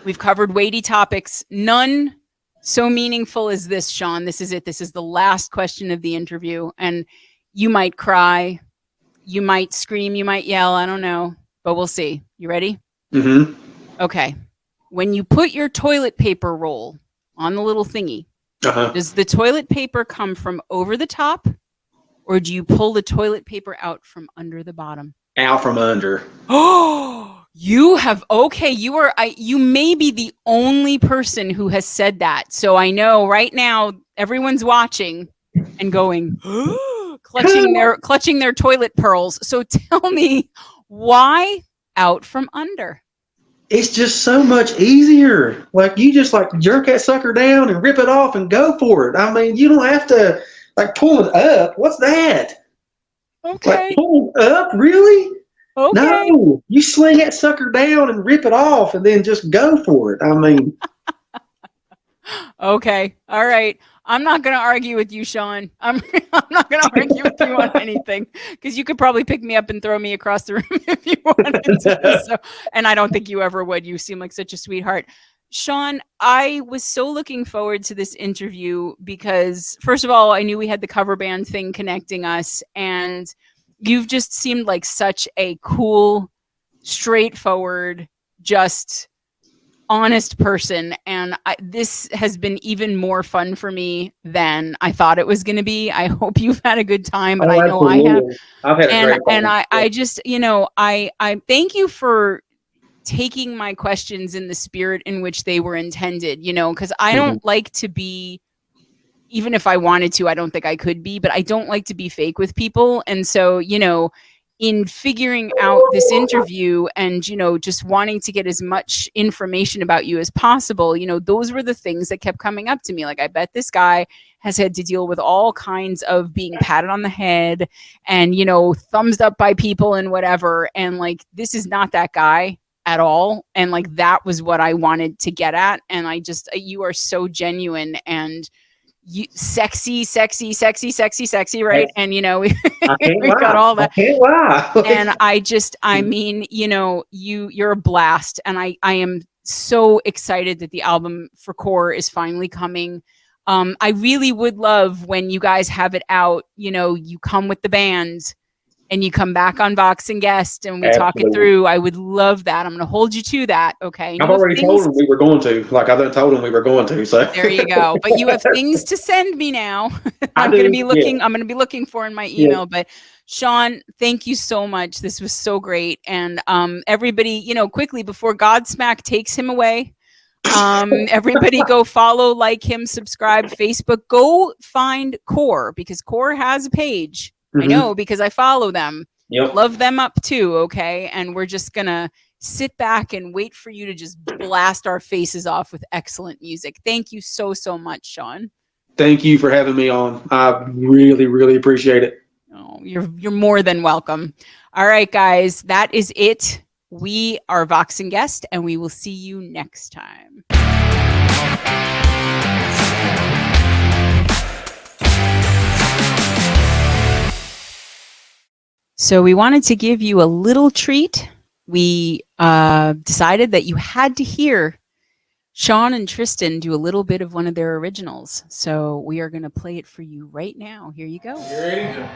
We've covered weighty topics. None so meaningful as this, Shawn. This is it. This is the last question of the interview. And you might cry, you might scream, you might yell. I don't know, but we'll see. You ready? Mm-hmm. Okay. When you put your toilet paper roll on the little thingy, does the toilet paper come from over the top, or do you pull the toilet paper out from under the bottom? Out from under. Oh, you have, okay. You may be the only person who has said that. So I know right now everyone's watching and going, clutching their toilet pearls. So tell me, why out from under? It's just so much easier. Like, you just like jerk that sucker down and rip it off and go for it. I mean, you don't have to like pull it up. What's that? Okay. Like, pull it up? Really? Okay. No, you sling that sucker down and rip it off and then just go for it. I mean, okay. All right. I'm not going to argue with you, Shawn. I'm not going to argue with you on anything, because you could probably pick me up and throw me across the room if you wanted to. So, and I don't think you ever would. You seem like such a sweetheart. Shawn, I was so looking forward to this interview because, first of all, I knew we had the cover band thing connecting us, and you've just seemed like such a cool, straightforward, just honest person. And this has been even more fun for me than I thought it was going to be. I hope you've had a good time, but I know absolutely. I have. I've had a great time. And I just, I thank you for taking my questions in the spirit in which they were intended, because I don't like to be, even if I wanted to, I don't think I could be, but I don't like to be fake with people. And so, in figuring out this interview and, just wanting to get as much information about you as possible, those were the things that kept coming up to me. Like, I bet this guy has had to deal with all kinds of being patted on the head and, thumbs up by people and whatever. And like, this is not that guy at all. And like, that was what I wanted to get at. And you are so genuine and sexy, right? And we got all that. I can't lie. And I mean, you're a blast. And I am so excited that the album for Core is finally coming. I really would love when you guys have it out, you come with the band and you come back on Vox and Guest and we talk it through. I would love that. I'm going to hold you to that. Okay. I've already told them we were going to. Like, I told them we were going to. So there you go. But you have things to send me now. I'm going to be looking for in my email. Yeah. But Shawn, thank you so much. This was so great. And everybody, quickly before Godsmack takes him away, everybody go follow, like him, subscribe, Facebook. Go find Core, because Core has a page. I know, because I follow them. Yep. Love them up too, okay? And we're just going to sit back and wait for you to just blast our faces off with excellent music. Thank you so, so much, Shawn. Thank you for having me on. I really, really appreciate it. Oh, you're more than welcome. All right, guys, that is it. We are Vox and Guest, and we will see you next time. So we wanted to give you a little treat. We decided that you had to hear Shawn and Tristan do a little bit of one of their originals. So we are going to play it for you right now. Here you go. You ready?